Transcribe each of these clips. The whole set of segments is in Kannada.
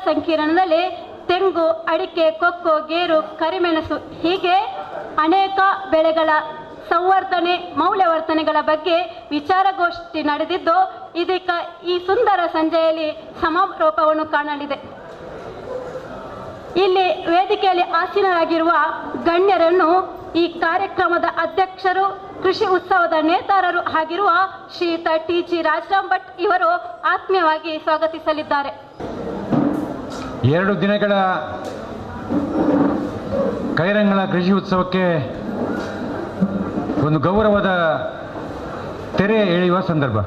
ಸಂಕೀರ್ಣದಲ್ಲಿ ತೆಂಗು, ಅಡಿಕೆ, ಕೊಕ್ಕೋ, ಗೇರು, ಕರಿಮೆಣಸು ಹೀಗೆ ಅನೇಕ ಬೆಳೆಗಳ ಸಂವರ್ಧನೆ, ಮೌಲ್ಯವರ್ಧನೆಗಳ ಬಗ್ಗೆ ವಿಚಾರಗೋಷ್ಠಿ ನಡೆದಿದ್ದು, ಇದೀಗ ಈ ಸುಂದರ ಸಂಜೆಯಲ್ಲಿ ಸಮಾರೋಪವನ್ನು ಕಾಣಲಿದೆ. ಇಲ್ಲಿ ವೇದಿಕೆಯಲ್ಲಿ ಆಸೀನರಾಗಿರುವ ಗಣ್ಯರನ್ನು ಈ ಕಾರ್ಯಕ್ರಮದ ಅಧ್ಯಕ್ಷರು, ಕೃಷಿ ಉತ್ಸವದ ನೇತಾರರು ಆಗಿರುವ ಶ್ರೀಯುತ ಟಿ.ಜಿ. ರಾಜರಾಮ್ ಭಟ್ ಇವರು ಆತ್ಮೀಯವಾಗಿ ಸ್ವಾಗತಿಸಲಿದ್ದಾರೆ. 2 ದಿನಗಳ ಕೈರಂಗಳ ಕೃಷಿ ಉತ್ಸವಕ್ಕೆ ಒಂದು ಗೌರವದ ತೆರೆ ಎಳೆಯುವ ಸಂದರ್ಭ.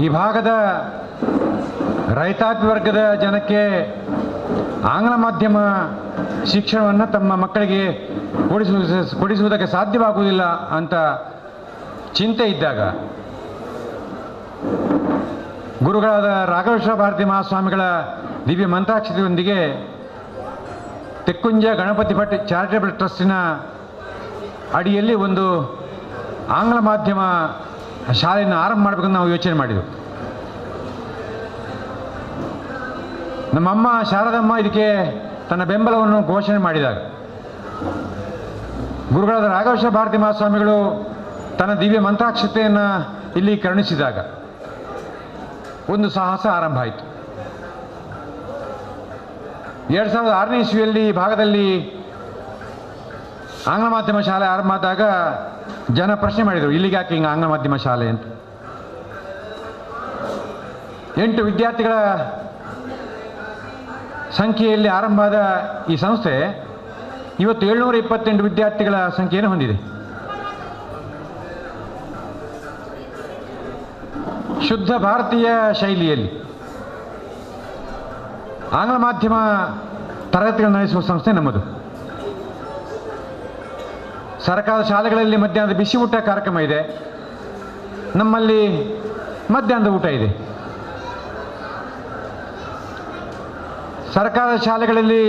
ಈ ಭಾಗದ ರೈತಾಪಿ ವರ್ಗದ ಜನಕ್ಕೆ ಆಂಗ್ಲ ಮಾಧ್ಯಮ ಶಿಕ್ಷಣವನ್ನು ತಮ್ಮ ಮಕ್ಕಳಿಗೆ ಕೊಡಿಸುವುದಕ್ಕೆ ಸಾಧ್ಯವಾಗುವುದಿಲ್ಲ ಅಂತ ಚಿಂತೆ ಇದ್ದಾಗ ಗುರುಗಳಾದ ರಾಘವೇಶ್ವರ ಭಾರತಿ ಮಹಾಸ್ವಾಮಿಗಳ ದಿವ್ಯ ಮಂತ್ರಾಕ್ಷತೆಯೊಂದಿಗೆ ತೆಕ್ಕುಂಜ ಗಣಪತಿ ಭಟ್ ಚಾರಿಟೇಬಲ್ ಟ್ರಸ್ಟಿನ ಅಡಿಯಲ್ಲಿ ಒಂದು ಆಂಗ್ಲ ಮಾಧ್ಯಮ ಶಾಲೆಯನ್ನು ಆರಂಭ ಮಾಡಬೇಕಂತ ನಾವು ಯೋಚನೆ ಮಾಡಿದೆವು. ನಮ್ಮಮ್ಮ ಶಾರದಮ್ಮ ಇದಕ್ಕೆ ತನ್ನ ಬೆಂಬಲವನ್ನು ಘೋಷಣೆ ಮಾಡಿದಾಗ ಗುರುಗಳಾದ ರಾಘವೇಶ್ವರ ಭಾರತಿ ಮಹಾಸ್ವಾಮಿಗಳು ತನ್ನ ದಿವ್ಯ ಮಂತ್ರಾಕ್ಷತೆಯನ್ನು ಇಲ್ಲಿ ಕರುಣಿಸಿದಾಗ ಒಂದು ಸಾಹಸ ಆರಂಭ ಆಯಿತು. 2006ನೇ ಇಸ್ವಿಯಲ್ಲಿ ಈ ಭಾಗದಲ್ಲಿ ಆಂಗ್ಲ ಮಾಧ್ಯಮ ಶಾಲೆ ಆರಂಭ ಆದಾಗ ಜನ ಪ್ರಶ್ನೆ ಮಾಡಿದರು, ಇಲ್ಲಿಗೆ ಯಾಕೆ ಹಿಂಗೆ ಆಂಗ್ಲ ಮಾಧ್ಯಮ ಶಾಲೆ ಅಂತ. 8 ವಿದ್ಯಾರ್ಥಿಗಳ ಸಂಖ್ಯೆಯಲ್ಲಿ ಆರಂಭ ಆದ ಈ ಸಂಸ್ಥೆ ಇವತ್ತು 728 ವಿದ್ಯಾರ್ಥಿಗಳ ಸಂಖ್ಯೆಯನ್ನು ಹೊಂದಿದೆ. ಶುದ್ಧ ಭಾರತೀಯ ಶೈಲಿಯಲ್ಲಿ ಆಂಗ್ಲ ಮಾಧ್ಯಮ ತರಗತಿಗಳನ್ನು ನಡೆಸುವ ಸಂಸ್ಥೆ ನಮ್ಮದು. ಸರ್ಕಾರದ ಶಾಲೆಗಳಲ್ಲಿ ಮಧ್ಯಾಹ್ನದ ಬಿಸಿ ಊಟ ಕಾರ್ಯಕ್ರಮ ಇದೆ, ನಮ್ಮಲ್ಲಿ ಮಧ್ಯಾಹ್ನದ ಊಟ ಇದೆ. ಸರ್ಕಾರದ ಶಾಲೆಗಳಲ್ಲಿ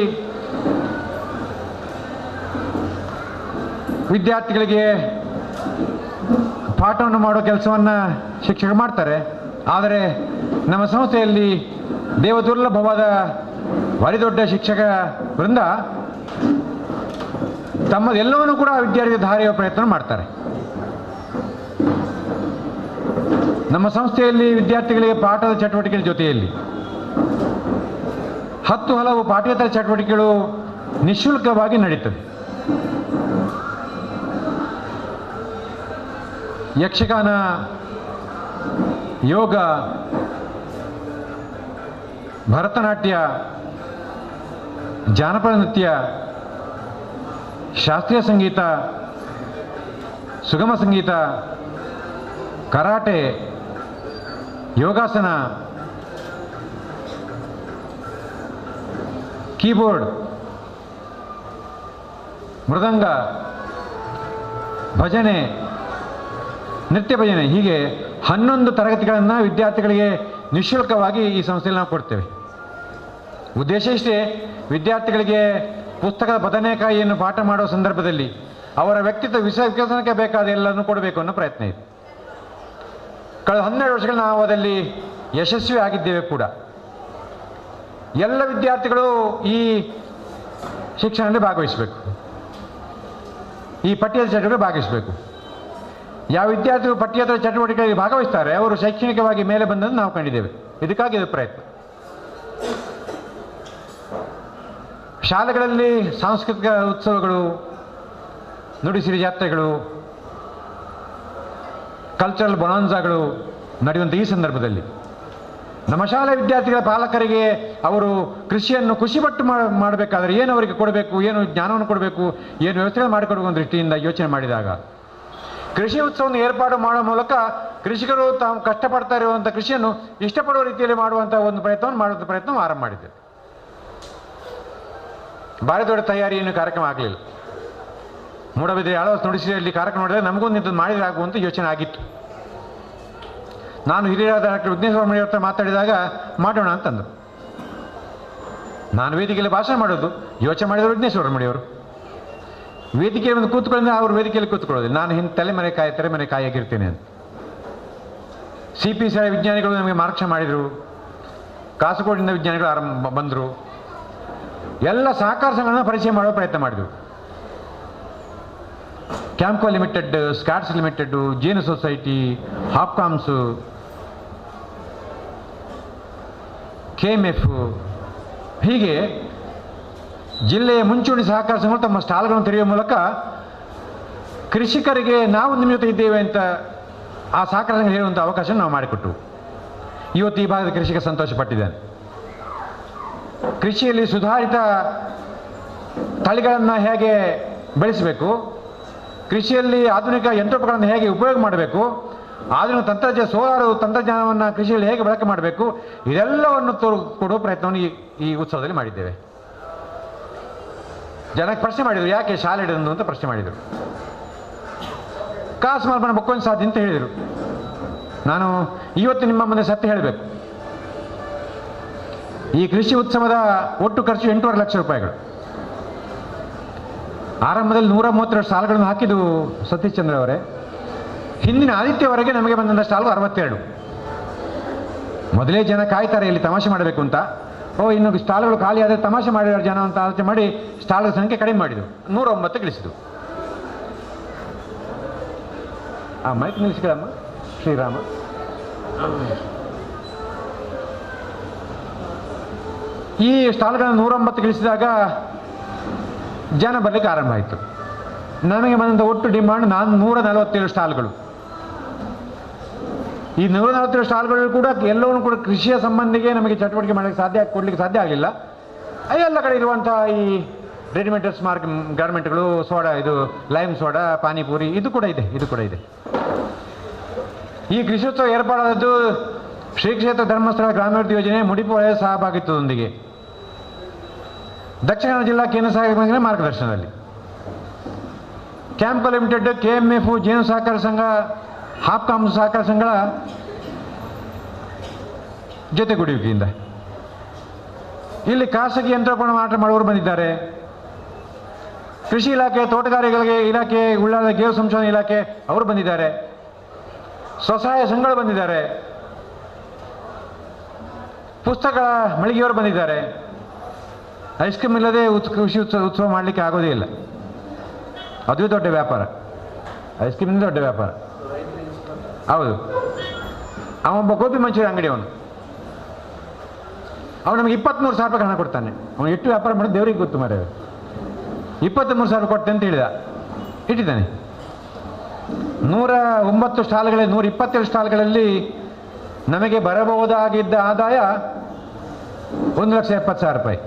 ವಿದ್ಯಾರ್ಥಿಗಳಿಗೆ ಪಾಠವನ್ನು ಮಾಡೋ ಕೆಲಸವನ್ನು ಶಿಕ್ಷಕರು ಮಾಡ್ತಾರೆ. ಆದರೆ ನಮ್ಮ ಸಂಸ್ಥೆಯಲ್ಲಿ ದೇವದುರ್ಲಭವಾದ ದೊಡ್ಡ ಶಿಕ್ಷಕ ವೃಂದ ತಮ್ಮದೆಲ್ಲವನ್ನೂ ಕೂಡ ವಿದ್ಯಾರ್ಥಿಗೆ ಧಾರೆಯುವ ಪ್ರಯತ್ನ ಮಾಡ್ತಾರೆ. ನಮ್ಮ ಸಂಸ್ಥೆಯಲ್ಲಿ ವಿದ್ಯಾರ್ಥಿಗಳಿಗೆ ಪಾಠದ ಚಟುವಟಿಕೆಗಳ ಜೊತೆಯಲ್ಲಿ 10 ಹಲವು ಪಾಠ್ಯೇತರ ಚಟುವಟಿಕೆಗಳು ನಿಶುಲ್ಕವಾಗಿ ನಡೀತದೆ. ಯಕ್ಷಗಾನ, ಯೋಗ, ಭರತನಾಟ್ಯ, ಜಾನಪದ ನೃತ್ಯ, ಶಾಸ್ತ್ರೀಯ ಸಂಗೀತ, ಸುಗಮ ಸಂಗೀತ, ಕರಾಟೆ, ಯೋಗಾಸನ, ಕೀಬೋರ್ಡ್, ಮೃದಂಗ, ಭಜನೆ, ನೃತ್ಯ ಭಜನೆ ಹೀಗೆ 11 ತರಗತಿಗಳನ್ನು ವಿದ್ಯಾರ್ಥಿಗಳಿಗೆ ನಿಶುಲ್ಕವಾಗಿ ಈ ಸಂಸ್ಥೆಯಲ್ಲಿ ನಾವು ಕೊಡ್ತೇವೆ. ಉದ್ದೇಶ ಇಷ್ಟೇ, ವಿದ್ಯಾರ್ಥಿಗಳಿಗೆ ಪುಸ್ತಕದ ಬದನೆಕಾಯಿಯನ್ನು ಪಾಠ ಮಾಡುವ ಸಂದರ್ಭದಲ್ಲಿ ಅವರ ವ್ಯಕ್ತಿತ್ವ ವಿಕಸನಕ್ಕೆ ಬೇಕಾದ ಎಲ್ಲವನ್ನು ಕೊಡಬೇಕು ಅನ್ನೋ ಪ್ರಯತ್ನ ಇದೆ. ಕಳೆದ 12 ವರ್ಷಗಳು ನಾವು ಅದರಲ್ಲಿ ಯಶಸ್ವಿ ಆಗಿದ್ದೇವೆ ಕೂಡ. ಎಲ್ಲ ವಿದ್ಯಾರ್ಥಿಗಳು ಈ ಶಿಕ್ಷಣದಲ್ಲಿ ಭಾಗವಹಿಸಬೇಕು, ಈ ಪಠ್ಯೇತರ ಚಟುವಟಿಕೆ ಭಾಗವಹಿಸಬೇಕು. ಯಾವ ವಿದ್ಯಾರ್ಥಿಗಳು ಪಠ್ಯೇತರ ಚಟುವಟಿಕೆಯಲ್ಲಿ ಭಾಗವಹಿಸ್ತಾರೆ ಅವರು ಶೈಕ್ಷಣಿಕವಾಗಿ ಮೇಲೆ ಬಂದನ್ನು ನಾವು ಕಂಡಿದ್ದೇವೆ. ಇದಕ್ಕಾಗಿ ಇದು ಪ್ರಯತ್ನ. ಶಾಲೆಗಳಲ್ಲಿ ಸಾಂಸ್ಕೃತಿಕ ಉತ್ಸವಗಳು, ನುಡಿಸಿರಿ ಜಾತ್ರೆಗಳು, ಕಲ್ಚರಲ್ ಬೊನಾನ್ಸಾಗಳು ನಡೆಯುವಂಥ ಈ ಸಂದರ್ಭದಲ್ಲಿ ನಮ್ಮ ಶಾಲೆ ವಿದ್ಯಾರ್ಥಿಗಳ ಪಾಲಕರಿಗೆ ಅವರು ಕೃಷಿಯನ್ನು ಖುಷಿಪಟ್ಟು ಮಾಡಬೇಕಾದ್ರೆ ಏನು ಅವರಿಗೆ ಕೊಡಬೇಕು, ಏನು ಜ್ಞಾನವನ್ನು ಕೊಡಬೇಕು, ಏನು ವ್ಯವಸ್ಥೆಗಳು ಮಾಡಿಕೊಡುವ ದೃಷ್ಟಿಯಿಂದ ಯೋಚನೆ ಮಾಡಿದಾಗ ಕೃಷಿ ಉತ್ಸವವನ್ನು ಏರ್ಪಾಡು ಮಾಡುವ ಮೂಲಕ ಕೃಷಿಕರು ತಾವು ಕಷ್ಟಪಡ್ತಾ ಇರುವಂಥ ಕೃಷಿಯನ್ನು ಇಷ್ಟಪಡುವ ರೀತಿಯಲ್ಲಿ ಮಾಡುವಂಥ ಒಂದು ಪ್ರಯತ್ನ ಆರಂಭ ಮಾಡಿದ್ದೇವೆ. ಭಾರಿ ದೊಡ್ಡ ತಯಾರಿಯನ್ನು ಕಾರ್ಯಕ್ರಮ ಆಗಲಿಲ್ಲ. ಮೂಡಬಿದ್ರೆ ಆಳ್ವಾಸ್ ನುಡಿಸಿರಿಯಲ್ಲಿ ಕಾರ್ಯಕ್ರಮ ಮಾಡಿದರೆ ನಮಗೊಂದು ಇಂಥದ್ದು ಮಾಡಿದರೆ ಆಗುವಂಥ ಯೋಚನೆ ಆಗಿತ್ತು. ನಾನು ಹಿರಿಯರಾದ ಡಾಕ್ಟರ್ ವಿಘ್ನೇಶ್ವರ ಮಣಿ ಹತ್ರ ಮಾತಾಡಿದಾಗ ಮಾಡೋಣ ಅಂತಂದರು. ನಾನು ವೇದಿಕೆಯಲ್ಲಿ ಭಾಷಣ ಮಾಡೋದು, ಯೋಚನೆ ಮಾಡಿದರು ವಿಘ್ನೇಶ್ವರ ಮಣಿಯವರು. ವೇದಿಕೆಯಲ್ಲಿ ಒಂದು ಕೂತ್ಕೊಳ್ಳೋದ್ರೆ ಅವರು ವೇದಿಕೆಯಲ್ಲಿ ಕೂತ್ಕೊಳ್ಳೋದು, ನಾನು ಹಿಂದೆ ತೆರೆಮರೆ ಕಾಯಾಗಿರ್ತೇನೆ ಅಂತ. CPC ವಿಜ್ಞಾನಿಗಳು ನಮಗೆ ಮಾರ್ಗದರ್ಶನ ಮಾಡಿದರು. ಕಾಸರಗೋಡಿನಿಂದ ವಿಜ್ಞಾನಿಗಳು ಬಂದರು. ಎಲ್ಲ ಸಹಕಾರ ಸಂಘಗಳನ್ನ ಪರಿಚಯ ಮಾಡುವ ಪ್ರಯತ್ನ ಮಾಡಿದರು. ಕ್ಯಾಂಪ್ಕೋ ಲಿಮಿಟೆಡ್, ಸ್ಕಾಟ್ಸ್ ಲಿಮಿಟೆಡ್, ಜೇನು ಸೊಸೈಟಿ, ಹಾಪ್ಕಾಮ್ಸ್, KMF, ಹೀಗೆ ಜಿಲ್ಲೆಯ ಮುಂಚೂಣಿ ಸಹಕಾರ ಸಂಘಗಳು ತಮ್ಮ ಸ್ಟಾಲ್ಗಳನ್ನು ತೆರೆಯುವ ಮೂಲಕ ಕೃಷಿಕರಿಗೆ ನಾವು ನಿಮ್ಮ ಜೊತೆ ಇದ್ದೇವೆ ಅಂತ ಆ ಸಹಕಾರ ಸಂಘ ಹೇಳುವಂಥ ಅವಕಾಶ ನಾವು ಮಾಡಿಕೊಟ್ಟು ಇವತ್ತು ಈ ಭಾಗದ ಕೃಷಿಕ ಸಂತೋಷಪಟ್ಟಿದ್ದಾನೆ. ಕೃಷಿಯಲ್ಲಿ ಸುಧಾರಿತ ತಳಿಗಳನ್ನು ಹೇಗೆ ಬೆಳೆಸಬೇಕು, ಕೃಷಿಯಲ್ಲಿ ಆಧುನಿಕ ಯಂತ್ರೋಪಕರಣಗಳನ್ನು ಹೇಗೆ ಉಪಯೋಗ ಮಾಡಬೇಕು, ಆಧುನಿಕ ಸೋಲಾರ್ ತಂತ್ರಜ್ಞಾನವನ್ನು ಕೃಷಿಯಲ್ಲಿ ಹೇಗೆ ಬಳಕೆ ಮಾಡಬೇಕು, ಇದೆಲ್ಲವನ್ನು ಕೊಡುವ ಪ್ರಯತ್ನವನ್ನು ಈ ಉತ್ಸವದಲ್ಲಿ ಮಾಡಿದ್ದೇವೆ. ಜನಕ್ಕೆ ಪ್ರಶ್ನೆ ಮಾಡಿದರು, ಯಾಕೆ ಶಾಲೆ ಇಡೋದು ಅಂತ ಪ್ರಶ್ನೆ ಮಾಡಿದರು. ಕಾಸು ಮಾರ್ಪಣ ಬಕ್ಕೊಂದು ಸಾಧ್ಯ ಅಂತ ಹೇಳಿದರು. ನಾನು ಇವತ್ತು ನಿಮ್ಮ ಮುಂದೆ ಸತ್ಯ ಹೇಳಬೇಕು. ಈ ಕೃಷಿ ಉತ್ಸವದ ಒಟ್ಟು ಖರ್ಚು 8.5 ಲಕ್ಷ ರೂಪಾಯಿಗಳು. ಆರಂಭದಲ್ಲಿ 132 ಸ್ಟಾಲ್ಗಳನ್ನು ಹಾಕಿದ್ದು ಸತೀಶ್ ಚಂದ್ರ ಅವರೇ. ಹಿಂದಿನ ಆದಿತ್ಯವರೆಗೆ ನಮಗೆ ಬಂದಂಥ ಸ್ಟಾಲ್ಗಳು 62. ಮೊದಲೇ ಜನ ಕಾಯ್ತಾರೆ ಇಲ್ಲಿ ತಮಾಷೆ ಮಾಡಬೇಕು ಅಂತ. ಇನ್ನು ಸ್ಟಾಲ್ಗಳು ಖಾಲಿ ಆದರೆ ತಮಾಷೆ ಮಾಡಿರೋ ಜನ ಅಂತ ಆಲೋಚನೆ ಮಾಡಿ ಸ್ಟಾಲ್ಗಳ ಸಂಖ್ಯೆ ಕಡಿಮೆ ಮಾಡಿದರು. 109 ಇಳಿಸಿದ್ದು. ಆ ಮೈಕ್ ನಿಲ್ಲಿಸಿಗಳಮ್ಮ ಶ್ರೀರಾಮ. ಈ ಸ್ಟಾಲ್ಗಳನ್ನು 109 ಇಳಿಸಿದಾಗ ಜನ ಬರಲಿಕ್ಕೆ ಆರಂಭ ಆಯಿತು. ನಮಗೆ ಬಂದಂಥ ಒಟ್ಟು ಡಿಮಾಂಡ್ 147 ಸ್ಟಾಲ್ಗಳು. ಈ 147 ಸ್ಟಾಲ್ಗಳು ಕೂಡ ಎಲ್ಲವನ್ನೂ ಕೂಡ ಕೃಷಿಯ ಸಂಬಂಧಿಗೆ ನಮಗೆ ಚಟುವಟಿಕೆ ಮಾಡಲಿಕ್ಕೆ ಕೊಡಲಿಕ್ಕೆ ಸಾಧ್ಯ ಆಗಲಿಲ್ಲ. ಎಲ್ಲ ಕಡೆ ಇರುವಂಥ ಈ ರೆಡಿಮೇಡ್ ಗಾರ್ಮೆಂಟ್ಗಳು, ಸೋಡಾ, ಇದು ಲೈಮ್ ಸೋಡಾ, ಪಾನಿಪುರಿ, ಇದು ಕೂಡ ಇದೆ. ಈ ಕೃಷಿೋತ್ಸವ ಏರ್ಪಾಡಾದದ್ದು ಶ್ರೀ ಕ್ಷೇತ್ರ ಧರ್ಮಸ್ಥಳ ಗ್ರಾಮಾಭಿವೃದ್ಧಿ ಯೋಜನೆ ಮುಡಿಪು ವಲಯ ಸಹಭಾಗಿತ್ವದೊಂದಿಗೆ ದಕ್ಷಿಣ ಕನ್ನಡ ಜಿಲ್ಲಾ ಕೇಂದ್ರ ಸಹಕಾರ ಬ್ಯಾಂಕಿನ ಮಾರ್ಗದರ್ಶನದಲ್ಲಿ ಕ್ಯಾಂಪ್ಕೋ ಲಿಮಿಟೆಡ್, KMF, ಜೇನು ಸಹಕಾರ ಸಂಘ, ಹಾಪ್ಕಾಮ್ಸ್ ಸಹಕಾರ ಸಂಘಗಳ ಜೊತೆಗೂಡುವಿಕೆಯಿಂದ ಇಲ್ಲಿ ಖಾಸಗಿ ಯಂತ್ರೋಪಕರಣ ಮಾರಾಟ ಮಾಡುವವರು ಬಂದಿದ್ದಾರೆ. ಕೃಷಿ ಇಲಾಖೆ, ತೋಟಗಾರಿಕೆ ಇಲಾಖೆ, ಉಳ್ಳಾಲ ಗೇವು ಸಂಶೋಧನಾ ಇಲಾಖೆ ಅವರು ಬಂದಿದ್ದಾರೆ. ಸ್ವಸಹಾಯ ಸಂಘಗಳು ಬಂದಿದ್ದಾರೆ. ಪುಸ್ತಕಗಳ ಮಳಿಗೆಯವರು ಬಂದಿದ್ದಾರೆ. ಐಸ್ ಕ್ರೀಮ್ ಇಲ್ಲದೆ ಕೃಷಿ ಉತ್ಸವ ಮಾಡಲಿಕ್ಕೆ ಆಗೋದೇ ಇಲ್ಲ. ಅದುವೇ ದೊಡ್ಡ ವ್ಯಾಪಾರ. ಐಸ್ ಕ್ರೀಮ್ ದೊಡ್ಡ ವ್ಯಾಪಾರ. ಹೌದು. ಅವನೊಬ್ಬ ಗೋಬಿ ಮಂಚೂರಿ ಅಂಗಡಿಯವನು. ಅವನು ನಮಗೆ 23,000 ರೂಪಾಯಿ ಹಣ ಕೊಡ್ತಾನೆ. ಅವನು ಎಷ್ಟು ವ್ಯಾಪಾರ ಮಾಡೋದು ದೇವರಿಗೆ ಗೊತ್ತು ಮಾರೆ. 23,000 ಕೊಡ್ತೆ ಅಂತ ಹೇಳಿದ, ಇಟ್ಟಿದ್ದಾನೆ. 109 ಸ್ಟಾಲ್ಗಳಲ್ಲಿ 127 ಸ್ಟಾಲ್ಗಳಲ್ಲಿ ನಮಗೆ ಬರಬಹುದಾಗಿದ್ದ ಆದಾಯ 1,70,000 ರೂಪಾಯಿ.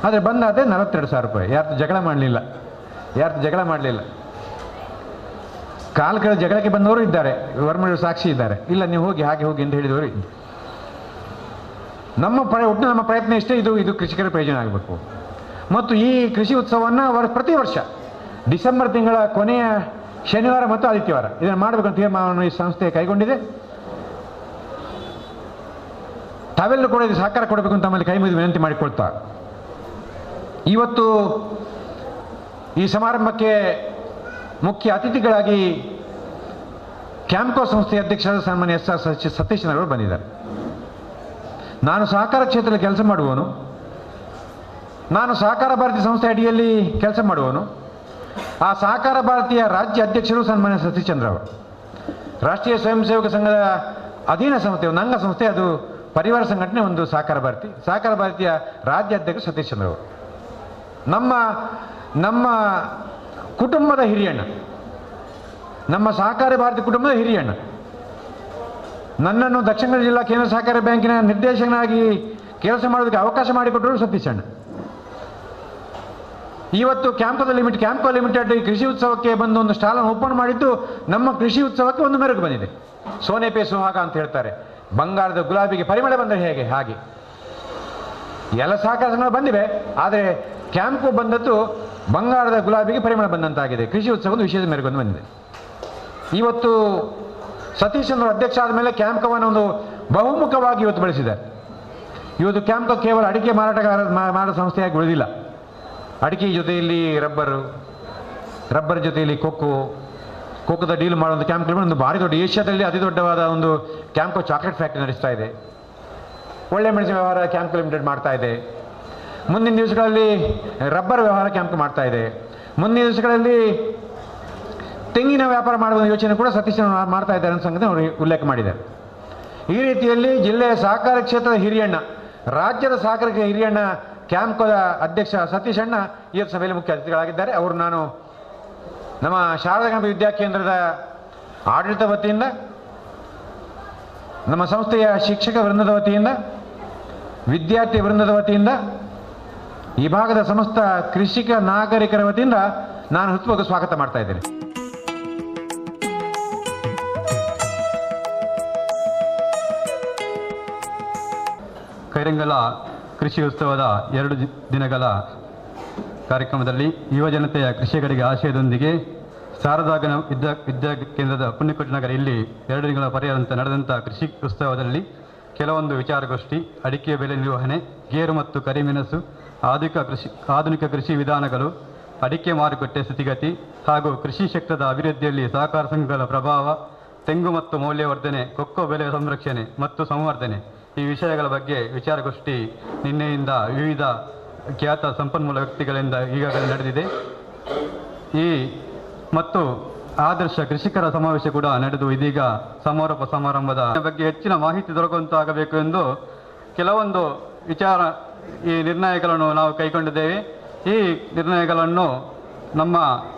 ಆದರೆ ಬಂದಾದರೆ 42,000 ರೂಪಾಯಿ. ಯಾರು ಜಗಳ ಮಾಡಲಿಲ್ಲ. ಕಾಲ ಜಗಳಕ್ಕೆ ಬಂದವರು ಇದ್ದಾರೆ, ವರ್ಮಗಳು ಸಾಕ್ಷಿ ಇದ್ದಾರೆ. ಇಲ್ಲ ನೀವು ಹೋಗಿ, ಹಾಗೆ ಹೋಗಿ ಅಂತ ಹೇಳಿದವರು. ನಮ್ಮ ಪ್ರಯತ್ನ ಇಷ್ಟೇ. ಇದು ಕೃಷಿಕರ ಪ್ರಯೋಜನ ಆಗಬೇಕು. ಮತ್ತು ಈ ಕೃಷಿ ಉತ್ಸವವನ್ನು ಪ್ರತಿ ವರ್ಷ ಡಿಸೆಂಬರ್ ತಿಂಗಳ ಕೊನೆಯ ಶನಿವಾರ ಮತ್ತು ಆದಿತ್ಯವಾರ ಇದನ್ನು ಮಾಡಬೇಕಂತ ತೀರ್ಮಾನವನ್ನು ಈ ಸಂಸ್ಥೆ ಕೈಗೊಂಡಿದೆ. ತಾವೆಲ್ಲರೂ ಕೂಡ ಇದು ಸಹಕಾರ ಕೊಡಬೇಕು ಅಂತ ಆಮೇಲೆ ಕೈ ಮುಗಿದು ವಿನಂತಿ ಮಾಡಿಕೊಳ್ತಾ, ಇವತ್ತು ಈ ಸಮಾರಂಭಕ್ಕೆ ಮುಖ್ಯ ಅತಿಥಿಗಳಾಗಿ ಕ್ಯಾಂಪ್ಕೋ ಸಂಸ್ಥೆಯ ಅಧ್ಯಕ್ಷರಾದ ಸನ್ಮಾನ್ಯ ಸತೀಶ್ ಅವರು ಬಂದಿದ್ದಾರೆ. ನಾನು ಸಹಕಾರ ಕ್ಷೇತ್ರದಲ್ಲಿ ಕೆಲಸ ಮಾಡುವವನು. ನಾನು ಸಹಕಾರ ಭಾರತಿ ಸಂಸ್ಥೆ ಅಡಿಯಲ್ಲಿ ಕೆಲಸ ಮಾಡುವವನು. ಆ ಸಹಕಾರ ಭಾರತೀಯ ರಾಜ್ಯ ಅಧ್ಯಕ್ಷರು ಸನ್ಮಾನ್ಯ ಸತೀಶ್ ಚಂದ್ರ ಅವರು. ರಾಷ್ಟ್ರೀಯ ಸ್ವಯಂ ಸೇವಕ ಸಂಘದ ಅಧೀನ ಸಂಸ್ಥೆ, ಒಂದು ಅಂಗ ಸಂಸ್ಥೆ, ಅದು ಪರಿವಾರ ಸಂಘಟನೆ ಒಂದು ಸಹಕಾರ ಭಾರತೀಯ ರಾಜ್ಯ ಅಧ್ಯಕ್ಷ ಸತೀಶ್ ಚಂದ್ರ ಅವರು. ನಮ್ಮ ಕುಟುಂಬದ ಹಿರಿಯಣ್ಣ, ನಮ್ಮ ಸಹಕಾರ ಭಾರತಿ ಕುಟುಂಬದ ಹಿರಿಯಣ್ಣ. ನನ್ನನ್ನು ದಕ್ಷಿಣ ಕನ್ನಡ ಜಿಲ್ಲಾ ಕೇಂದ್ರ ಸಹಕಾರ ಬ್ಯಾಂಕಿನ ನಿರ್ದೇಶಕನಾಗಿ ಕೆಲಸ ಮಾಡೋದಕ್ಕೆ ಅವಕಾಶ ಮಾಡಿಕೊಟ್ಟರು ಸತೀಶ್ ಅಣ್ಣ. ಇವತ್ತು ಕ್ಯಾಂಪ್ಕೋ ಲಿಮಿಟೆಡ್ ಈ ಕೃಷಿ ಉತ್ಸವಕ್ಕೆ ಬಂದು ಒಂದು ಸ್ಟಾಲನ್ನು ಓಪನ್ ಮಾಡಿದ್ದು ನಮ್ಮ ಕೃಷಿ ಉತ್ಸವಕ್ಕೆ ಒಂದು ಮೆರುಗು ಬಂದಿದೆ. ಸೋನೆ ಪೇ ಸುಹಾಗ ಅಂತ ಹೇಳ್ತಾರೆ. ಬಂಗಾರದ ಗುಲಾಬಿಗೆ ಪರಿಮಳ ಬಂದರೆ ಹೇಗೆ, ಹಾಗೆ ಎಲ್ಲ ಸಹಕಾರ ಸಂಘಗಳು ಬಂದಿವೆ. ಆದರೆ ಕ್ಯಾಂಪ್ಕೋ ಬಂದದ್ದು ಬಂಗಾರದ ಗುಲಾಬಿಗೆ ಪರಿಮಳ ಬಂದಂತಾಗಿದೆ. ಕೃಷಿ ಉತ್ಸವ ಒಂದು ವಿಶೇಷ ಮೆರುಗು ಬಂದಿದೆ. ಇವತ್ತು ಸತೀಶ್ ಚಂದ್ರ ಅಧ್ಯಕ್ಷ ಆದ ಮೇಲೆ ಕ್ಯಾಂಪ್ಕೋವನ್ನು ಒಂದು ಬಹುಮುಖವಾಗಿ ಇವತ್ತು ಬೆಳೆಸಿದ್ದಾರೆ. ಇವತ್ತು ಕ್ಯಾಂಪ್ಕೋ ಕೇವಲ ಅಡಿಕೆ ಮಾರಾಟ ಸಂಸ್ಥೆಯಾಗಿ ಉಳಿದಿಲ್ಲ. ಅಡಿಕೆ ಜೊತೆಯಲ್ಲಿ ರಬ್ಬರ್ ಜೊತೆಯಲ್ಲಿ ಕೋಕೋದ ಡೀಲ್ ಮಾಡುವಂಥ ಕ್ಯಾಂಪ್ ಒಂದು ಭಾರಿ ದೊಡ್ಡ, ಏಷ್ಯಾದಲ್ಲಿ ಅತಿ ದೊಡ್ಡವಾದ ಒಂದು ಕ್ಯಾಂಪ್ಕೋ ಚಾಕ್ಲೇಟ್ ಫ್ಯಾಕ್ಟ್ರಿ ನಡೆಸ್ತಾ ಇದೆ. ಒಳ್ಳೆ ಮೆಣಸಿನ ವ್ಯವಹಾರ ಕ್ಯಾಂಪ್ಕೋ ಲಿಮಿಟೆಡ್ ಮಾಡ್ತಾ ಇದೆ. ಮುಂದಿನ ದಿವಸಗಳಲ್ಲಿ ರಬ್ಬರ್ ವ್ಯವಹಾರ ಕ್ಯಾಂಪ್ಕೋ ಮಾಡ್ತಾ ಇದೆ. ಮುಂದಿನ ದಿವಸಗಳಲ್ಲಿ ತೆಂಗಿನ ವ್ಯಾಪಾರ ಮಾಡುವ ಯೋಚನೆ ಕೂಡ ಸತೀಶ್ ಮಾಡ್ತಾ ಇದ್ದಾರೆ ಅನ್ನೋ ಸಂಗತಿ ಅವರು ಉಲ್ಲೇಖ ಮಾಡಿದ್ದಾರೆ. ಈ ರೀತಿಯಲ್ಲಿ ಜಿಲ್ಲೆಯ ಸಹಕಾರ ಕ್ಷೇತ್ರದ ಹಿರಿಯಣ್ಣ, ರಾಜ್ಯದ ಸಹಕಾರ ಹಿರಿಯಣ್ಣ ಕ್ಯಾಂಪ್ಕೋದ ಅಧ್ಯಕ್ಷ ಸತೀಶ್ ಅಣ್ಣ ಇವತ್ತು ಸಭೆಯಲ್ಲಿ ಮುಖ್ಯ ಅತಿಥಿಗಳಾಗಿದ್ದಾರೆ. ಅವರು ನಾನು ನಮ್ಮ ಶಾರದಾ ಗಣಪತಿ ವಿದ್ಯಾಕೇಂದ್ರದ ಆಡಳಿತ ವತಿಯಿಂದ, ನಮ್ಮ ಸಂಸ್ಥೆಯ ಶಿಕ್ಷಕ ವೃಂದದ ವತಿಯಿಂದ, ವಿದ್ಯಾರ್ಥಿ ವೃಂದದ ವತಿಯಿಂದ, ಈ ಭಾಗದ ಸಮಸ್ತ ಕೃಷಿಕ ನಾಗರಿಕರ ವತಿಯಿಂದ ನಾನು ಹೃತ್ಪೂರ್ವಕ ಸ್ವಾಗತ ಮಾಡ್ತಾ ಇದ್ದೇನೆ. ಕೈರಂಗಲ ಕೃಷಿ ಉತ್ಸವದ 2 ದಿನಗಳ ಕಾರ್ಯಕ್ರಮದಲ್ಲಿ ಯುವ ಜನತೆಯ ಕೃಷಿಕರಿಗೆ ಆಶಯದೊಂದಿಗೆ ಶಾರದಾ ವಿದ್ಯಾಕೇಂದ್ರದ ಪುಣ್ಯಕೋಟಿ ನಗರ ಇಲ್ಲಿ 2 ದಿನಗಳ ಪರ್ಯಂತ ನಡೆದಂಥ ಕೃಷಿ ಉತ್ಸವದಲ್ಲಿ ಕೆಲವೊಂದು ವಿಚಾರಗೋಷ್ಠಿ, ಅಡಿಕೆ ಬೆಲೆ ನಿರ್ವಹಣೆ, ಗೇರು ಮತ್ತು ಕರಿಮೆಣಸು, ಆಧುನಿಕ ಕೃಷಿ ವಿಧಾನಗಳು, ಅಡಿಕೆ ಮಾರುಕಟ್ಟೆ ಸ್ಥಿತಿಗತಿ ಹಾಗೂ ಕೃಷಿ ಕ್ಷೇತ್ರದ ಅಭಿವೃದ್ಧಿಯಲ್ಲಿ ಸಹಕಾರ ಸಂಘಗಳ ಪ್ರಭಾವ, ತೆಂಗು ಮತ್ತು ಮೌಲ್ಯವರ್ಧನೆ, ಕೊಕ್ಕೋ ಬೆಲೆ ಸಂರಕ್ಷಣೆ ಮತ್ತು ಸಂವರ್ಧನೆ ಈ ವಿಷಯಗಳ ಬಗ್ಗೆ ವಿಚಾರಗೋಷ್ಠಿ ನಿನ್ನೆಯಿಂದ ವಿವಿಧ ಖ್ಯಾತ ಸಂಪನ್ಮೂಲ ವ್ಯಕ್ತಿಗಳಿಂದ ಈಗಾಗಲೇ ನಡೆದಿದೆ. ಮತ್ತು ಆದರ್ಶ ಕೃಷಿಕರ ಸಮಾವೇಶ ಕೂಡ ನಡೆದು ಇದೀಗ ಸಮಾರೋಪ ಸಮಾರಂಭದ ಬಗ್ಗೆ ಹೆಚ್ಚಿನ ಮಾಹಿತಿ ದೊರಕುವಂತಾಗಬೇಕು ಎಂದು ಕೆಲವೊಂದು ಈ ನಿರ್ಣಯಗಳನ್ನು ನಾವು ಕೈಗೊಂಡಿದ್ದೇವೆ. ಈ ನಿರ್ಣಯಗಳನ್ನು ನಮ್ಮ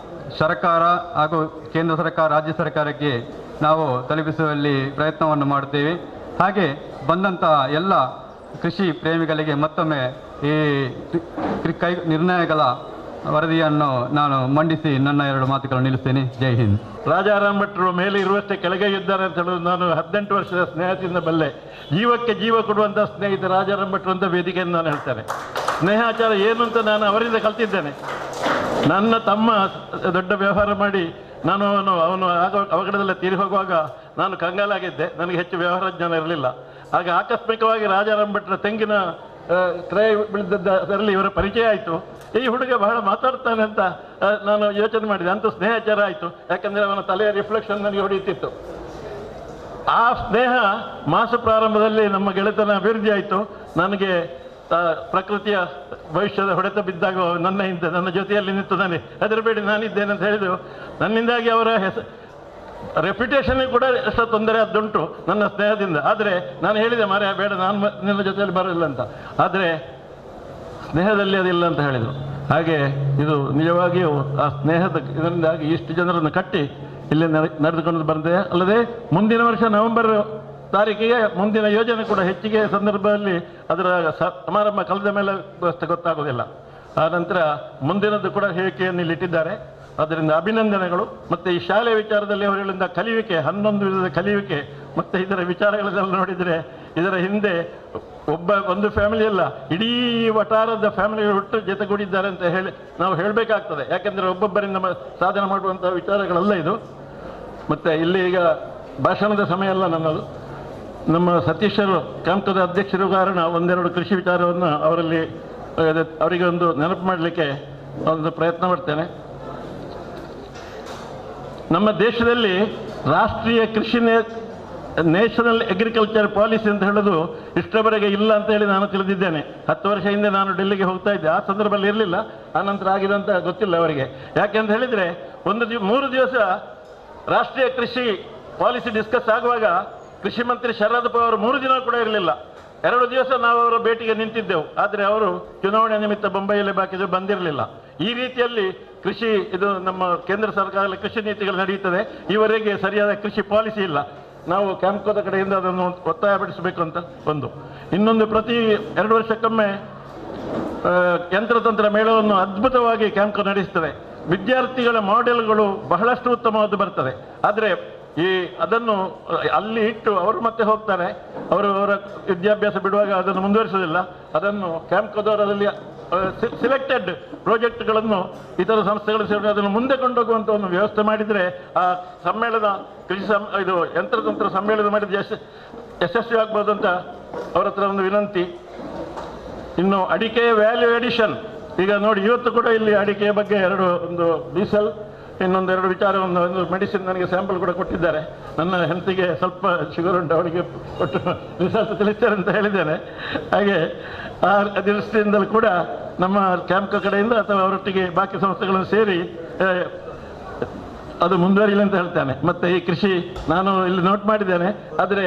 ಸರ್ಕಾರ ಹಾಗೂ ಕೇಂದ್ರ ಸರ್ಕಾರ, ರಾಜ್ಯ ಸರ್ಕಾರಕ್ಕೆ ನಾವು ತಲುಪಿಸುವಲ್ಲಿ ಪ್ರಯತ್ನವನ್ನು ಮಾಡುತ್ತೇವೆ. ಹಾಗೆ ಬಂದಂತಹ ಎಲ್ಲ ಕೃಷಿ ಪ್ರೇಮಿಗಳಿಗೆ ಮತ್ತೊಮ್ಮೆ ಈ ನಿರ್ಣಯಗಳ ವರದಿಯನ್ನು ನಾನು ಮಂಡಿಸಿ ನನ್ನ 2 ಮಾತುಗಳನ್ನು ನಿಲ್ಲಿಸ್ತೇನೆ. ಜೈ ಹಿಂದ್. ರಾಜಾರಾಮ್ ಭಟ್ರು ಮೇಲೆ ಇರುವಷ್ಟೇ ಕೆಳಗೆ ಇದ್ದಾರೆ ಅಂತ ಹೇಳೋದು ನಾನು 18 ವರ್ಷದ ಸ್ನೇಹದಿಂದ ಬಲ್ಲೆ. ಜೀವಕ್ಕೆ ಜೀವ ಕೊಡುವಂಥ ಸ್ನೇಹಿತ ರಾಜಾರಾಮ್ ಭಟ್ರು ಅಂತ ವೇದಿಕೆಯನ್ನು ನಾನು ಹೇಳ್ತೇನೆ. ಸ್ನೇಹಾಚಾರ ಏನು ಅಂತ ನಾನು ಅವರಿಂದ ಕಲ್ತಿದ್ದೇನೆ. ನನ್ನ ತಮ್ಮ ದೊಡ್ಡ ವ್ಯವಹಾರ ಮಾಡಿ ಅವನು ಅವಘಡದಲ್ಲೇ ತೀರಿ ಹೋಗುವಾಗ ನಾನು ಕಂಗಾಲಾಗಿದ್ದೆ. ನನಗೆ ಹೆಚ್ಚು ವ್ಯವಹಾರ ಜ್ಞಾನ ಇರಲಿಲ್ಲ. ಆಗ ಆಕಸ್ಮಿಕವಾಗಿ ರಾಜಾರಾಮ್ ಭಟ್ರ ತೆಂಗಿನ ಕ್ರಯ ಬೆಳೆದದ್ದರಲ್ಲಿ ಇವರ ಪರಿಚಯ ಆಯಿತು. ಈ ಹುಡುಗ ಬಹಳ ಮಾತಾಡ್ತಾನೆ ಅಂತ ನಾನು ಯೋಚನೆ ಮಾಡಿದೆ. ಅಂತೂ ಸ್ನೇಹಾಚಾರ ಆಯಿತು. ಯಾಕಂದರೆ ಅವನ ತಲೆಯ ರಿಫ್ಲೆಕ್ಷನ್ ನನಗೆ ಹೊಡೆಯುತ್ತಿತ್ತು. ಆ ಸ್ನೇಹ ಮಾಸ ಪ್ರಾರಂಭದಲ್ಲಿ ನಮ್ಮ ಗೆಳೆತನ ಅಭಿವೃದ್ಧಿ ಆಯಿತು. ನನಗೆ ಪ್ರಕೃತಿಯ ಭವಿಷ್ಯದ ಹೊಡೆತ ಬಿದ್ದಾಗ ನನ್ನ ಜೊತೆಯಲ್ಲಿ ನಿಂತು ನಾನು ಹೆದರಬೇಡಿ ನಾನಿದ್ದೇನೆ ಅಂತ ಹೇಳಿದ್ರು. ನನ್ನಿಂದಾಗಿ ಅವರ ರೆಪ್ಯುಟೇಷನ್ ಕೂಡ ಎಷ್ಟೋ ತೊಂದರೆ ಅದುಂಟು ನನ್ನ ಸ್ನೇಹದಿಂದ. ಆದರೆ ನಾನು ಹೇಳಿದೆ, ಮಾರ್ರೆ ಬೇಡ, ನಾನು ನಿನ್ನ ಜೊತೆಯಲ್ಲಿ ಬರೋದಿಲ್ಲ ಅಂತ. ಆದರೆ ಸ್ನೇಹದಲ್ಲಿ ಅದಿಲ್ಲ ಅಂತ ಹೇಳಿದರು. ಹಾಗೆ ಇದು ನಿಜವಾಗಿಯೂ ಆ ಸ್ನೇಹದ ಇದರಿಂದಾಗಿ ಇಷ್ಟು ಜನರನ್ನು ಕಟ್ಟಿ ಇಲ್ಲಿ ನಡೆದುಕೊಂಡು ಬಂದಿದೆ. ಅಲ್ಲದೆ ಮುಂದಿನ ವರ್ಷ ನವೆಂಬರ್ ತಾರೀಕಿಗೆ ಮುಂದಿನ ಯೋಜನೆ ಕೂಡ ಹೆಚ್ಚಿಗೆ ಸಂದರ್ಭದಲ್ಲಿ ಅದರ ಸಮಾರಂಭ ಕಳೆದ ಮೇಲೆ ಅಷ್ಟೇ ಗೊತ್ತಾಗೋದಿಲ್ಲ. ಆ ನಂತರ ಮುಂದಿನದ್ದು ಕೂಡ ಹೇಳಿಕೆಯನ್ನು ಇಲ್ಲಿಟ್ಟಿದ್ದಾರೆ. ಅದರಿಂದ ಅಭಿನಂದನೆಗಳು. ಮತ್ತು ಈ ಶಾಲೆ ವಿಚಾರದಲ್ಲಿ ಅವರಿಂದ ಕಲಿಯುವಿಕೆ, 11 ವಿಧದ ಕಲಿಯುವಿಕೆ ಮತ್ತು ಇದರ ವಿಚಾರಗಳನ್ನೆಲ್ಲ ನೋಡಿದರೆ ಇದರ ಹಿಂದೆ ಒಂದು ಫ್ಯಾಮಿಲಿ ಅಲ್ಲ, ಇಡೀ ವಟಾರದ ಫ್ಯಾಮಿಲಿಗಳು ಒಟ್ಟು ಜೊತೆಗೂಡಿದ್ದಾರೆ ಅಂತ ಹೇಳಿ ನಾವು ಹೇಳಬೇಕಾಗ್ತದೆ. ಯಾಕೆಂದರೆ ಒಬ್ಬೊಬ್ಬರಿಂದ ಸಾಧನೆ ಮಾಡುವಂಥ ವಿಚಾರಗಳಲ್ಲ ಇದು. ಮತ್ತು ಇಲ್ಲಿ ಈಗ ಭಾಷಣದ ಸಮಯ ಅಲ್ಲ ನನ್ನದು. ನಮ್ಮ ಸತೀಶರು ಕ್ಯಾಂಪ್ಕೋದ ಅಧ್ಯಕ್ಷರು ಕಾರಣ 1-2 ಕೃಷಿ ವಿಚಾರವನ್ನು ಅವರಿಗೆ ಒಂದು ನೆನಪು ಮಾಡಲಿಕ್ಕೆ ಒಂದು ಪ್ರಯತ್ನ ಮಾಡ್ತೇನೆ. ನಮ್ಮ ದೇಶದಲ್ಲಿ ರಾಷ್ಟ್ರೀಯ ಕೃಷಿ ನ್ಯಾಷನಲ್ ಅಗ್ರಿಕಲ್ಚರ್ ಪಾಲಿಸಿ ಅಂತ ಹೇಳೋದು ಇಷ್ಟರವರೆಗೆ ಇಲ್ಲ ಅಂತ ಹೇಳಿ ನಾನು ತಿಳಿದಿದ್ದೇನೆ. 10 ವರ್ಷ ಹಿಂದೆ ನಾನು ಡೆಲ್ಲಿಗೆ ಹೋಗ್ತಾ ಇದ್ದೆ. ಆ ಸಂದರ್ಭದಲ್ಲಿ ಇರಲಿಲ್ಲ, ಆನಂತರ ಆಗಿದೆ ಅಂತ ಗೊತ್ತಿಲ್ಲ ಅವರಿಗೆ. ಯಾಕೆಂತ ಹೇಳಿದರೆ 3 ದಿವಸ ರಾಷ್ಟ್ರೀಯ ಕೃಷಿ ಪಾಲಿಸಿ ಡಿಸ್ಕಸ್ ಆಗುವಾಗ ಕೃಷಿ ಮಂತ್ರಿ ಶರದ್ ಪವಾರ್ 3 ದಿನ ಕೂಡ ಇರಲಿಲ್ಲ. 2 ದಿವಸ ನಾವು ಅವರ ಭೇಟಿಗೆ ನಿಂತಿದ್ದೆವು. ಆದರೆ ಅವರು ಚುನಾವಣೆ ನಿಮಿತ್ತ ಬೊಂಬೈಯಲ್ಲಿ ಬಾಕಿದ್ರು, ಬಂದಿರಲಿಲ್ಲ. ಈ ರೀತಿಯಲ್ಲಿ ಕೃಷಿ ಇದು ನಮ್ಮ ಕೇಂದ್ರ ಸರ್ಕಾರದ ಕೃಷಿ ನೀತಿಗಳು ನಡೆಯುತ್ತದೆ. ಈವರೆಗೆ ಸರಿಯಾದ ಕೃಷಿ ಪಾಲಿಸಿ ಇಲ್ಲ. ನಾವು ಕ್ಯಾಂಪ್ಕೋದ ಕಡೆಯಿಂದ ಅದನ್ನು ಒತ್ತಾಯಪಡಿಸಬೇಕು ಅಂತ ಒಂದು. ಇನ್ನೊಂದು, ಪ್ರತಿ 2 ವರ್ಷಕ್ಕೊಮ್ಮೆ ಯಂತ್ರತಂತ್ರ ಮೇಳವನ್ನು ಅದ್ಭುತವಾಗಿ ಕ್ಯಾಂಪ್ಕೋ ನಡೆಸ್ತದೆ. ವಿದ್ಯಾರ್ಥಿಗಳ ಮಾಡೆಲ್ಗಳು ಬಹಳಷ್ಟು ಉತ್ತಮವಾದ ಬರ್ತದೆ. ಆದರೆ ಅದನ್ನು ಅಲ್ಲಿ ಇಟ್ಟು ಅವರು ಮತ್ತೆ ಹೋಗ್ತಾರೆ. ಅವರ ವಿದ್ಯಾಭ್ಯಾಸ ಬಿಡುವಾಗ ಅದನ್ನು ಮುಂದುವರಿಸೋದಿಲ್ಲ. ಅದನ್ನು ಕ್ಯಾಂಪ್ಕೋದವರಲ್ಲಿ ಸಿಲೆಕ್ಟೆಡ್ ಪ್ರಾಜೆಕ್ಟ್ಗಳನ್ನು ಇತರ ಸಂಸ್ಥೆಗಳು ಸೇರಿ ಅದನ್ನು ಮುಂದೆ ಕೊಂಡೋಗುವಂಥ ಒಂದು ವ್ಯವಸ್ಥೆ ಮಾಡಿದರೆ ಆ ಸಮ್ಮೇಳನ ಇದು ಯಂತ್ರತಂತ್ರ ಸಮ್ಮೇಳನ ಮಾಡಿದರೆ ಯಶಸ್ವಿ ಆಗ್ಬೋದು ಅಂತ ಅವರ ಹತ್ರ ಒಂದು ವಿನಂತಿ. ಇನ್ನು ಅಡಿಕೆ ವ್ಯಾಲ್ಯೂ ಎಡಿಷನ್, ಈಗ ನೋಡಿ ಇವತ್ತು ಕೂಡ ಇಲ್ಲಿ ಅಡಿಕೆಯ ಬಗ್ಗೆ ಒಂದು ಡೀಸೆಲ್ ಇನ್ನೊಂದೆರಡು ವಿಚಾರವನ್ನು, ಒಂದು ಮೆಡಿಸಿನ್ ನನಗೆ ಸ್ಯಾಂಪಲ್ ಕೂಡ ಕೊಟ್ಟಿದ್ದಾರೆ. ನನ್ನ ಹೆಲ್ತಿಗೆ ಸ್ವಲ್ಪ ಶುಗರ್ ಉಂಟು, ಅವಳಿಗೆ ಕೊಟ್ಟು ರಿಸಲ್ಟ್ ತಿಳಿಸ್ತಾರೆ ಅಂತ ಹೇಳಿದ್ದೇನೆ. ಹಾಗೆ ಆ ದೃಷ್ಟಿಯಿಂದಲೂ ಕೂಡ ನಮ್ಮ ಕ್ಯಾಂಪ್ ಕಡೆಯಿಂದ ಅಥವಾ ಅವರೊಟ್ಟಿಗೆ ಬಾಕಿ ಸಂಸ್ಥೆಗಳನ್ನು ಸೇರಿ ಅದು ಮುಂದುವರಿಯಲಿ ಅಂತ ಹೇಳ್ತಾನೆ. ಮತ್ತು ಈ ಕೃಷಿ ನಾನು ಇಲ್ಲಿ ನೋಟ್ ಮಾಡಿದ್ದೇನೆ, ಆದರೆ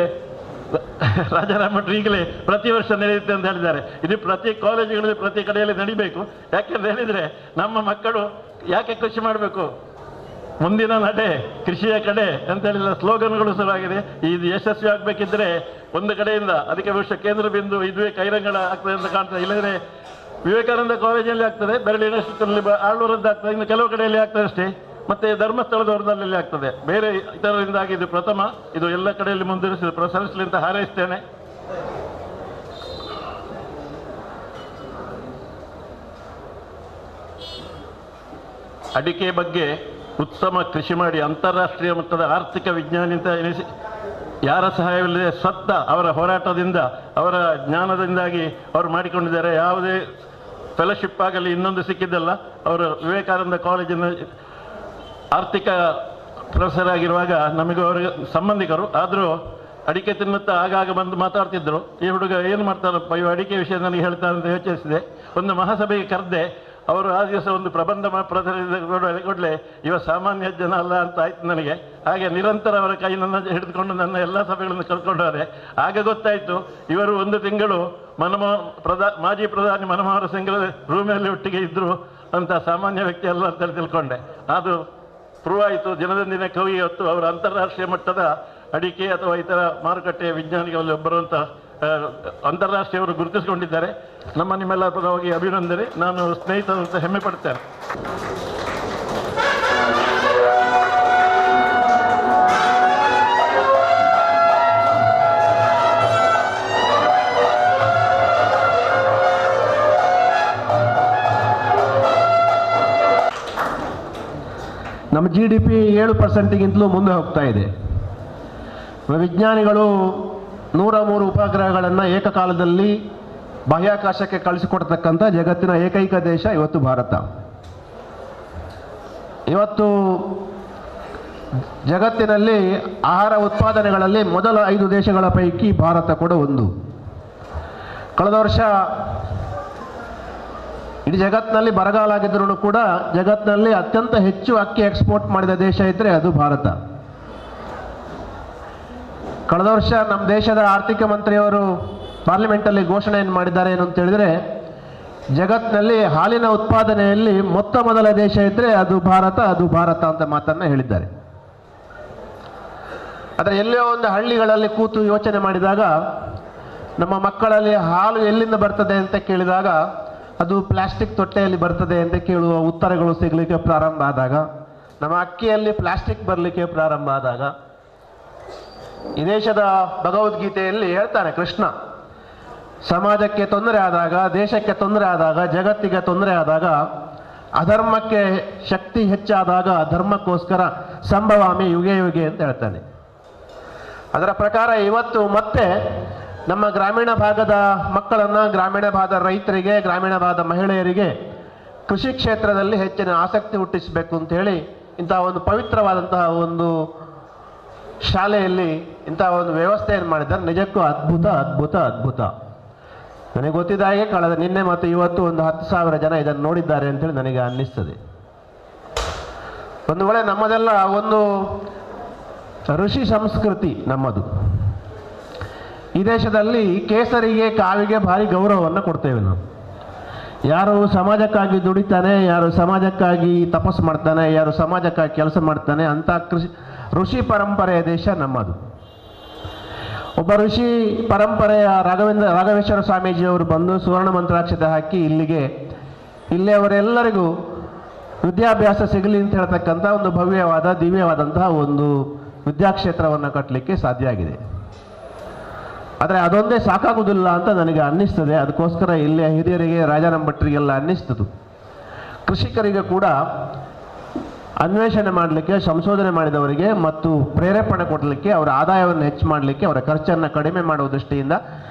ರಾಜಾರಾಮ್ ಭಟ್ರು ಈಗಲೇ ಪ್ರತಿ ವರ್ಷ ನಡೆಯುತ್ತೆ ಅಂತ ಹೇಳಿದ್ದಾರೆ. ಇದು ಪ್ರತಿ ಕಾಲೇಜುಗಳಲ್ಲಿ ಪ್ರತಿ ಕಡೆಯಲ್ಲಿ ನಡಿಬೇಕು. ಯಾಕೆಂತ ಹೇಳಿದರೆ ನಮ್ಮ ಮಕ್ಕಳು ಯಾಕೆ ಕೃಷಿ ಮಾಡಬೇಕು, ಮುಂದಿನ ನಡೆ ಕೃಷಿಯ ಕಡೆ ಅಂತ ಹೇಳಿದ ಸ್ಲೋಗನ್ಗಳು ಶುರುವಾಗಿದೆ. ಇದು ಯಶಸ್ವಿ ಆಗಬೇಕಿದ್ರೆ ಒಂದು ಕಡೆಯಿಂದ ಅದಕ್ಕೆ ಬಹುಶಃ ಕೇಂದ್ರ ಬಿಂದು ಇದುವೇ ಕೈರಂಗಳ ಆಗ್ತದೆ ಅಂತ ಕಾಣ್ತದೆ. ಇಲ್ಲದ್ರೆ ವಿವೇಕಾನಂದ ಕಾಲೇಜಲ್ಲಿ ಆಗ್ತದೆ, ಬೆರಳಿ ಯೂನಿವರ್ಸಿಟಿಯಲ್ಲಿ ಆಳ್ವಾರದ್ದು ಆಗ್ತದೆ, ಇನ್ನು ಕೆಲವು ಕಡೆಯಲ್ಲಿ ಆಗ್ತದೆ ಅಷ್ಟೇ. ಮತ್ತು ಧರ್ಮಸ್ಥಳದ ಹೊರದಲ್ಲಿ ಆಗ್ತದೆ. ಬೇರೆ ಇತರರಿಂದಾಗಿ ಇದು ಪ್ರಥಮ, ಇದು ಎಲ್ಲ ಕಡೆಯಲ್ಲಿ ಮುಂದುವರಿಸಿ ಪ್ರಸರಿಸಲಿ ಅಂತ ಹಾರೈಸ್ತೇನೆ. ಅಡಿಕೆ ಬಗ್ಗೆ ಉತ್ತಮ ಕೃಷಿ ಮಾಡಿ ಅಂತಾರಾಷ್ಟ್ರೀಯ ಮಟ್ಟದ ಆರ್ಥಿಕ ವಿಜ್ಞಾನಿ ಅಂತ ಎನಿಸಿ ಯಾರ ಸಹಾಯವಿಲ್ಲದೆ ಸ್ವತಃ ಅವರ ಹೋರಾಟದಿಂದ ಅವರ ಜ್ಞಾನದಿಂದಾಗಿ ಅವರು ಮಾಡಿಕೊಂಡಿದ್ದಾರೆ. ಯಾವುದೇ ಫೆಲೋಶಿಪ್ ಆಗಲಿ ಇನ್ನೊಂದು ಸಿಕ್ಕಿದ್ದಲ್ಲ. ಅವರು ವಿವೇಕಾನಂದ ಕಾಲೇಜಿನ ಆರ್ಥಿಕ ಪ್ರೊಫೆಸರ್ ಆಗಿರುವಾಗ ನಮಗೆ ಅವರಿಗೆ ಸಂಬಂಧಿಕರು. ಆದರೂ ಅಡಿಕೆ ತಿನ್ನುತ್ತಾ ಆಗಾಗ ಬಂದು ಮಾತಾಡ್ತಿದ್ರು. ಈ ಹುಡುಗ ಏನು ಮಾಡ್ತಾರಪ್ಪ, ಇವು ಅಡಿಕೆ ವಿಷಯ ನನಗೆ ಹೇಳ್ತಾರೆ ಅಂತ ಯೋಚಿಸಿದೆ. ಒಂದು ಮಹಾಸಭೆಗೆ ಕರೆದೆ. ಅವರು ಆ ದಿವಸ ಒಂದು ಪ್ರಬಂಧ ಕೊಡಲೆ ಇವ ಸಾಮಾನ್ಯ ಜನ ಅಲ್ಲ ಅಂತ ಆಯ್ತು ನನಗೆ. ಹಾಗೆ ನಿರಂತರ ಅವರ ಕೈ ನನ್ನ ಹಿಡಿದುಕೊಂಡು ನನ್ನ ಎಲ್ಲ ಸಭೆಗಳನ್ನು ಕರ್ಕೊಂಡು ಹೋದೆ. ಆಗ ಗೊತ್ತಾಯಿತು ಇವರು ಒಂದು ತಿಂಗಳು ಮಾಜಿ ಪ್ರಧಾನಿ ಮನಮೋಹನ್ ಸಿಂಗ್ ರೂಮಲ್ಲಿ ಒಟ್ಟಿಗೆ ಇದ್ದರು ಅಂತ ಸಾಮಾನ್ಯ ವ್ಯಕ್ತಿ ಅಲ್ಲ ಅಂತ ತಿಳ್ಕೊಂಡೆ. ಅದು ಪ್ರೂವ್ ಆಯಿತು. ದಿನದಿಂದ ಕವಿ ಹೊತ್ತು ಅವರು ಅಂತಾರಾಷ್ಟ್ರೀಯ ಮಟ್ಟದ ಅಡಿಕೆ ಅಥವಾ ಇತರ ಮಾರುಕಟ್ಟೆಯ ವಿಜ್ಞಾನಿಗಳಲ್ಲಿ ಒಬ್ಬರು ಅಂತ ಅಂತಾರಾಷ್ಟ್ರೀಯವರು ಗುರುತಿಸಿಕೊಂಡಿದ್ದಾರೆ. ನಿಮ್ಮೆಲ್ಲ ಪರವಾಗಿ ಅಭಿನಂದನೆ. ನಾನು ಸ್ನೇಹಿತರು ಅಂತ ಹೆಮ್ಮೆ ಪಡ್ತೇನೆ. ನಮ್ಮ GDP 7%ಗಿಂತಲೂ ಮುಂದೆ ಹೋಗ್ತಾ ಇದೆ. ವಿಜ್ಞಾನಿಗಳು 103 ಉಪಗ್ರಹಗಳನ್ನು ಏಕಕಾಲದಲ್ಲಿ ಬಾಹ್ಯಾಕಾಶಕ್ಕೆ ಕಳಿಸಿಕೊಡ್ತಕ್ಕಂಥ ಜಗತ್ತಿನ ಏಕೈಕ ದೇಶ ಇವತ್ತು ಭಾರತ. ಇವತ್ತು ಜಗತ್ತಿನಲ್ಲಿ ಆಹಾರ ಉತ್ಪಾದನೆಗಳಲ್ಲಿ ಮೊದಲ 5 ದೇಶಗಳ ಪೈಕಿ ಭಾರತ ಕೂಡ ಒಂದು. ಕಳೆದ ವರ್ಷ ಇಡೀ ಜಗತ್ತಿನಲ್ಲಿ ಬರಗಾಲ ಆಗಿದ್ರೂ ಕೂಡ ಜಗತ್ತಿನಲ್ಲಿ ಅತ್ಯಂತ ಹೆಚ್ಚು ಅಕ್ಕಿ ಎಕ್ಸ್ಪೋರ್ಟ್ ಮಾಡಿದ ದೇಶ ಇದ್ದರೆ ಅದು ಭಾರತ. ಕಳೆದ ವರ್ಷ ನಮ್ಮ ದೇಶದ ಆರ್ಥಿಕ ಮಂತ್ರಿಯವರು ಪಾರ್ಲಿಮೆಂಟಲ್ಲಿ ಘೋಷಣೆಯನ್ನು ಮಾಡಿದ್ದಾರೆ ಏನು ಅಂತ ಹೇಳಿದರೆ, ಜಗತ್ತಿನಲ್ಲಿ ಹಾಲಿನ ಉತ್ಪಾದನೆಯಲ್ಲಿ ಮೊದಲ ದೇಶ ಇದ್ದರೆ ಅದು ಭಾರತ ಅಂತ ಮಾತನ್ನು ಹೇಳಿದ್ದಾರೆ. ಆದರೆ ಎಲ್ಲೋ ಒಂದು ಹಳ್ಳಿಗಳಲ್ಲಿ ಕೂತು ಯೋಚನೆ ಮಾಡಿದಾಗ, ನಮ್ಮ ಮಕ್ಕಳಲ್ಲಿ ಹಾಲು ಎಲ್ಲಿಂದ ಬರ್ತದೆ ಅಂತ ಕೇಳಿದಾಗ ಅದು ಪ್ಲಾಸ್ಟಿಕ್ ತೊಟ್ಟೆಯಲ್ಲಿ ಬರ್ತದೆ ಅಂತ ಕೇಳುವ ಉತ್ತರಗಳು ಸಿಗಲಿಕ್ಕೆ ಪ್ರಾರಂಭ ಆದಾಗ, ನಮ್ಮ ಅಕ್ಕಿಯಲ್ಲಿ ಪ್ಲಾಸ್ಟಿಕ್ ಬರಲಿಕ್ಕೆ ಪ್ರಾರಂಭ ಆದಾಗ, ಈ ದೇಶದ ಭಗವದ್ಗೀತೆಯಲ್ಲಿ ಹೇಳ್ತಾನೆ ಕೃಷ್ಣ, ಸಮಾಜಕ್ಕೆ ತೊಂದರೆ ಆದಾಗ, ದೇಶಕ್ಕೆ ತೊಂದರೆ ಆದಾಗ, ಜಗತ್ತಿಗೆ ತೊಂದರೆ ಆದಾಗ, ಅಧರ್ಮಕ್ಕೆ ಶಕ್ತಿ ಹೆಚ್ಚಾದಾಗ ಧರ್ಮಕ್ಕೋಸ್ಕರ ಸಂಭವಾಮಿ ಯುಗೆ ಯುಗೆ ಅಂತ ಹೇಳ್ತಾನೆ. ಅದರ ಪ್ರಕಾರ ಇವತ್ತು ಮತ್ತೆ ನಮ್ಮ ಗ್ರಾಮೀಣ ಭಾಗದ ಮಕ್ಕಳನ್ನು, ಗ್ರಾಮೀಣ ಭಾಗದ ರೈತರಿಗೆ, ಗ್ರಾಮೀಣ ಭಾಗದ ಮಹಿಳೆಯರಿಗೆ ಕೃಷಿ ಕ್ಷೇತ್ರದಲ್ಲಿ ಹೆಚ್ಚಿನ ಆಸಕ್ತಿ ಹುಟ್ಟಿಸಬೇಕು ಅಂತೇಳಿ ಇಂತಹ ಒಂದು ಪವಿತ್ರವಾದಂತಹ ಒಂದು ಶಾಲೆಯಲ್ಲಿ ಇಂತಹ ಒಂದು ವ್ಯವಸ್ಥೆಯನ್ನು ಮಾಡಿದ್ದಾರೆ. ನಿಜಕ್ಕೂ ಅದ್ಭುತ. ನನಗೆ ಗೊತ್ತಿದ್ದ ಹಾಗೆ ಕಳೆದ ನಿನ್ನೆ ಮತ್ತು ಇವತ್ತು ಒಂದು 10,000 ಜನ ಇದನ್ನು ನೋಡಿದ್ದಾರೆ ಅಂತೇಳಿ ನನಗೆ ಅನ್ನಿಸ್ತದೆ. ಒಂದು ವೇಳೆ ನಮ್ಮದೆಲ್ಲ ಒಂದು ಋಷಿ ಸಂಸ್ಕೃತಿ ನಮ್ಮದು. ಈ ದೇಶದಲ್ಲಿ ಕೇಸರಿಗೆ, ಕಾವಿಗೆ ಭಾರಿ ಗೌರವವನ್ನು ಕೊಡ್ತೇವೆ ನಾವು. ಯಾರು ಸಮಾಜಕ್ಕಾಗಿ ದುಡಿತಾನೆ, ಯಾರು ಸಮಾಜಕ್ಕಾಗಿ ತಪಸ್ಸು ಮಾಡ್ತಾನೆ, ಯಾರು ಸಮಾಜಕ್ಕಾಗಿ ಕೆಲಸ ಮಾಡ್ತಾನೆ ಅಂತ ಋಷಿ ಪರಂಪರೆಯ ದೇಶ ನಮ್ಮದು. ಒಬ್ಬ ಋಷಿ ಪರಂಪರೆಯ ರಾಘವೇಶ್ವರ ಸ್ವಾಮೀಜಿಯವರು ಬಂದು ಸುವರ್ಣ ಮಂತ್ರಾಕ್ಷತೆ ಹಾಕಿ ಇಲ್ಲಿ ಅವರೆಲ್ಲರಿಗೂ ವಿದ್ಯಾಭ್ಯಾಸ ಸಿಗಲಿ ಅಂತ ಹೇಳ್ತಕ್ಕಂಥ ಒಂದು ಭವ್ಯವಾದ ದಿವ್ಯವಾದಂತಹ ಒಂದು ವಿದ್ಯಾಕ್ಷೇತ್ರವನ್ನು ಕಟ್ಟಲಿಕ್ಕೆ ಸಾಧ್ಯ ಆಗಿದೆ. ಆದರೆ ಅದೊಂದೇ ಸಾಕಾಗುವುದಿಲ್ಲ ಅಂತ ನನಗೆ ಅನ್ನಿಸ್ತದೆ. ಅದಕ್ಕೋಸ್ಕರ ಇಲ್ಲಿಯ ಹಿರಿಯರಿಗೆ, ರಾಜಾರಾಮ್ ಭಟ್ರಿಗೆಲ್ಲ ಅನ್ನಿಸ್ತದು, ಕೃಷಿಕರಿಗೆ ಕೂಡ ಅನ್ವೇಷಣೆ ಮಾಡಲಿಕ್ಕೆ, ಸಂಶೋಧನೆ ಮಾಡಿದವರಿಗೆ ಮತ್ತು ಪ್ರೇರೇಪಣೆ ಕೊಡಲಿಕ್ಕೆ, ಅವರ ಆದಾಯವನ್ನು ಹೆಚ್ಚು ಮಾಡಲಿಕ್ಕೆ, ಅವರ ಖರ್ಚನ್ನು ಕಡಿಮೆ ಮಾಡುವ ದೃಷ್ಟಿಯಿಂದ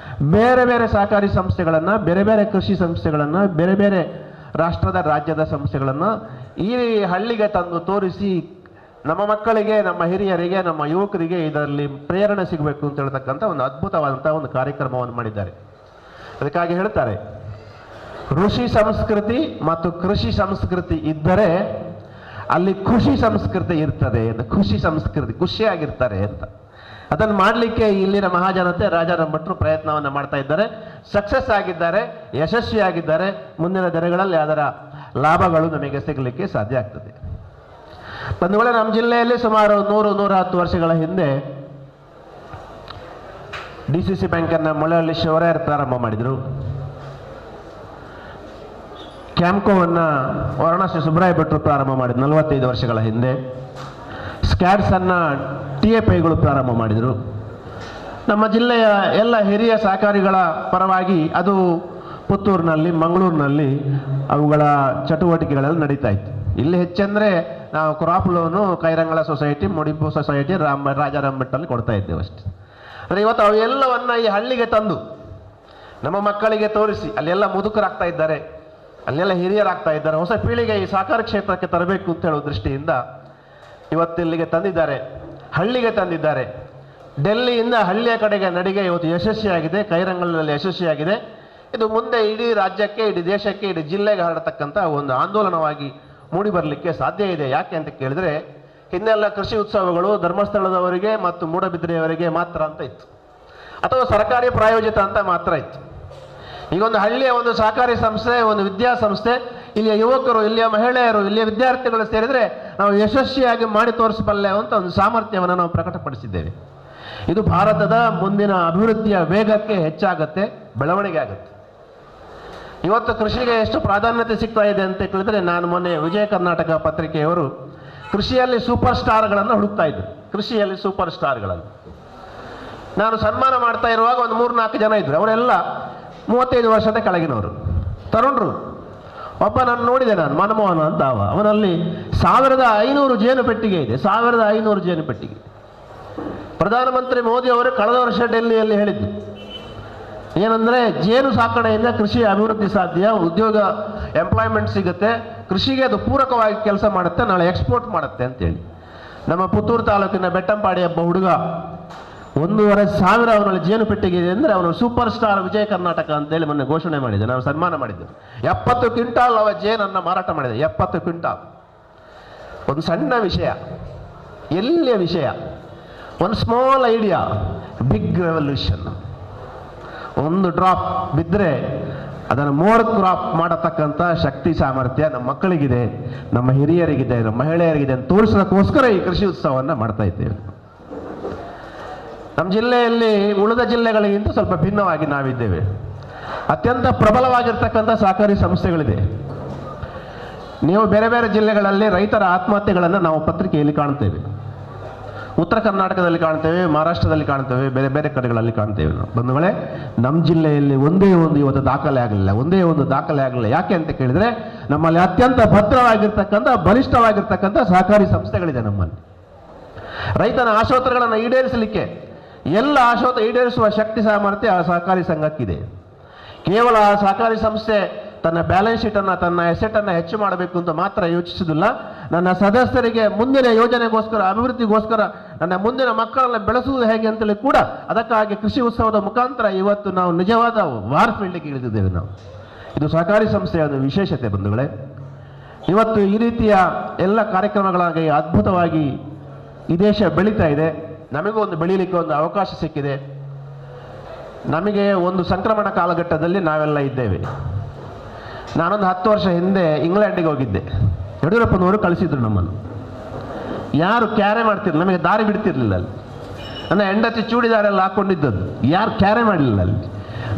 ಬೇರೆ ಬೇರೆ ಸಹಕಾರಿ ಸಂಸ್ಥೆಗಳನ್ನು, ಬೇರೆ ಬೇರೆ ಕೃಷಿ ಸಂಸ್ಥೆಗಳನ್ನು, ಬೇರೆ ಬೇರೆ ರಾಜ್ಯದ ಸಂಸ್ಥೆಗಳನ್ನು ಈ ಹಳ್ಳಿಗೆ ತಂದು ತೋರಿಸಿ ನಮ್ಮ ಮಕ್ಕಳಿಗೆ, ನಮ್ಮ ಹಿರಿಯರಿಗೆ, ನಮ್ಮ ಯುವಕರಿಗೆ ಇದರಲ್ಲಿ ಪ್ರೇರಣೆ ಸಿಗಬೇಕು ಅಂತ ಹೇಳ್ತಕ್ಕಂಥ ಒಂದು ಅದ್ಭುತವಾದಂಥ ಒಂದು ಕಾರ್ಯಕ್ರಮವನ್ನು ಮಾಡಿದ್ದಾರೆ. ಅದಕ್ಕಾಗಿ ಹೇಳ್ತಾರೆ, ಋಷಿ ಸಂಸ್ಕೃತಿ ಮತ್ತು ಕೃಷಿ ಸಂಸ್ಕೃತಿ ಇದ್ದರೆ ಅಲ್ಲಿ ಖುಷಿ ಸಂಸ್ಕೃತಿ ಇರ್ತದೆ ಅಂತ. ಖುಷಿ ಸಂಸ್ಕೃತಿ, ಖುಷಿಯಾಗಿರ್ತಾರೆ ಅಂತ. ಅದನ್ನು ಮಾಡಲಿಕ್ಕೆ ಇಲ್ಲಿನ ಮಹಾಜನತೆ ರಾಜಾರಾಮ್ ಭಟ್ರು ಪ್ರಯತ್ನವನ್ನು ಮಾಡ್ತಾ ಇದ್ದಾರೆ. ಸಕ್ಸಸ್ ಆಗಿದ್ದಾರೆ, ಯಶಸ್ವಿಯಾಗಿದ್ದಾರೆ. ಮುಂದಿನ ದಿನಗಳಲ್ಲಿ ಅದರ ಲಾಭಗಳು ನಮಗೆ ಸಿಗಲಿಕ್ಕೆ ಸಾಧ್ಯ ಆಗ್ತದೆ. ಒಂದು ವೇಳೆ ನಮ್ಮ ಜಿಲ್ಲೆಯಲ್ಲಿ ಸುಮಾರು 100-110 ವರ್ಷಗಳ ಹಿಂದೆ DCC ಬ್ಯಾಂಕನ್ನು ಮೊಳಹಳ್ಳಿ ಶಿವರಾಯರು ಪ್ರಾರಂಭ ಮಾಡಿದರು. ಕ್ಯಾಂಪ್ಕೋವನ್ನು ವಾರಣಾಸಿ ಸುಬ್ರಾಯ ಭಟ್ರು ಪ್ರಾರಂಭ ಮಾಡಿದ್ರು 45 ವರ್ಷಗಳ ಹಿಂದೆ. ಸ್ಕ್ಯಾಡ್ಸನ್ನು TFIಗಳು ಪ್ರಾರಂಭ ಮಾಡಿದರು. ನಮ್ಮ ಜಿಲ್ಲೆಯ ಎಲ್ಲ ಹಿರಿಯ ಸಹಕಾರಿಗಳ ಪರವಾಗಿ ಅದು ಪುತ್ತೂರಿನಲ್ಲಿ, ಮಂಗಳೂರಿನಲ್ಲಿ ಅವುಗಳ ಚಟುವಟಿಕೆಗಳೆಲ್ಲ ನಡೀತಾ ಇತ್ತು. ಇಲ್ಲಿ ಹೆಚ್ಚಂದರೆ ನಾವು crop loan Kairangala society, Mudipu society, Rajaram ಭಟ್ಟಲ್ಲಿ ಕೊಡ್ತಾ ಇದ್ದೇವೆ ಅಷ್ಟೆ. ಅಂದರೆ ಇವತ್ತು ಅವೆಲ್ಲವನ್ನು ಈ ಹಳ್ಳಿಗೆ ತಂದು ನಮ್ಮ ಮಕ್ಕಳಿಗೆ ತೋರಿಸಿ, ಅಲ್ಲೆಲ್ಲ ಮುದುಕರಾಗ್ತಾ ಇದ್ದಾರೆ, ಅಲ್ಲೆಲ್ಲ ಹಿರಿಯರಾಗ್ತಾ ಇದ್ದಾರೆ, ಹೊಸ ಪೀಳಿಗೆ ಈ ಸಹಕಾರ ಕ್ಷೇತ್ರಕ್ಕೆ ತರಬೇಕು ಅಂತ ಹೇಳುವ ದೃಷ್ಟಿಯಿಂದ ಇವತ್ತಿಲ್ಲಿಗೆ ತಂದಿದ್ದಾರೆ, ಹಳ್ಳಿಗೆ ತಂದಿದ್ದಾರೆ. ಡೆಲ್ಲಿಯಿಂದ ಹಳ್ಳಿಯ ಕಡೆಗೆ ನಡಿಗೆ ಇವತ್ತು ಯಶಸ್ವಿಯಾಗಿದೆ, ಕೈರಂಗಲಲ್ಲಿ ಯಶಸ್ವಿಯಾಗಿದೆ. ಇದು ಮುಂದೆ ಇಡೀ ರಾಜ್ಯಕ್ಕೆ, ಇಡೀ ದೇಶಕ್ಕೆ, ಇಡೀ ಜಿಲ್ಲೆಗೆ ಹರಡತಕ್ಕಂಥ ಒಂದು ಆಂದೋಲನವಾಗಿ ಮೂಡಿ ಬರಲಿಕ್ಕೆ ಸಾಧ್ಯ ಇದೆ. ಯಾಕೆ ಅಂತ ಕೇಳಿದ್ರೆ, ಹಿಂದೆಲ್ಲ ಕೃಷಿ ಉತ್ಸವಗಳು ಧರ್ಮಸ್ಥಳದವರಿಗೆ ಮತ್ತು ಮೂಡಬಿದ್ರೆಯವರಿಗೆ ಮಾತ್ರ ಅಂತ ಇತ್ತು, ಅಥವಾ ಸರ್ಕಾರಿ ಪ್ರಾಯೋಜಿತ ಅಂತ ಮಾತ್ರ ಇತ್ತು. ಈಗ ಒಂದು ಹಳ್ಳಿಯ ಒಂದು ಸಹಕಾರಿ ಸಂಸ್ಥೆ, ಒಂದು ವಿದ್ಯಾಸಂಸ್ಥೆ, ಇಲ್ಲಿಯ ಯುವಕರು, ಇಲ್ಲಿಯ ಮಹಿಳೆಯರು, ಇಲ್ಲಿಯ ವಿದ್ಯಾರ್ಥಿಗಳು ಸೇರಿದರೆ ನಾವು ಯಶಸ್ವಿಯಾಗಿ ಮಾಡಿ ತೋರಿಸಬಲ್ಲೆ ಅಂತ ಒಂದು ಸಾಮರ್ಥ್ಯವನ್ನು ನಾವು ಪ್ರಕಟಪಡಿಸಿದ್ದೇವೆ. ಇದು ಭಾರತದ ಮುಂದಿನ ಅಭಿವೃದ್ಧಿಯ ವೇಗಕ್ಕೆ ಹೆಚ್ಚಾಗತ್ತೆ, ಬೆಳವಣಿಗೆ ಆಗುತ್ತೆ. ಇವತ್ತು ಕೃಷಿಗೆ ಎಷ್ಟು ಪ್ರಾಧಾನ್ಯತೆ ಸಿಗ್ತಾ ಇದೆ ಅಂತ ಕೇಳಿದ್ರೆ, ನಾನು ಮೊನ್ನೆ ವಿಜಯ ಕರ್ನಾಟಕ ಪತ್ರಿಕೆಯವರು ಕೃಷಿಯಲ್ಲಿ ಸೂಪರ್ ಸ್ಟಾರ್ಗಳನ್ನು ಹುಡುಕ್ತಾ ಇದ್ರು. ಕೃಷಿಯಲ್ಲಿ ಸೂಪರ್ ಸ್ಟಾರ್ಗಳನ್ನು ನಾನು ಸನ್ಮಾನ ಮಾಡ್ತಾ ಇರುವಾಗ ಒಂದು 3-4 ಜನ ಇದ್ರು. ಅವರೆಲ್ಲ 35 ವರ್ಷದ ಕೆಳಗಿನವರು, ತರುಣರು. ಒಬ್ಬ ನಾನು ನೋಡಿದೆ, ನಾನು ಮನಮೋಹನ್ ಅಂತ. ಅವನಲ್ಲಿ 1500 ಜೇನು ಪೆಟ್ಟಿಗೆ ಇದೆ. 1500 ಜೇನು ಪೆಟ್ಟಿಗೆ. ಪ್ರಧಾನಮಂತ್ರಿ ಮೋದಿ ಅವರು ಕಳೆದ ವರ್ಷ ಡೆಲ್ಲಿಯಲ್ಲಿ ಹೇಳಿದ್ದು ಏನಂದ್ರೆ, ಜೇನು ಸಾಕಣೆಯಿಂದ ಕೃಷಿ ಅಭಿವೃದ್ಧಿ ಸಾಧ್ಯ, ಉದ್ಯೋಗ, ಎಂಪ್ಲಾಯ್ಮೆಂಟ್ ಸಿಗುತ್ತೆ, ಕೃಷಿಗೆ ಅದು ಪೂರಕವಾಗಿ ಕೆಲಸ ಮಾಡುತ್ತೆ, ನಾಳೆ ಎಕ್ಸ್ಪೋರ್ಟ್ ಮಾಡುತ್ತೆ ಅಂತೇಳಿ. ನಮ್ಮ ಪುತ್ತೂರು ತಾಲೂಕಿನ ಬೆಟ್ಟಂಪಾಡಿ ಒಬ್ಬ ಹುಡುಗ 1,500 ಅವನಲ್ಲಿ ಜೇನು ಪೆಟ್ಟಿಗೆ ಇದೆ ಅಂದರೆ ಅವನು ಸೂಪರ್ ಸ್ಟಾರ್ ವಿಜಯ ಕರ್ನಾಟಕ ಅಂತೇಳಿ ಮೊನ್ನೆ ಘೋಷಣೆ ಮಾಡಿದ್ದೆ, ನಾವು ಸನ್ಮಾನ ಮಾಡಿದ್ದೆ. 70 ಕ್ವಿಂಟಾಲ್ ಅವ ಜೇನನ್ನು ಮಾರಾಟ ಮಾಡಿದೆ. 70 ಕ್ವಿಂಟಾಲ್. ಒಂದು ಸಣ್ಣ ವಿಷಯ, ಎಲ್ಲಿಯ ವಿಷಯ, ಒಂದು ಸ್ಮಾಲ್ ಐಡಿಯಾ, ಬಿಗ್ ರೆವಲ್ಯೂಷನ್. ಒಂದು ಡ್ರಾಪ್ ಬಿದ್ದರೆ ಅದನ್ನು 3 ಕ್ರಾಪ್ ಮಾಡತಕ್ಕಂಥ ಶಕ್ತಿ ಸಾಮರ್ಥ್ಯ ನಮ್ಮ ಮಕ್ಕಳಿಗಿದೆ, ನಮ್ಮ ಹಿರಿಯರಿಗಿದೆ, ನಮ್ಮ ಮಹಿಳೆಯರಿಗಿದೆ ಅಂತ ತೋರಿಸೋದಕ್ಕೋಸ್ಕರ ಈ ಕೃಷಿ ಉತ್ಸವವನ್ನು ಮಾಡ್ತಾ ಇದ್ದೇವೆ. ನಮ್ಮ ಜಿಲ್ಲೆಯಲ್ಲಿ ಉಳಿದ ಜಿಲ್ಲೆಗಳಿಗಿಂತ ಸ್ವಲ್ಪ ಭಿನ್ನವಾಗಿ ನಾವಿದ್ದೇವೆ. ಅತ್ಯಂತ ಪ್ರಬಲವಾಗಿರ್ತಕ್ಕಂಥ ಸಹಕಾರಿ ಸಂಸ್ಥೆಗಳಿದೆ. ನೀವು ಬೇರೆ ಬೇರೆ ಜಿಲ್ಲೆಗಳಲ್ಲಿ ರೈತರ ಆತ್ಮಹತ್ಯೆಗಳನ್ನು ನಾವು ಪತ್ರಿಕೆಯಲ್ಲಿ ಕಾಣ್ತೇವೆ. ಉತ್ತರ ಕರ್ನಾಟಕದಲ್ಲಿ ಕಾಣ್ತೇವೆ, ಮಹಾರಾಷ್ಟ್ರದಲ್ಲಿ ಕಾಣ್ತೇವೆ, ಬೇರೆ ಬೇರೆ ಕಡೆಗಳಲ್ಲಿ ಕಾಣ್ತೇವೆ. ನಾವು ಬಂಧುಗಳೇ, ನಮ್ಮ ಜಿಲ್ಲೆಯಲ್ಲಿ ಒಂದೇ ಒಂದು ಇವತ್ತು ದಾಖಲೆ ಆಗಲಿಲ್ಲ, ಒಂದೇ ಒಂದು ದಾಖಲೆ ಆಗಲಿಲ್ಲ. ಯಾಕೆ ಅಂತ ಕೇಳಿದರೆ, ನಮ್ಮಲ್ಲಿ ಅತ್ಯಂತ ಭದ್ರವಾಗಿರ್ತಕ್ಕಂಥ, ಬಲಿಷ್ಠವಾಗಿರ್ತಕ್ಕಂಥ ಸಹಕಾರಿ ಸಂಸ್ಥೆಗಳಿದೆ ನಮ್ಮಲ್ಲಿ. ರೈತನ ಆಶೋತ್ತರಗಳನ್ನು ಈಡೇರಿಸಲಿಕ್ಕೆ, ಎಲ್ಲ ಆಶೋತ್ತರ ಈಡೇರಿಸುವ ಶಕ್ತಿ ಸಾಮರ್ಥ್ಯ ಆ ಸಹಕಾರಿ ಸಂಘಕ್ಕಿದೆ. ಕೇವಲ ಆ ಸಹಕಾರಿ ಸಂಸ್ಥೆ ತನ್ನ ಬ್ಯಾಲೆನ್ಸ್ ಶೀಟನ್ನು, ತನ್ನ ಅಸೆಟನ್ನು ಹೆಚ್ಚು ಮಾಡಬೇಕು ಅಂತ ಮಾತ್ರ ಯೋಚಿಸುವುದಿಲ್ಲ. ನನ್ನ ಸದಸ್ಯರಿಗೆ ಮುಂದಿನ ಯೋಜನೆಗೋಸ್ಕರ, ಅಭಿವೃದ್ಧಿಗೋಸ್ಕರ, ನನ್ನ ಮುಂದಿನ ಮಕ್ಕಳನ್ನು ಬೆಳೆಸುವುದು ಹೇಗೆ ಅಂತೇಳಿ ಕೂಡ ಅದಕ್ಕಾಗಿ ಕೃಷಿ ಉತ್ಸವದ ಮುಖಾಂತರ ಇವತ್ತು ನಾವು ನಿಜವಾದ ವಾರ್ ಫೀಲ್ಡ್ಗೆ ಇಳಿದಿದ್ದೇವೆ. ನಾವು ಇದು ಸಹಕಾರಿ ಸಂಸ್ಥೆಯ ಒಂದು ವಿಶೇಷತೆ ಬಂಧುಗಳೇ. ಇವತ್ತು ಈ ರೀತಿಯ ಎಲ್ಲ ಕಾರ್ಯಕ್ರಮಗಳಾಗಿ ಅದ್ಭುತವಾಗಿ ಈ ದೇಶ ಬೆಳೀತಾ ಇದೆ. ನಮಗೂ ಒಂದು ಬೆಳೀಲಿಕ್ಕೆ ಒಂದು ಅವಕಾಶ ಸಿಕ್ಕಿದೆ. ನಮಗೆ ಒಂದು ಸಂಕ್ರಮಣ ಕಾಲಘಟ್ಟದಲ್ಲಿ ನಾವೆಲ್ಲ ಇದ್ದೇವೆ. ನಾನೊಂದು 10 ವರ್ಷ ಹಿಂದೆ ಇಂಗ್ಲೆಂಡಿಗೆ ಹೋಗಿದ್ದೆ. ಯಡಿಯೂರಪ್ಪನವರು ಕಳಿಸಿದ್ರು ನಮ್ಮನ್ನು. ಯಾರು ಕ್ಯಾರೆ ಮಾಡ್ತಿರ್ಲಿಲ್ಲ, ನಮಗೆ ದಾರಿ ಬಿಡ್ತಿರ್ಲಿಲ್ಲ ಅಲ್ಲಿ. ನನ್ನ ಹೆಂಡತಿ ಚೂಡಿದಾರೆಲ್ಲ ಹಾಕ್ಕೊಂಡಿದ್ದದ್ದು, ಯಾರು ಕ್ಯಾರೆ ಮಾಡಲಿಲ್ಲ ಅಲ್ಲಿ.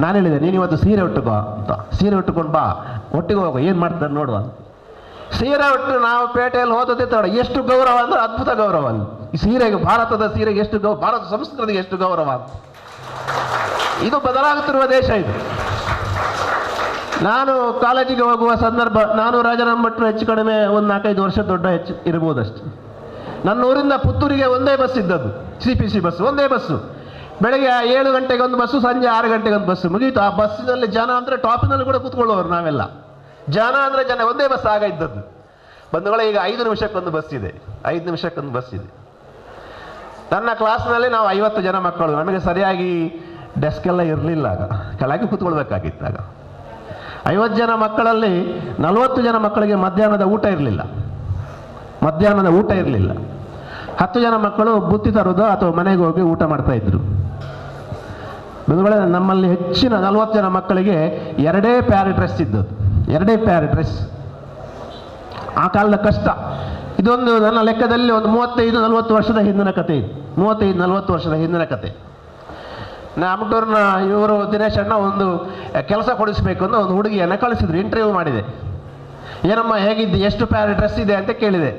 ನಾನು ಹೇಳಿದೆ, ನೀನು ಇವತ್ತು ಸೀರೆ ಉಟ್ಟುಕೋ ಅಂತ. ಸೀರೆ ಉಟ್ಟುಕೊಂಡು ಬಾ, ಒಟ್ಟಿಗೆ ಹೋಗೋ, ಏನು ಮಾಡ್ತಾರೆ ನೋಡುವ. ಸೀರೆ ಉಟ್ಟು ನಾವು ಪೇಟೆಯಲ್ಲಿ ಹೋದತೆ ತಡ. ಎಷ್ಟು ಗೌರವ ಅಂದರೆ ಅದ್ಭುತ ಗೌರವ ಅಲ್ಲಿ. ಈ ಸೀರೆಗೆ, ಭಾರತದ ಸೀರೆಗೆ ಎಷ್ಟು ಭಾರತ ಸಂಸ್ಕೃತಿಗೆ ಎಷ್ಟು ಗೌರವ. ಇದು ಬದಲಾಗುತ್ತಿರುವ ದೇಶ ಇದು. ನಾನು ಕಾಲೇಜಿಗೆ ಹೋಗುವ ಸಂದರ್ಭ, ನಾನು ರಾಜಾರಾಮ್ ಭಟ್ರು ಹೆಚ್ಚು ಕಡಿಮೆ ಒಂದು 4-5 ವರ್ಷ ದೊಡ್ಡ ಹೆಚ್ಚು ಇರ್ಬೋದಷ್ಟು. ನನ್ನ ಊರಿಂದ ಪುತ್ತೂರಿಗೆ ಒಂದೇ ಬಸ್ ಇದ್ದದ್ದು, CPC ಬಸ್ಸು, ಒಂದೇ ಬಸ್ಸು. ಬೆಳಗ್ಗೆ 7 ಗಂಟೆಗೆ ಒಂದು ಬಸ್ಸು, ಸಂಜೆ 6 ಗಂಟೆಗೆ ಒಂದು ಬಸ್ಸು, ಮುಗೀತು. ಆ ಬಸ್ಸಿನಲ್ಲಿ ಜನ ಅಂದರೆ ಟಾಪಿನಲ್ಲಿ ಕೂಡ ಕೂತ್ಕೊಳ್ಳೋರು ನಾವೆಲ್ಲ. ಜನ ಅಂದರೆ ಜನ, ಒಂದೇ ಬಸ್ ಆಗ ಇದ್ದದ್ದು. ಬಂಧುಗಳೇ, ಈಗ 5 ನಿಮಿಷಕ್ಕೊಂದು ಬಸ್ ಇದೆ, 5 ನಿಮಿಷಕ್ಕೊಂದು ಬಸ್ ಇದೆ. ನನ್ನ ಕ್ಲಾಸ್ನಲ್ಲಿ ನಾವು 50 ಜನ ಮಕ್ಕಳು, ನಮಗೆ ಸರಿಯಾಗಿ ಡೆಸ್ಕ್ ಎಲ್ಲ ಇರಲಿಲ್ಲ, ಆಗ ಕೆಳಗೆ ಕೂತ್ಕೊಳ್ಬೇಕಾಗಿತ್ತಾಗ. 50 ಜನ ಮಕ್ಕಳಲ್ಲಿ 40 ಜನ ಮಕ್ಕಳಿಗೆ ಮಧ್ಯಾಹ್ನದ ಊಟ ಇರಲಿಲ್ಲ. 10 ಜನ ಮಕ್ಕಳು ಬುತ್ತಿ ತರೋದು ಅಥವಾ ಮನೆಗೆ ಹೋಗಿ ಊಟ ಮಾಡ್ತಾ ಇದ್ರು. ಬಂಧುಗಳೇ, ನಮ್ಮಲ್ಲಿ ಹೆಚ್ಚಿನ 40 ಜನ ಮಕ್ಕಳಿಗೆ 2 ಪ್ಯಾರ್ ಡ್ರೆಸ್ ಇದ್ದದ್ದು, 2 ಪ್ಯಾರ್ ಡ್ರೆಸ್. ಆ ಕಾಲದ ಕಷ್ಟ ಇದೊಂದು. ನನ್ನ ಲೆಕ್ಕದಲ್ಲಿ ಒಂದು 35-40 ವರ್ಷದ ಹಿಂದಿನ ಕತೆ ಇದು, 35-40 ವರ್ಷದ ಹಿಂದಿನ ಕತೆ. ನಾಮಟೂರಿನ ಇವರು ದಿನೇಶ್ ಅಣ್ಣ ಒಂದು ಕೆಲಸ ಕೊಡಿಸ್ಬೇಕು ಅಂತ ಒಂದು ಹುಡುಗಿಯನ್ನು ಕಳಿಸಿದ್ರು. ಇಂಟರ್ವ್ಯೂ ಮಾಡಿದೆ. ಏನಮ್ಮ ಹೇಗಿದ್ದು, ಎಷ್ಟು ಪ್ಯಾರ್ ಡ್ರೆಸ್ ಇದೆ ಅಂತ ಕೇಳಿದೆ.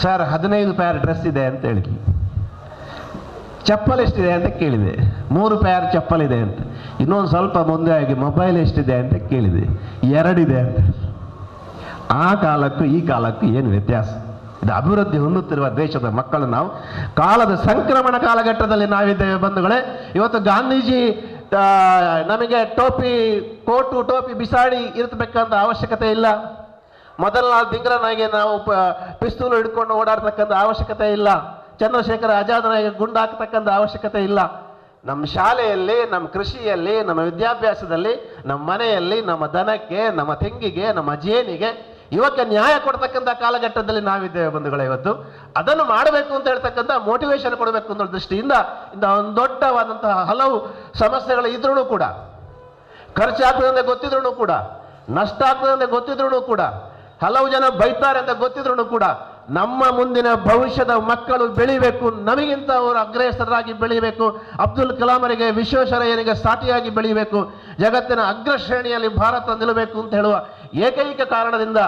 ಸರ್ 15 ಪ್ಯಾರ್ ಡ್ರೆಸ್ ಇದೆ ಅಂತ ಹೇಳಿದ್ವಿ. ಚಪ್ಪಲ್ ಎಷ್ಟಿದೆ ಅಂತ ಕೇಳಿದೆ. 3 ಪ್ಯಾರ್ ಚಪ್ಪಲ್ ಇದೆ ಅಂತ. ಇನ್ನೊಂದು ಸ್ವಲ್ಪ ಮುಂದೆ ಆಗಿ ಮೊಬೈಲ್ ಎಷ್ಟಿದೆ ಅಂತ ಕೇಳಿದೆ. 2 ಇದೆ ಅಂತ. ಆ ಕಾಲಕ್ಕೂ ಈ ಕಾಲಕ್ಕೂ ಏನು ವ್ಯತ್ಯಾಸ? ಇದು ಅಭಿವೃದ್ಧಿ ಹೊಂದುತ್ತಿರುವ ದೇಶದ ಮಕ್ಕಳು ನಾವು. ಕಾಲದ ಸಂಕ್ರಮಣ ಕಾಲಘಟ್ಟದಲ್ಲಿ ನಾವಿದ್ದೇವೆ ಬಂಧುಗಳೇ. ಇವತ್ತು ಗಾಂಧೀಜಿ ನಮಗೆ ಕೋಟು ಟೋಪಿ ಬಿಸಾಡಿ ಇರತಕ್ಕಂಥ ಅವಶ್ಯಕತೆ ಇಲ್ಲ. ಮೊದಲ ದಿಂಗ್ರನಾಗೆ ನಾವು ಪಿಸ್ತೂಲು ಹಿಡ್ಕೊಂಡು ಓಡಾಡ್ತಕ್ಕಂಥ ಅವಶ್ಯಕತೆ ಇಲ್ಲ. ಚಂದ್ರಶೇಖರ ಆಜಾದನಾಗೆ ಗುಂಡು ಹಾಕ್ತಕ್ಕಂಥ ಅವಶ್ಯಕತೆ ಇಲ್ಲ. ನಮ್ಮ ಶಾಲೆಯಲ್ಲಿ, ನಮ್ಮ ಕೃಷಿಯಲ್ಲಿ, ನಮ್ಮ ವಿದ್ಯಾಭ್ಯಾಸದಲ್ಲಿ, ನಮ್ಮ ಮನೆಯಲ್ಲಿ, ನಮ್ಮ ದನಕ್ಕೆ, ನಮ್ಮ ತೆಂಗಿಗೆ, ನಮ್ಮ ಜೇನಿಗೆ ಇವಕ್ಕೆ ನ್ಯಾಯ ಕೊಡ್ತಕ್ಕಂಥ ಕಾಲಘಟ್ಟದಲ್ಲಿ ನಾವಿದ್ದೇವೆ ಬಂಧುಗಳೇ. ಇವತ್ತು ಅದನ್ನು ಮಾಡಬೇಕು ಅಂತ ಹೇಳ್ತಕ್ಕಂಥ ಮೋಟಿವೇಶನ್ ಕೊಡಬೇಕು ಅನ್ನೋ ದೃಷ್ಟಿಯಿಂದ ಒಂದು ದೊಡ್ಡವಾದಂತಹ ಹಲವು ಸಮಸ್ಯೆಗಳು ಇದ್ರೂ ಕೂಡ, ಖರ್ಚಾಗ್ತದೆ ಅಂತ ಗೊತ್ತಿದ್ರೂ ಕೂಡ, ನಷ್ಟ ಆಗ್ತದೆ ಅಂತ ಗೊತ್ತಿದ್ರೂ ಕೂಡ, ಹಲವು ಜನ ಬೈತಾರೆ ಅಂತ ಗೊತ್ತಿದ್ರೂ ಕೂಡ, ನಮ್ಮ ಮುಂದಿನ ಭವಿಷ್ಯದ ಮಕ್ಕಳು ಬೆಳಿಬೇಕು, ನಮಗಿಂತ ಅವರು ಅಗ್ರೇಸರಾಗಿ ಬೆಳಿಬೇಕು, ಅಬ್ದುಲ್ ಕಲಾಮರಿಗೆ, ವಿಶ್ವೇಶ್ವರಯ್ಯನಿಗೆ ಸಾಟಿಯಾಗಿ ಬೆಳಿಬೇಕು, ಜಗತ್ತಿನ ಅಗ್ರಶ್ರೇಣಿಯಲ್ಲಿ ಭಾರತ ನಿಲ್ಲಬೇಕು ಅಂತ ಹೇಳುವ ಏಕೈಕ ಕಾರಣದಿಂದ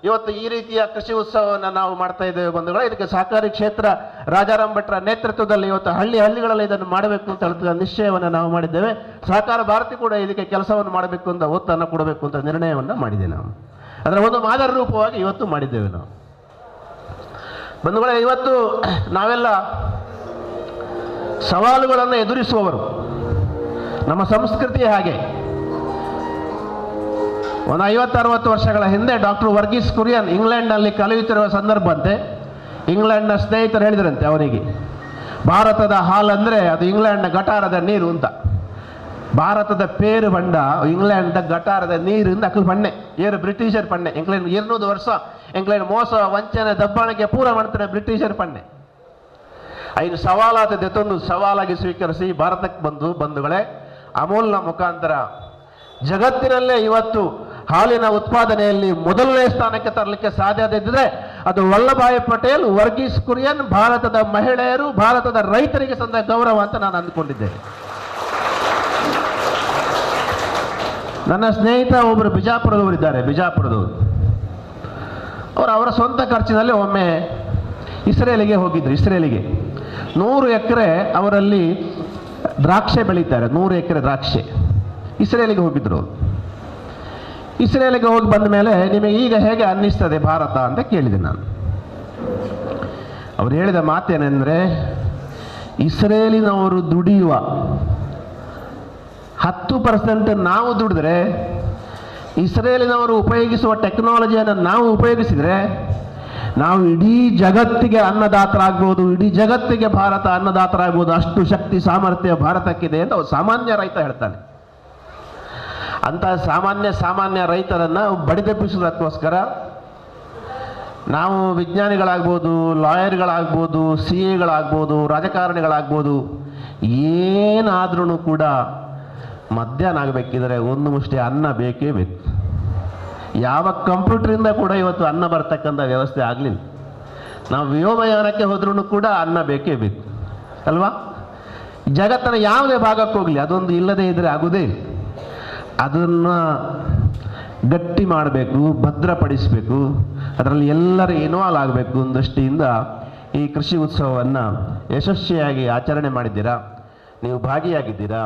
ಇವತ್ತು ಈ ರೀತಿಯ ಕೃಷಿ ಉತ್ಸವವನ್ನು ನಾವು ಮಾಡ್ತಾ ಇದ್ದೇವೆ ಬಂಧುಗಳೇ. ಇದಕ್ಕೆ ಸಹಕಾರಿ ಕ್ಷೇತ್ರ ರಾಜಾರಾಮ್ ಭಟ್ರ ನೇತೃತ್ವದಲ್ಲಿ ಇವತ್ತು ಹಳ್ಳಿಗಳಲ್ಲಿ ಇದನ್ನು ಮಾಡಬೇಕು ಅಂತ ಹೇಳ್ತಕ್ಕ ನಿಶ್ಚಯವನ್ನು ನಾವು ಮಾಡಿದ್ದೇವೆ. ಸಹಕಾರ ಭಾರತಿ ಕೂಡ ಇದಕ್ಕೆ ಕೆಲಸವನ್ನು ಮಾಡಬೇಕು ಅಂತ ಒತ್ತನ್ನು ಕೊಡಬೇಕು ಅಂತ ನಿರ್ಣಯವನ್ನು ಮಾಡಿದ್ದೇವೆ ನಾವು. ಅದರ ಒಂದು ಮಾದರಿ ರೂಪವಾಗಿ ಇವತ್ತು ಮಾಡಿದ್ದೇವೆ ನಾವು ಬಂಧುಗಳೇ. ಇವತ್ತು ನಾವೆಲ್ಲ ಸವಾಲುಗಳನ್ನು ಎದುರಿಸುವವರು. ನಮ್ಮ ಸಂಸ್ಕೃತಿ ಹಾಗೆ. ಒಂದು 50-60 ವರ್ಷಗಳ ಹಿಂದೆ ಡಾಕ್ಟರ್ ವರ್ಗೀಸ್ ಕುರಿಯನ್ ಇಂಗ್ಲೆಂಡ್ನಲ್ಲಿ ಕಲಿಯುತ್ತಿರುವ ಸಂದರ್ಭ ಅಂತೆ. ಇಂಗ್ಲೆಂಡ್ನ ಸ್ನೇಹಿತರು ಹೇಳಿದ್ರಂತೆ ಅವನಿಗೆ, ಭಾರತದ ಹಾಲಂದರೆ ಅದು ಇಂಗ್ಲೆಂಡ್ನ ಗಟಾರದ ನೀರು ಅಂತ. ಭಾರತದ ಪೇರು ಬಂಡ ಇಂಗ್ಲೆಂಡ್ ಗಟಾರದ ನೀರಿಂದ ಅಕ್ಕಲು ಪಣ್ಣೆ ಏರು ಬ್ರಿಟಿಷರ್ ಪಣ್ಣೆ. ಇಂಗ್ಲೆಂಡ್ 200 ವರ್ಷ ಇಂಗ್ಲೆಂಡ್ ಮೋಸ ವಂಚನೆ ದಬ್ಬಾಣಿಕೆ ಪೂರ ಮಾಡ್ತಾರೆ ಬ್ರಿಟಿಷರ್ ಪಣ್ಣೆ. ಐದು ಸವಾಲಾದ ತಂದು ಸವಾಲಾಗಿ ಸ್ವೀಕರಿಸಿ ಭಾರತಕ್ಕೆ ಬಂಧುಗಳೇ, ಅಮೂಲ್ನ ಮುಖಾಂತರ ಜಗತ್ತಿನಲ್ಲೇ ಇವತ್ತು ಹಾಲಿನ ಉತ್ಪಾದನೆಯಲ್ಲಿ ಮೊದಲನೇ ಸ್ಥಾನಕ್ಕೆ ತರಲಿಕ್ಕೆ ಸಾಧ್ಯದಿದ್ದರೆ ಅದು ವಲ್ಲಭಾಯ್ ಪಟೇಲ್, ವರ್ಗೀಸ್ ಕುರಿಯನ್, ಭಾರತದ ಮಹಿಳೆಯರು, ಭಾರತದ ರೈತರಿಗೆ ಸಂದ ಗೌರವ ಅಂತ ನಾನು ಅಂದುಕೊಂಡಿದ್ದೇನೆ. ನನ್ನ ಸ್ನೇಹಿತ ಒಬ್ಬರು ಬಿಜಾಪುರದವರಿದ್ದಾರೆ, ಬಿಜಾಪುರದವರು. ಅವರ ಸ್ವಂತ ಖರ್ಚಿನಲ್ಲಿ ಒಮ್ಮೆ ಇಸ್ರೇಲಿಗೆ ಹೋಗಿದ್ರು. ಇಸ್ರೇಲಿಗೆ 100 ಎಕರೆ ಅವರಲ್ಲಿ ದ್ರಾಕ್ಷೆ ಬೆಳೀತಾರೆ, 100 ಎಕರೆ ದ್ರಾಕ್ಷೆ. ಇಸ್ರೇಲಿಗೆ ಹೋಗಿದ್ರು. ಇಸ್ರೇಲಿಗೆ ಹೋಗಿ ಬಂದ ಮೇಲೆ ನಿಮಗೆ ಈಗ ಹೇಗೆ ಅನ್ನಿಸ್ತದೆ ಭಾರತ ಅಂತ ಕೇಳಿದೆ ನಾನು. ಅವರು ಹೇಳಿದ ಮಾತೇನೆಂದರೆ, ಇಸ್ರೇಲಿನವರು ದುಡಿಯುವ 10% ನಾವು ದುಡಿದ್ರೆ, ಇಸ್ರೇಲಿನವರು ಉಪಯೋಗಿಸುವ ಟೆಕ್ನಾಲಜಿಯನ್ನು ನಾವು ಉಪಯೋಗಿಸಿದರೆ ನಾವು ಇಡೀ ಜಗತ್ತಿಗೆ ಅನ್ನದಾತರಾಗ್ಬೋದು, ಇಡೀ ಜಗತ್ತಿಗೆ ಭಾರತ ಅನ್ನದಾತರಾಗ್ಬೋದು, ಅಷ್ಟು ಶಕ್ತಿ ಸಾಮರ್ಥ್ಯ ಭಾರತಕ್ಕಿದೆ ಅಂತ ಸಾಮಾನ್ಯ ರೈತ ಹೇಳ್ತಾನೆ. ಅಂತ ಸಾಮಾನ್ಯ ರೈತರನ್ನು ಬಡಿದೆಬ್ಬಿಸೋದಕ್ಕೋಸ್ಕರ ನಾವು ವಿಜ್ಞಾನಿಗಳಾಗ್ಬೋದು, ಲಾಯರ್ಗಳಾಗ್ಬೋದು, CAಗಳಾಗ್ಬೋದು, ರಾಜಕಾರಣಿಗಳಾಗ್ಬೋದು, ಏನಾದ್ರೂ ಕೂಡ ಮಧ್ಯಾಹ್ನ ಆಗಬೇಕಿದ್ರೆ ಒಂದು ಮುಷ್ಟಿ ಅನ್ನ ಬೇಕೇ ಬೇಕು. ಯಾವ ಕಂಪ್ಯೂಟರಿಂದ ಕೂಡ ಇವತ್ತು ಅನ್ನ ಬರ್ತಕ್ಕಂಥ ವ್ಯವಸ್ಥೆ ಆಗಲಿಲ್ಲ. ನಾವು ವ್ಯೋಮಯಾನಕ್ಕೆ ಹೋದ್ರೂ ಕೂಡ ಅನ್ನ ಬೇಕೇ ಬೇಕು ಅಲ್ವಾ? ಜಗತ್ತಿನ ಯಾವುದೇ ಭಾಗಕ್ಕೆ ಹೋಗಲಿ ಅದೊಂದು ಇಲ್ಲದೇ ಇದ್ದರೆ ಆಗುವುದೇ ಇಲ್ಲ. ಅದನ್ನು ಗಟ್ಟಿ ಮಾಡಬೇಕು, ಭದ್ರಪಡಿಸಬೇಕು, ಅದರಲ್ಲಿ ಎಲ್ಲರೂ ಇನ್ವಾಲ್ವ್ ಆಗಬೇಕು ಅನ್ನೋ ದೃಷ್ಟಿಯಿಂದ ಈ ಕೃಷಿ ಉತ್ಸವವನ್ನು ಯಶಸ್ವಿಯಾಗಿ ಆಚರಣೆ ಮಾಡಿದ್ದೀರಾ. ನೀವು ಭಾಗಿಯಾಗಿದ್ದೀರಾ.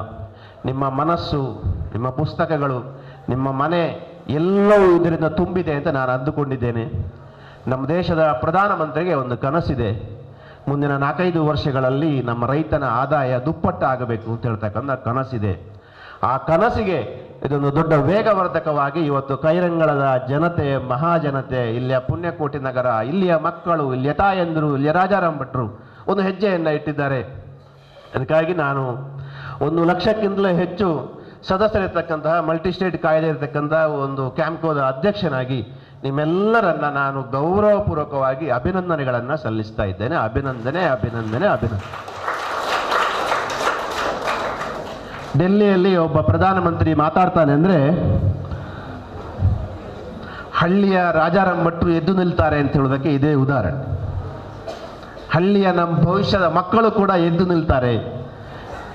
ನಿಮ್ಮ ಮನಸ್ಸು, ನಿಮ್ಮ ಪುಸ್ತಕಗಳು, ನಿಮ್ಮ ಮನೆ ಎಲ್ಲವೂ ಇದರಿಂದ ತುಂಬಿದೆ ಅಂತ ನಾನು ಅಂದುಕೊಂಡಿದ್ದೇನೆ. ನಮ್ಮ ದೇಶದ ಪ್ರಧಾನಮಂತ್ರಿಗೆ ಒಂದು ಕನಸಿದೆ. ಮುಂದಿನ 4-5 ವರ್ಷಗಳಲ್ಲಿ ನಮ್ಮ ರೈತನ ಆದಾಯ ದುಪ್ಪಟ್ಟಾಗಬೇಕು ಅಂತ ಹೇಳ್ತಕ್ಕಂಥ ಕನಸಿದೆ. ಆ ಕನಸಿಗೆ ಇದೊಂದು ದೊಡ್ಡ ವೇಗವರ್ಧಕವಾಗಿ ಇವತ್ತು ಕೈರಂಗಳದ ಜನತೆ, ಮಹಾಜನತೆ, ಇಲ್ಲಿಯ ಪುಣ್ಯಕೋಟಿ ನಗರ, ಇಲ್ಲಿಯ ಮಕ್ಕಳು, ಇಲ್ಲಿಯ ತಾಯಂದಿರು, ಇಲ್ಲಿಯ ರಾಜಾರಾಮ್ ಭಟ್ರು ಒಂದು ಹೆಜ್ಜೆಯನ್ನು ಇಟ್ಟಿದ್ದಾರೆ. ಅದಕ್ಕಾಗಿ ನಾನು 1 ಲಕ್ಷಕ್ಕಿಂತಲೂ ಹೆಚ್ಚು ಸದಸ್ಯರಿರ್ತಕ್ಕಂತಹ ಮಲ್ಟಿಸ್ಟೇಟ್ ಕಾಯ್ದೆ ಇರತಕ್ಕಂತಹ ಒಂದು ಕ್ಯಾಂಪ್ಕೋದ ಅಧ್ಯಕ್ಷನಾಗಿ ನಿಮ್ಮೆಲ್ಲರನ್ನ ನಾನು ಗೌರವಪೂರ್ವಕವಾಗಿ ಅಭಿನಂದನೆಗಳನ್ನು ಸಲ್ಲಿಸ್ತಾ ಇದ್ದೇನೆ. ಅಭಿನಂದನೆ, ಅಭಿನಂದನೆ, ಅಭಿನಂದನೆ. ಡೆಲ್ಲಿಯಲ್ಲಿ ಒಬ್ಬ ಪ್ರಧಾನಮಂತ್ರಿ ಮಾತಾಡ್ತಾನೆ ಅಂದರೆ ಹಳ್ಳಿಯ ರಾಜಾರಾಮ್ ಭಟ್ರು ಎದ್ದು ನಿಲ್ತಾರೆ ಅಂತ ಹೇಳೋದಕ್ಕೆ ಇದೇ ಉದಾಹರಣೆ. ಹಳ್ಳಿಯ ನಮ್ಮ ಭವಿಷ್ಯದ ಮಕ್ಕಳು ಕೂಡ ಎದ್ದು ನಿಲ್ತಾರೆ.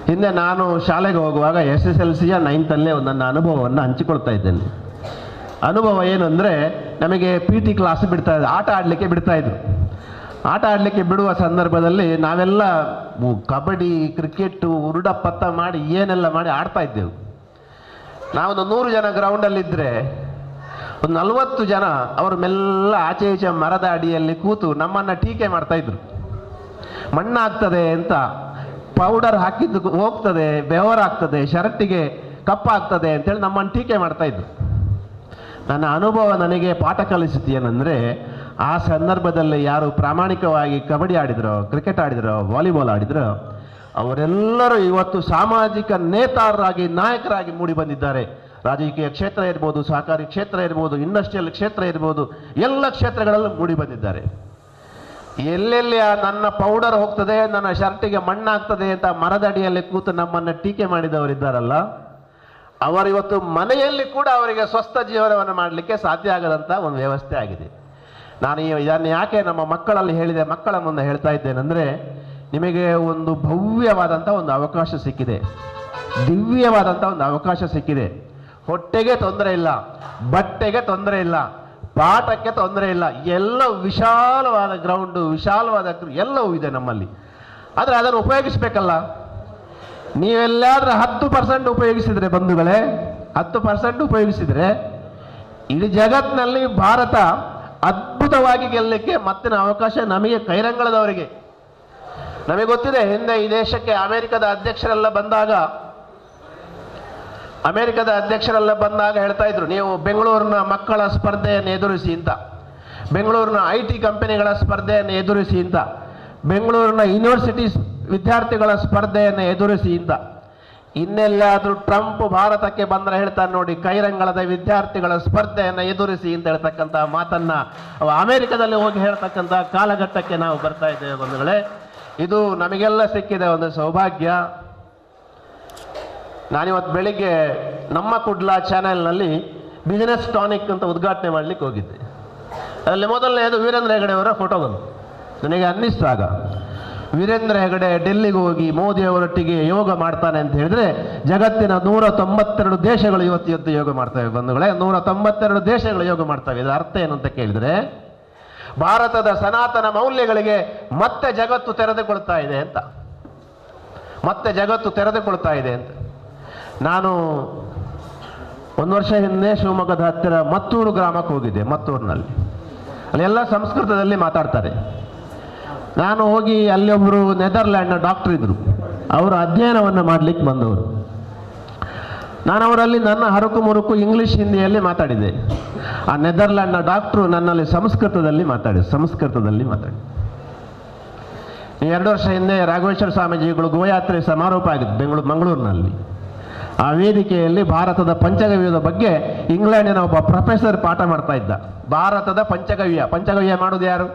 ಹಿಂದೆ ನಾನು ಶಾಲೆಗೆ ಹೋಗುವಾಗ SSLCಯ 9th ನನ್ನ ಅನುಭವವನ್ನು ಹಂಚಿಕೊಳ್ತಾ ಇದ್ದೇನೆ. ಅನುಭವ ಏನು ಅಂದರೆ, ನಮಗೆ PT ಕ್ಲಾಸ್ ಬಿಡ್ತಾ ಇದ್ರು, ಆಟ ಆಡಲಿಕ್ಕೆ ಬಿಡ್ತಾ ಇದ್ರು. ಆಟ ಆಡಲಿಕ್ಕೆ ಬಿಡುವ ಸಂದರ್ಭದಲ್ಲಿ ನಾವೆಲ್ಲ ಕಬಡ್ಡಿ, ಕ್ರಿಕೆಟ್, ಉರುಡ ಪತ್ತ ಮಾಡಿ ಏನೆಲ್ಲ ಮಾಡಿ ಆಡ್ತಾ ಇದ್ದೆವು. ನಾವೊಂದು 100 ಜನ ಗ್ರೌಂಡಲ್ಲಿದ್ದರೆ ಒಂದು 40 ಜನ ಅವರು ಮೆಲ್ಲ ಆಚೆ ಈಚೆ ಮರದ ಅಡಿಯಲ್ಲಿ ಕೂತು ನಮ್ಮನ್ನು ಟೀಕೆ ಮಾಡ್ತಾ ಇದ್ರು. ಮಣ್ಣಾಗ್ತದೆ ಅಂತ, ಪೌಡರ್ ಹಾಕಿದ್ದು ಹೋಗ್ತದೆ, ಬೆವರಾಗ್ತದೆ, ಶರ್ಟಿಗೆ ಕಪ್ಪಾಗ್ತದೆ ಅಂತೇಳಿ ನಮ್ಮನ್ನು ಟೀಕೆ ಮಾಡ್ತಾ ಇದ್ರು. ನನ್ನ ಅನುಭವ ನನಗೆ ಪಾಠ ಕಲಿಸಿತು ಏನಂದರೆ, ಆ ಸಂದರ್ಭದಲ್ಲಿ ಯಾರು ಪ್ರಾಮಾಣಿಕವಾಗಿ ಕಬಡ್ಡಿ ಆಡಿದ್ರೋ, ಕ್ರಿಕೆಟ್ ಆಡಿದ್ರೋ, ವಾಲಿಬಾಲ್ ಆಡಿದ್ರೋ ಅವರೆಲ್ಲರೂ ಇವತ್ತು ಸಾಮಾಜಿಕ ನೇತಾರರಾಗಿ, ನಾಯಕರಾಗಿ ಮೂಡಿ ಬಂದಿದ್ದಾರೆ. ರಾಜಕೀಯ ಕ್ಷೇತ್ರ ಇರ್ಬೋದು, ಸಹಕಾರಿ ಕ್ಷೇತ್ರ ಇರ್ಬೋದು, ಇಂಡಸ್ಟ್ರಿಯಲ್ ಕ್ಷೇತ್ರ ಇರ್ಬೋದು, ಎಲ್ಲ ಕ್ಷೇತ್ರಗಳಲ್ಲೂ ಮೂಡಿ ಬಂದಿದ್ದಾರೆ. ಎಲ್ಲೆಲ್ಲಿ ನನ್ನ ಪೌಡರ್ ಹೋಗ್ತದೆ, ನನ್ನ ಶರ್ಟಿಗೆ ಮಣ್ಣಾಗ್ತದೆ ಅಂತ ಮರದಡಿಯಲ್ಲಿ ಕೂತು ನಮ್ಮನ್ನು ಟೀಕೆ ಮಾಡಿದವರಿದ್ದಾರಲ್ಲ, ಅವರಿವತ್ತು ಮನೆಯಲ್ಲಿ ಕೂಡ ಅವರಿಗೆ ಸ್ವಸ್ಥ ಜೀವನವನ್ನು ಮಾಡಲಿಕ್ಕೆ ಸಾಧ್ಯ ಆಗದಂಥ ಒಂದು ವ್ಯವಸ್ಥೆ ಆಗಿದೆ. ನಾನು ಇದನ್ನು ಯಾಕೆ ನಮ್ಮ ಮಕ್ಕಳಲ್ಲಿ ಹೇಳಿದೆ, ಮಕ್ಕಳ ಮುಂದೆ ಹೇಳ್ತಾ ಇದ್ದೇನೆಂದರೆ, ನಿಮಗೆ ಒಂದು ಭವ್ಯವಾದಂಥ ಒಂದು ಅವಕಾಶ ಸಿಕ್ಕಿದೆ, ದಿವ್ಯವಾದಂಥ ಒಂದು ಅವಕಾಶ ಸಿಕ್ಕಿದೆ. ಹೊಟ್ಟೆಗೆ ತೊಂದರೆ ಇಲ್ಲ, ಬಟ್ಟೆಗೆ ತೊಂದರೆ ಇಲ್ಲ, ಪಾಠಕ್ಕೆ ತೊಂದರೆ ಇಲ್ಲ, ಎಲ್ಲ ವಿಶಾಲವಾದ ಗ್ರೌಂಡು, ವಿಶಾಲವಾದ ಎಲ್ಲವೂ ಇದೆ ನಮ್ಮಲ್ಲಿ. ಆದರೆ ಅದನ್ನು ಉಪಯೋಗಿಸ್ಬೇಕಲ್ಲ. ನೀವೆಲ್ಲಾದ್ರೂ 10% ಉಪಯೋಗಿಸಿದರೆ ಬಂಧುಗಳೇ, 10% ಉಪಯೋಗಿಸಿದರೆ ಇಡೀ ಜಗತ್ತಿನಲ್ಲಿ ಭಾರತ ಅದ್ಭುತವಾಗಿ ಗೆಲ್ಲಲಿಕ್ಕೆ ಮತ್ತಿನ ಅವಕಾಶ ನಮಗೆ ಕೈರಂಗಳದವರಿಗೆ. ನಮಗೆ ಗೊತ್ತಿದೆ, ಹಿಂದೆ ಈ ದೇಶಕ್ಕೆ ಅಮೆರಿಕದ ಅಧ್ಯಕ್ಷರೆಲ್ಲ ಬಂದಾಗ ಹೇಳ್ತಾ ಇದ್ರು, ನೀವು ಬೆಂಗಳೂರಿನ ಮಕ್ಕಳ ಸ್ಪರ್ಧೆಯನ್ನು ಎದುರಿಸಿ ಅಂತ, ಬೆಂಗಳೂರಿನ IT ಕಂಪನಿಗಳ ಸ್ಪರ್ಧೆಯನ್ನು ಎದುರಿಸಿ ಅಂತ, ಬೆಂಗಳೂರಿನ ಯೂನಿವರ್ಸಿಟಿ ವಿದ್ಯಾರ್ಥಿಗಳ ಸ್ಪರ್ಧೆಯನ್ನು ಎದುರಿಸಿ ಅಂತ. ಇನ್ನೆಲ್ಲಾದರೂ ಟ್ರಂಪ್ ಭಾರತಕ್ಕೆ ಬಂದರೆ ಹೇಳ್ತಾನೆ ನೋಡಿ, ಕೈರಂಗಳದ ವಿದ್ಯಾರ್ಥಿಗಳ ಸ್ಪರ್ಧೆಯನ್ನು ಎದುರಿಸಿ ಅಂತ ಹೇಳ್ತಕ್ಕಂಥ ಮಾತನ್ನ ಅಮೆರಿಕದಲ್ಲಿ ಹೋಗಿ ಹೇಳ್ತಕ್ಕಂಥ ಕಾಲಘಟ್ಟಕ್ಕೆ ನಾವು ಬರ್ತಾ ಇದ್ದೇವೆ ಬಂಧುಗಳೇ. ಇದು ನಮಗೆಲ್ಲ ಸಿಕ್ಕಿದೆ ಒಂದು ಸೌಭಾಗ್ಯ. ನಾನಿವತ್ತು ಬೆಳಿಗ್ಗೆ ನಮ್ಮ ಕುಡ್ಲಾ ಚಾನೆಲ್ನಲ್ಲಿ ಬಿಸಿನೆಸ್ ಟಾನಿಕ್ ಅಂತ ಉದ್ಘಾಟನೆ ಮಾಡಲಿಕ್ಕೆ ಹೋಗಿದ್ದೆ. ಅದರಲ್ಲಿ ಮೊದಲನೇದು ವೀರೇಂದ್ರ ಹೆಗಡೆ ಅವರ ಫೋಟೋ ಬಂತು. ನನಗೆ ಅನ್ನಿಸ್ತಾಗ ವೀರೇಂದ್ರ ಹೆಗಡೆ ಡೆಲ್ಲಿಗೆ ಹೋಗಿ ಮೋದಿಯವರೊಟ್ಟಿಗೆ ಯೋಗ ಮಾಡ್ತಾನೆ ಅಂತ ಹೇಳಿದ್ರೆ, ಜಗತ್ತಿನ 192 ದೇಶಗಳು ಇವತ್ತು ಯೋಗ ಮಾಡ್ತವೆ ಬಂಧುಗಳೇ. 192 ದೇಶಗಳು ಯೋಗ ಮಾಡ್ತವೆ. ಇದರ ಅರ್ಥ ಏನು ಅಂತ ಕೇಳಿದರೆ, ಭಾರತದ ಸನಾತನ ಮೌಲ್ಯಗಳಿಗೆ ಮತ್ತೆ ಜಗತ್ತು ತೆರೆದುಕೊಳ್ತಾ ಇದೆ ಅಂತ, ಮತ್ತೆ ಜಗತ್ತು ತೆರೆದುಕೊಳ್ತಾ ಇದೆ ಅಂತ. ನಾನು 1 ವರ್ಷ ಹಿಂದೆ ಶಿವಮೊಗ್ಗದ ಹತ್ತಿರ ಮತ್ತೂರು ಗ್ರಾಮಕ್ಕೆ ಹೋಗಿದ್ದೆ. ಮತ್ತೂರಿನಲ್ಲಿ ಅಲ್ಲೆಲ್ಲ ಸಂಸ್ಕೃತದಲ್ಲಿ ಮಾತಾಡ್ತಾರೆ. ನಾನು ಹೋಗಿ ಅಲ್ಲಿ ಒಬ್ಬರು ನೆದರ್ಲ್ಯಾಂಡ್ನ ಡಾಕ್ಟರ್ ಇದ್ರು, ಅವರು ಅಧ್ಯಯನವನ್ನು ಮಾಡಲಿಕ್ಕೆ ಬಂದವರು. ನಾನು ಅವರಲ್ಲಿ ನನ್ನ ಹರಕು ಮುರುಕು ಇಂಗ್ಲಿಷ್ ಹಿಂದಿಯಲ್ಲಿ ಮಾತಾಡಿದೆ. ಆ ನೆದರ್ಲ್ಯಾಂಡ್ನ ಡಾಕ್ಟ್ರು ನನ್ನಲ್ಲಿ ಸಂಸ್ಕೃತದಲ್ಲಿ ಮಾತಾಡಿ 2 ವರ್ಷ ಹಿಂದೆ ರಾಘವೇಶ್ವರ ಸ್ವಾಮೀಜಿಗಳು ಗೋಯಾತ್ರೆ ಸಮಾರೋಪ ಆಗಿತ್ತು ಮಂಗಳೂರಿನಲ್ಲಿ. ಆ ವೇದಿಕೆಯಲ್ಲಿ ಭಾರತದ ಪಂಚಗವ್ಯದ ಬಗ್ಗೆ ಇಂಗ್ಲೆಂಡಿನ ಒಬ್ಬ ಪ್ರೊಫೆಸರ್ ಪಾಠ ಮಾಡ್ತಾ ಇದ್ದ. ಭಾರತದ ಪಂಚಗವ್ಯ ಮಾಡೋದು ಯಾರು?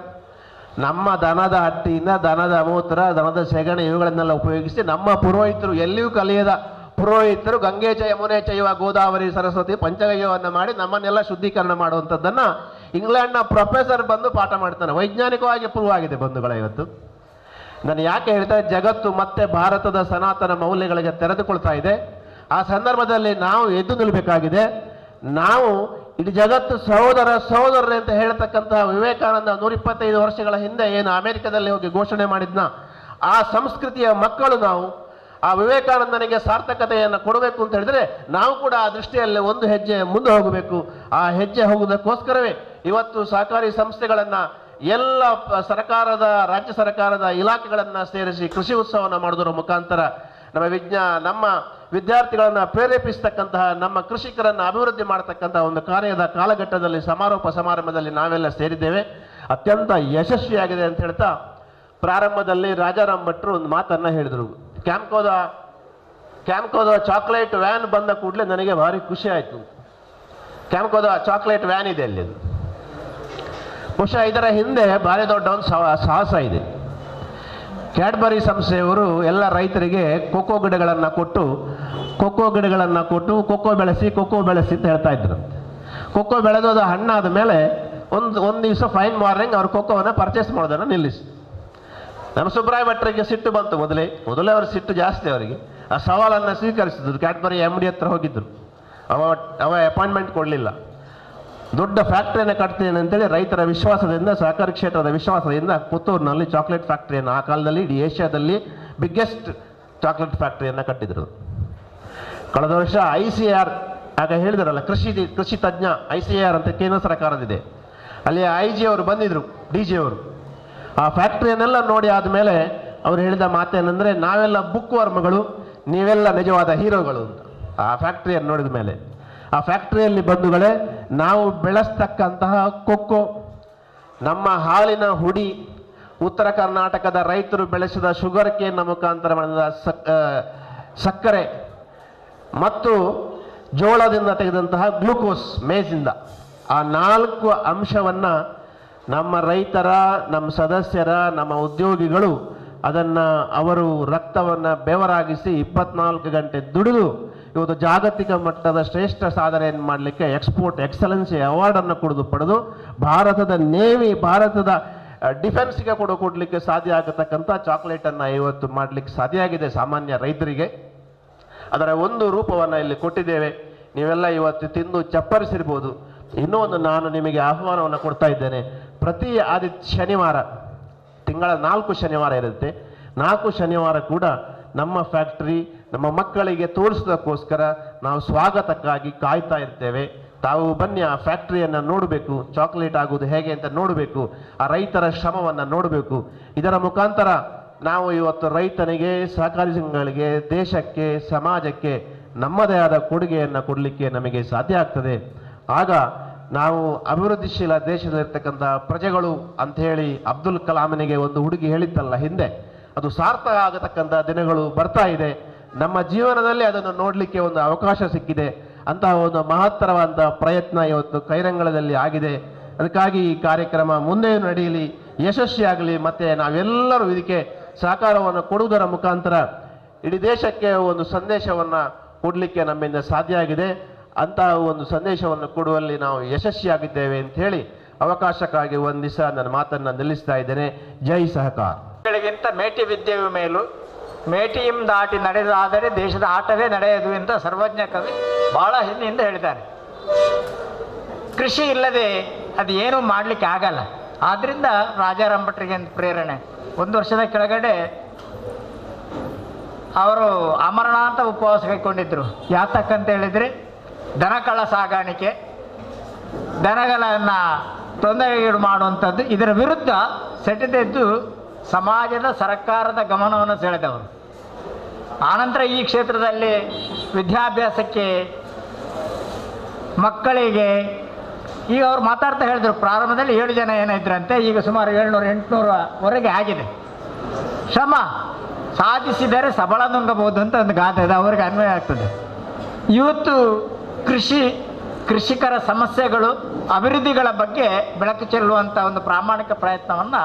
ನಮ್ಮ ದನದ ಹಟ್ಟಿಯಿಂದ ದನದ ಮೂತ್ರ, ದನದ ಸೆಗಣಿ ಇವುಗಳನ್ನೆಲ್ಲ ಉಪಯೋಗಿಸಿ ನಮ್ಮ ಪುರೋಹಿತರು, ಎಲ್ಲಿಯೂ ಕಲಿಯದ ಪುರೋಹಿತರು ಗಂಗೆ ಚ ಯಮುನೆ ಚೈವ ಗೋದಾವರಿ ಸರಸ್ವತಿ ಪಂಚಗವ್ಯವನ್ನು ಮಾಡಿ ನಮ್ಮನ್ನೆಲ್ಲ ಶುದ್ಧೀಕರಣ ಮಾಡುವಂಥದ್ದನ್ನು ಇಂಗ್ಲೆಂಡ್ನ ಪ್ರೊಫೆಸರ್ ಬಂದು ಪಾಠ ಮಾಡ್ತಾನೆ. ವೈಜ್ಞಾನಿಕವಾಗಿ ಪ್ರೂವ್ ಆಗಿದೆ ಬಂಧುಗಳೇ. ಇವತ್ತು ನಾನು ಯಾಕೆ ಹೇಳ್ತಾ, ಜಗತ್ತು ಮತ್ತೆ ಭಾರತದ ಸನಾತನ ಮೌಲ್ಯಗಳಿಗೆ ತೆರೆದುಕೊಳ್ತಾ ಇದೆ. ಆ ಸಂದರ್ಭದಲ್ಲಿ ನಾವು ಎದ್ದು ನಿಲ್ಲಬೇಕಾಗಿದೆ. ನಾವು ಇಡೀ ಜಗತ್ತು ಸಹೋದರರೇ ಅಂತ ಹೇಳ್ತಕ್ಕಂತಹ ವಿವೇಕಾನಂದ 125 ವರ್ಷಗಳ ಹಿಂದೆ ಏನು ಅಮೆರಿಕದಲ್ಲಿ ಹೋಗಿ ಘೋಷಣೆ ಮಾಡಿದ್ನ, ಆ ಸಂಸ್ಕೃತಿಯ ಮಕ್ಕಳು ನಾವು. ಆ ವಿವೇಕಾನಂದನಿಗೆ ಸಾರ್ಥಕತೆಯನ್ನು ಕೊಡಬೇಕು ಅಂತ ಹೇಳಿದ್ರೆ ನಾವು ಕೂಡ ಆ ದೃಷ್ಟಿಯಲ್ಲಿ ಒಂದು ಹೆಜ್ಜೆ ಮುಂದೆ ಹೋಗಬೇಕು. ಆ ಹೆಜ್ಜೆ ಹೋಗುವುದಕ್ಕೋಸ್ಕರವೇ ಇವತ್ತು ಸಹಕಾರಿ ಸಂಸ್ಥೆಗಳನ್ನು, ಎಲ್ಲ ರಾಜ್ಯ ಸರ್ಕಾರದ ಇಲಾಖೆಗಳನ್ನು ಸೇರಿಸಿ ಕೃಷಿ ಉತ್ಸವವನ್ನು ಮಾಡೋದರ ಮುಖಾಂತರ ನಮ್ಮ ವಿದ್ಯಾರ್ಥಿಗಳನ್ನು ಪ್ರೇರೇಪಿಸ್ತಕ್ಕಂತಹ, ನಮ್ಮ ಕೃಷಿಕರನ್ನು ಅಭಿವೃದ್ಧಿ ಮಾಡತಕ್ಕಂತಹ ಒಂದು ಕಾರ್ಯದ ಕಾಲಘಟ್ಟದಲ್ಲಿ ಸಮಾರೋಪ ಸಮಾರಂಭದಲ್ಲಿ ನಾವೆಲ್ಲ ಸೇರಿದ್ದೇವೆ. ಅತ್ಯಂತ ಯಶಸ್ವಿಯಾಗಿದೆ ಅಂತ ಹೇಳ್ತಾ ಪ್ರಾರಂಭದಲ್ಲಿ ರಾಜಾರಾಮ್ ಭಟ್ರು ಒಂದು ಮಾತನ್ನು ಹೇಳಿದರು. ಕ್ಯಾಂಪ್ಕೋದ ಚಾಕ್ಲೇಟ್ ವ್ಯಾನ್ ಬಂದ ಕೂಡಲೇ ನನಗೆ ಭಾರಿ ಖುಷಿ ಆಯಿತು. ಕ್ಯಾಂಪ್ಕೋದ ಚಾಕ್ಲೇಟ್ ವ್ಯಾನ್ ಇದೆ ಅಲ್ಲಿ. ಬಹುಶಃ ಇದರ ಹಿಂದೆ ಭಾರಿ ದೊಡ್ಡ ಒಂದು ಸಾಹಸ ಇದೆ. ಕ್ಯಾಡ್ಬರಿ ಸಂಸ್ಥೆಯವರು ಎಲ್ಲ ರೈತರಿಗೆ ಕೊಕ್ಕೋ ಗಿಡಗಳನ್ನು ಕೊಟ್ಟು ಕೊಕ್ಕೋ ಬೆಳೆಸಿ ಅಂತ ಹೇಳ್ತಾ ಇದ್ರು. ಕೊಕ್ಕೋ ಬೆಳೆದು ಅದು ಹಣ್ಣಾದ ಮೇಲೆ ಒಂದು ದಿವಸ ಫೈನ್ ಮಾರ್ನಿಂಗ್ ಅವ್ರು ಕೊಕ್ಕೋವನ್ನು ಪರ್ಚೇಸ್ ಮಾಡೋದನ್ನು ನಿಲ್ಲಿಸಿ. ನಮ್ಮ ಸುಬ್ರಾಯ ಭಟ್ರಿಗೆ ಸಿಟ್ಟು ಬಂತು. ಮೊದಲೇ ಅವ್ರ ಸಿಟ್ಟು ಜಾಸ್ತಿ ಅವರಿಗೆ. ಆ ಸವಾಲನ್ನು ಸ್ವೀಕರಿಸಿದ್ರು. ಕ್ಯಾಡ್ಬರಿ MD ಹತ್ರ ಹೋಗಿದ್ರು. ಅವ ಅಪಾಯಿಂಟ್ಮೆಂಟ್ ಕೊಡಲಿಲ್ಲ. ದೊಡ್ಡ ಫ್ಯಾಕ್ಟ್ರಿಯನ್ನು ಕಟ್ತೇನೆ ಅಂತೇಳಿ ರೈತರ ವಿಶ್ವಾಸದಿಂದ, ಸಹಕಾರಿ ಕ್ಷೇತ್ರದ ವಿಶ್ವಾಸದಿಂದ ಪುತ್ತೂರಿನಲ್ಲಿ ಚಾಕ್ಲೇಟ್ ಫ್ಯಾಕ್ಟ್ರಿಯನ್ನು, ಆ ಕಾಲದಲ್ಲಿ ಇಡೀ ಏಷ್ಯಾದಲ್ಲಿ ಬಿಗ್ಗೆಸ್ಟ್ ಚಾಕ್ಲೇಟ್ ಫ್ಯಾಕ್ಟ್ರಿಯನ್ನು ಕಟ್ಟಿದ್ರು. ಕಳೆದ ವರ್ಷ ICAR, ಆಗ ಹೇಳಿದ್ರಲ್ಲ ಕೃಷಿ ತಜ್ಞ ICAR ಅಂತ ಕೇಂದ್ರ ಸರ್ಕಾರದಿದೆ, ಅಲ್ಲಿ IG ಅವರು ಬಂದಿದ್ರು, DG ಅವರು. ಆ ಫ್ಯಾಕ್ಟ್ರಿಯನ್ನೆಲ್ಲ ನೋಡಿ ಆದಮೇಲೆ ಅವ್ರು ಹೇಳಿದ ಮಾತೇನೆಂದರೆ, ನಾವೆಲ್ಲ ಬುಕ್ ವರ್ಮ್ಗಳು, ನೀವೆಲ್ಲ ನಿಜವಾದ ಹೀರೋಗಳು ಅಂತ. ಆ ಫ್ಯಾಕ್ಟ್ರಿಯನ್ನು ನೋಡಿದ ಮೇಲೆ, ಆ ಫ್ಯಾಕ್ಟ್ರಿಯಲ್ಲಿ ಬಂಧುಗಳೇ, ನಾವು ಬೆಳೆಸ್ತಕ್ಕಂತಹ ಕೊಕ್ಕೋ, ನಮ್ಮ ಹಾಲಿನ ಹುಡಿ, ಉತ್ತರ ಕರ್ನಾಟಕದ ರೈತರು ಬೆಳೆಸಿದ ಶುಗರ್ ಕೇನ್ ಮುಖಾಂತರ ಮಾಡಿದ ಸಕ್ಕರೆ ಮತ್ತು ಜೋಳದಿಂದ ತೆಗೆದಂತಹ ಗ್ಲೂಕೋಸ್, ಮೇಜಿಂದ, ಆ 4 ಅಂಶವನ್ನು ನಮ್ಮ ರೈತರ, ನಮ್ಮ ಸದಸ್ಯರ, ನಮ್ಮ ಉದ್ಯೋಗಿಗಳು ಅದನ್ನು ಅವರು ರಕ್ತವನ್ನು ಬೆವರಾಗಿಸಿ 24 ಗಂಟೆ ದುಡಿದು ಇವತ್ತು ಜಾಗತಿಕ ಮಟ್ಟದ ಶ್ರೇಷ್ಠ ಸಾಧನೆಯನ್ನು ಮಾಡಲಿಕ್ಕೆ ಎಕ್ಸ್ಪೋರ್ಟ್ ಎಕ್ಸಲೆನ್ಸಿ ಅವಾರ್ಡನ್ನು ಪಡೆದು ಭಾರತದ ನೇವಿ, ಭಾರತದ ಡಿಫೆನ್ಸ್ಗೆ ಕೊಡಲಿಕ್ಕೆ ಸಾಧ್ಯ ಆಗತಕ್ಕಂಥ ಚಾಕ್ಲೇಟನ್ನು ಇವತ್ತು ಮಾಡಲಿಕ್ಕೆ ಸಾಧ್ಯ ಆಗಿದೆ ಸಾಮಾನ್ಯ ರೈತರಿಗೆ. ಅದರ ಒಂದು ರೂಪವನ್ನು ಇಲ್ಲಿ ಕೊಟ್ಟಿದ್ದೇವೆ. ನೀವೆಲ್ಲ ಇವತ್ತು ತಿಂದು ಚಪ್ಪರಿಸಿರ್ಬೋದು. ಇನ್ನೂ ಒಂದು ನಾನು ನಿಮಗೆ ಆಹ್ವಾನವನ್ನು ಕೊಡ್ತಾ ಇದ್ದೇನೆ. ಪ್ರತಿ ಶನಿವಾರ, ತಿಂಗಳ 4 ಶನಿವಾರ ಇರುತ್ತೆ. 4 ಶನಿವಾರ ಕೂಡ ನಮ್ಮ ಫ್ಯಾಕ್ಟ್ರಿ ನಮ್ಮ ಮಕ್ಕಳಿಗೆ ತೋರಿಸೋದಕ್ಕೋಸ್ಕರ ನಾವು ಸ್ವಾಗತಕ್ಕಾಗಿ ಕಾಯ್ತಾ ಇರ್ತೇವೆ. ತಾವು ಬನ್ನಿ, ಆ ಫ್ಯಾಕ್ಟ್ರಿಯನ್ನು ನೋಡಬೇಕು, ಚಾಕ್ಲೇಟ್ ಆಗುವುದು ಹೇಗೆ ಅಂತ ನೋಡಬೇಕು, ಆ ರೈತರ ಶ್ರಮವನ್ನು ನೋಡಬೇಕು. ಇದರ ಮುಖಾಂತರ ನಾವು ಇವತ್ತು ರೈತನಿಗೆ, ಸಹಕಾರಿ ಸಂಘಗಳಿಗೆ, ದೇಶಕ್ಕೆ, ಸಮಾಜಕ್ಕೆ ನಮ್ಮದೇ ಆದ ಕೊಡುಗೆಯನ್ನು ಕೊಡಲಿಕ್ಕೆ ನಮಗೆ ಸಾಧ್ಯ ಆಗ್ತದೆ. ಆಗ ನಾವು ಅಭಿವೃದ್ಧಿಶೀಲ ದೇಶದಲ್ಲಿರ್ತಕ್ಕಂಥ ಪ್ರಜೆಗಳು ಅಂಥೇಳಿ ಅಬ್ದುಲ್ ಕಲಾಮನಿಗೆ ಒಂದು ಹುಡುಗಿ ಹೇಳಿತ್ತಲ್ಲ ಹಿಂದೆ, ಅದು ಸಾರ್ಥಕ ಆಗತಕ್ಕಂಥ ದಿನಗಳು ಬರ್ತಾ ಇದೆ. ನಮ್ಮ ಜೀವನದಲ್ಲಿ ಅದನ್ನು ನೋಡಲಿಕ್ಕೆ ಒಂದು ಅವಕಾಶ ಸಿಕ್ಕಿದೆ. ಅಂತಹ ಒಂದು ಮಹತ್ತರವಾದ ಪ್ರಯತ್ನ ಇವತ್ತು ಕೈರಂಗಳದಲ್ಲಿ ಆಗಿದೆ. ಅದಕ್ಕಾಗಿ ಈ ಕಾರ್ಯಕ್ರಮ ಮುಂದೆ ನಡೆಯಲಿ, ಯಶಸ್ವಿಯಾಗಲಿ. ಮತ್ತು ನಾವೆಲ್ಲರೂ ಇದಕ್ಕೆ ಸಹಕಾರವನ್ನು ಕೊಡುವುದರ ಮುಖಾಂತರ ಇಡೀ ದೇಶಕ್ಕೆ ಒಂದು ಸಂದೇಶವನ್ನು ಕೊಡಲಿಕ್ಕೆ ನಮ್ಮಿಂದ ಸಾಧ್ಯ ಆಗಿದೆ. ಅಂತಹ ಒಂದು ಸಂದೇಶವನ್ನು ಕೊಡುವಲ್ಲಿ ನಾವು ಯಶಸ್ವಿಯಾಗಿದ್ದೇವೆ ಅಂತ ಹೇಳಿ ಅವಕಾಶಕ್ಕಾಗಿ ಒಂದು ದಿವಸ ನನ್ನ ಮಾತನ್ನು ನಿಲ್ಲಿಸ್ತಾ ಇದ್ದೇನೆ. ಜೈ ಸಹಕಾರ. ಗಳಿಗಿಂತ ಮೇಟಿ ವಿದ್ಯೆಯು ಮೇಲು, ಮೇಟಿಯಂ ದಾಟಿ ನಡೆದಾದರೆ ದೇಶದ ಆಟವೇ ನಡೆಯದು ಅಂತ ಸರ್ವಜ್ಞ ಕವಿ ಬಹಳ ಹಿಂದಿನಿಂದ ಹೇಳಿದ್ದಾರೆ. ಕೃಷಿ ಇಲ್ಲದೆ ಅದು ಏನೂ ಮಾಡಲಿಕ್ಕೆ ಆಗಲ್ಲ. ಆದ್ದರಿಂದ ರಾಜಾರಾಮ್ ಭಟ್ರಿಗೆ ಪ್ರೇರಣೆ. 1 ವರ್ಷದ ಕೆಳಗಡೆ ಅವರು ಅಮರನಾಥ ಉಪವಾಸ ಕೈಗೊಂಡಿದ್ರು. ಯಾತಕ್ಕಂತ ಹೇಳಿದರೆ ದನಕಳ ಸಾಗಾಣಿಕೆ, ದನಗಳನ್ನು ತೊಂದರೆಗೀಡು ಮಾಡುವಂಥದ್ದು, ಇದರ ವಿರುದ್ಧ ಸೆಟೆದೆದ್ದು ಸಮಾಜದ ಸರ್ಕಾರದ ಗಮನವನ್ನು ಸೆಳೆದವರು. ಆನಂತರ ಈ ಕ್ಷೇತ್ರದಲ್ಲಿ ವಿದ್ಯಾಭ್ಯಾಸಕ್ಕೆ, ಮಕ್ಕಳಿಗೆ, ಈಗ ಅವ್ರು ಮಾತಾಡ್ತಾ ಹೇಳಿದ್ರು, ಪ್ರಾರಂಭದಲ್ಲಿ 7 ಜನ ಏನಿದ್ರಂತೆ, ಈಗ ಸುಮಾರು 700-800ವರೆಗೆ ಆಗಿದೆ. ಶ್ರಮ ಸಾಧಿಸಿದರೆ ಸಬಳ ನುಂಗಬಹುದು ಅಂತ ಒಂದು ಗಾದೆ ಇದೆ, ಅವರಿಗೆ ಅನ್ವಯ ಆಗ್ತದೆ. ಇವತ್ತು ಕೃಷಿಕರ ಸಮಸ್ಯೆಗಳು, ಅಭಿವೃದ್ಧಿಗಳ ಬಗ್ಗೆ ಬೆಳಕು ಚೆಲ್ಲುವಂಥ ಒಂದು ಪ್ರಾಮಾಣಿಕ ಪ್ರಯತ್ನವನ್ನು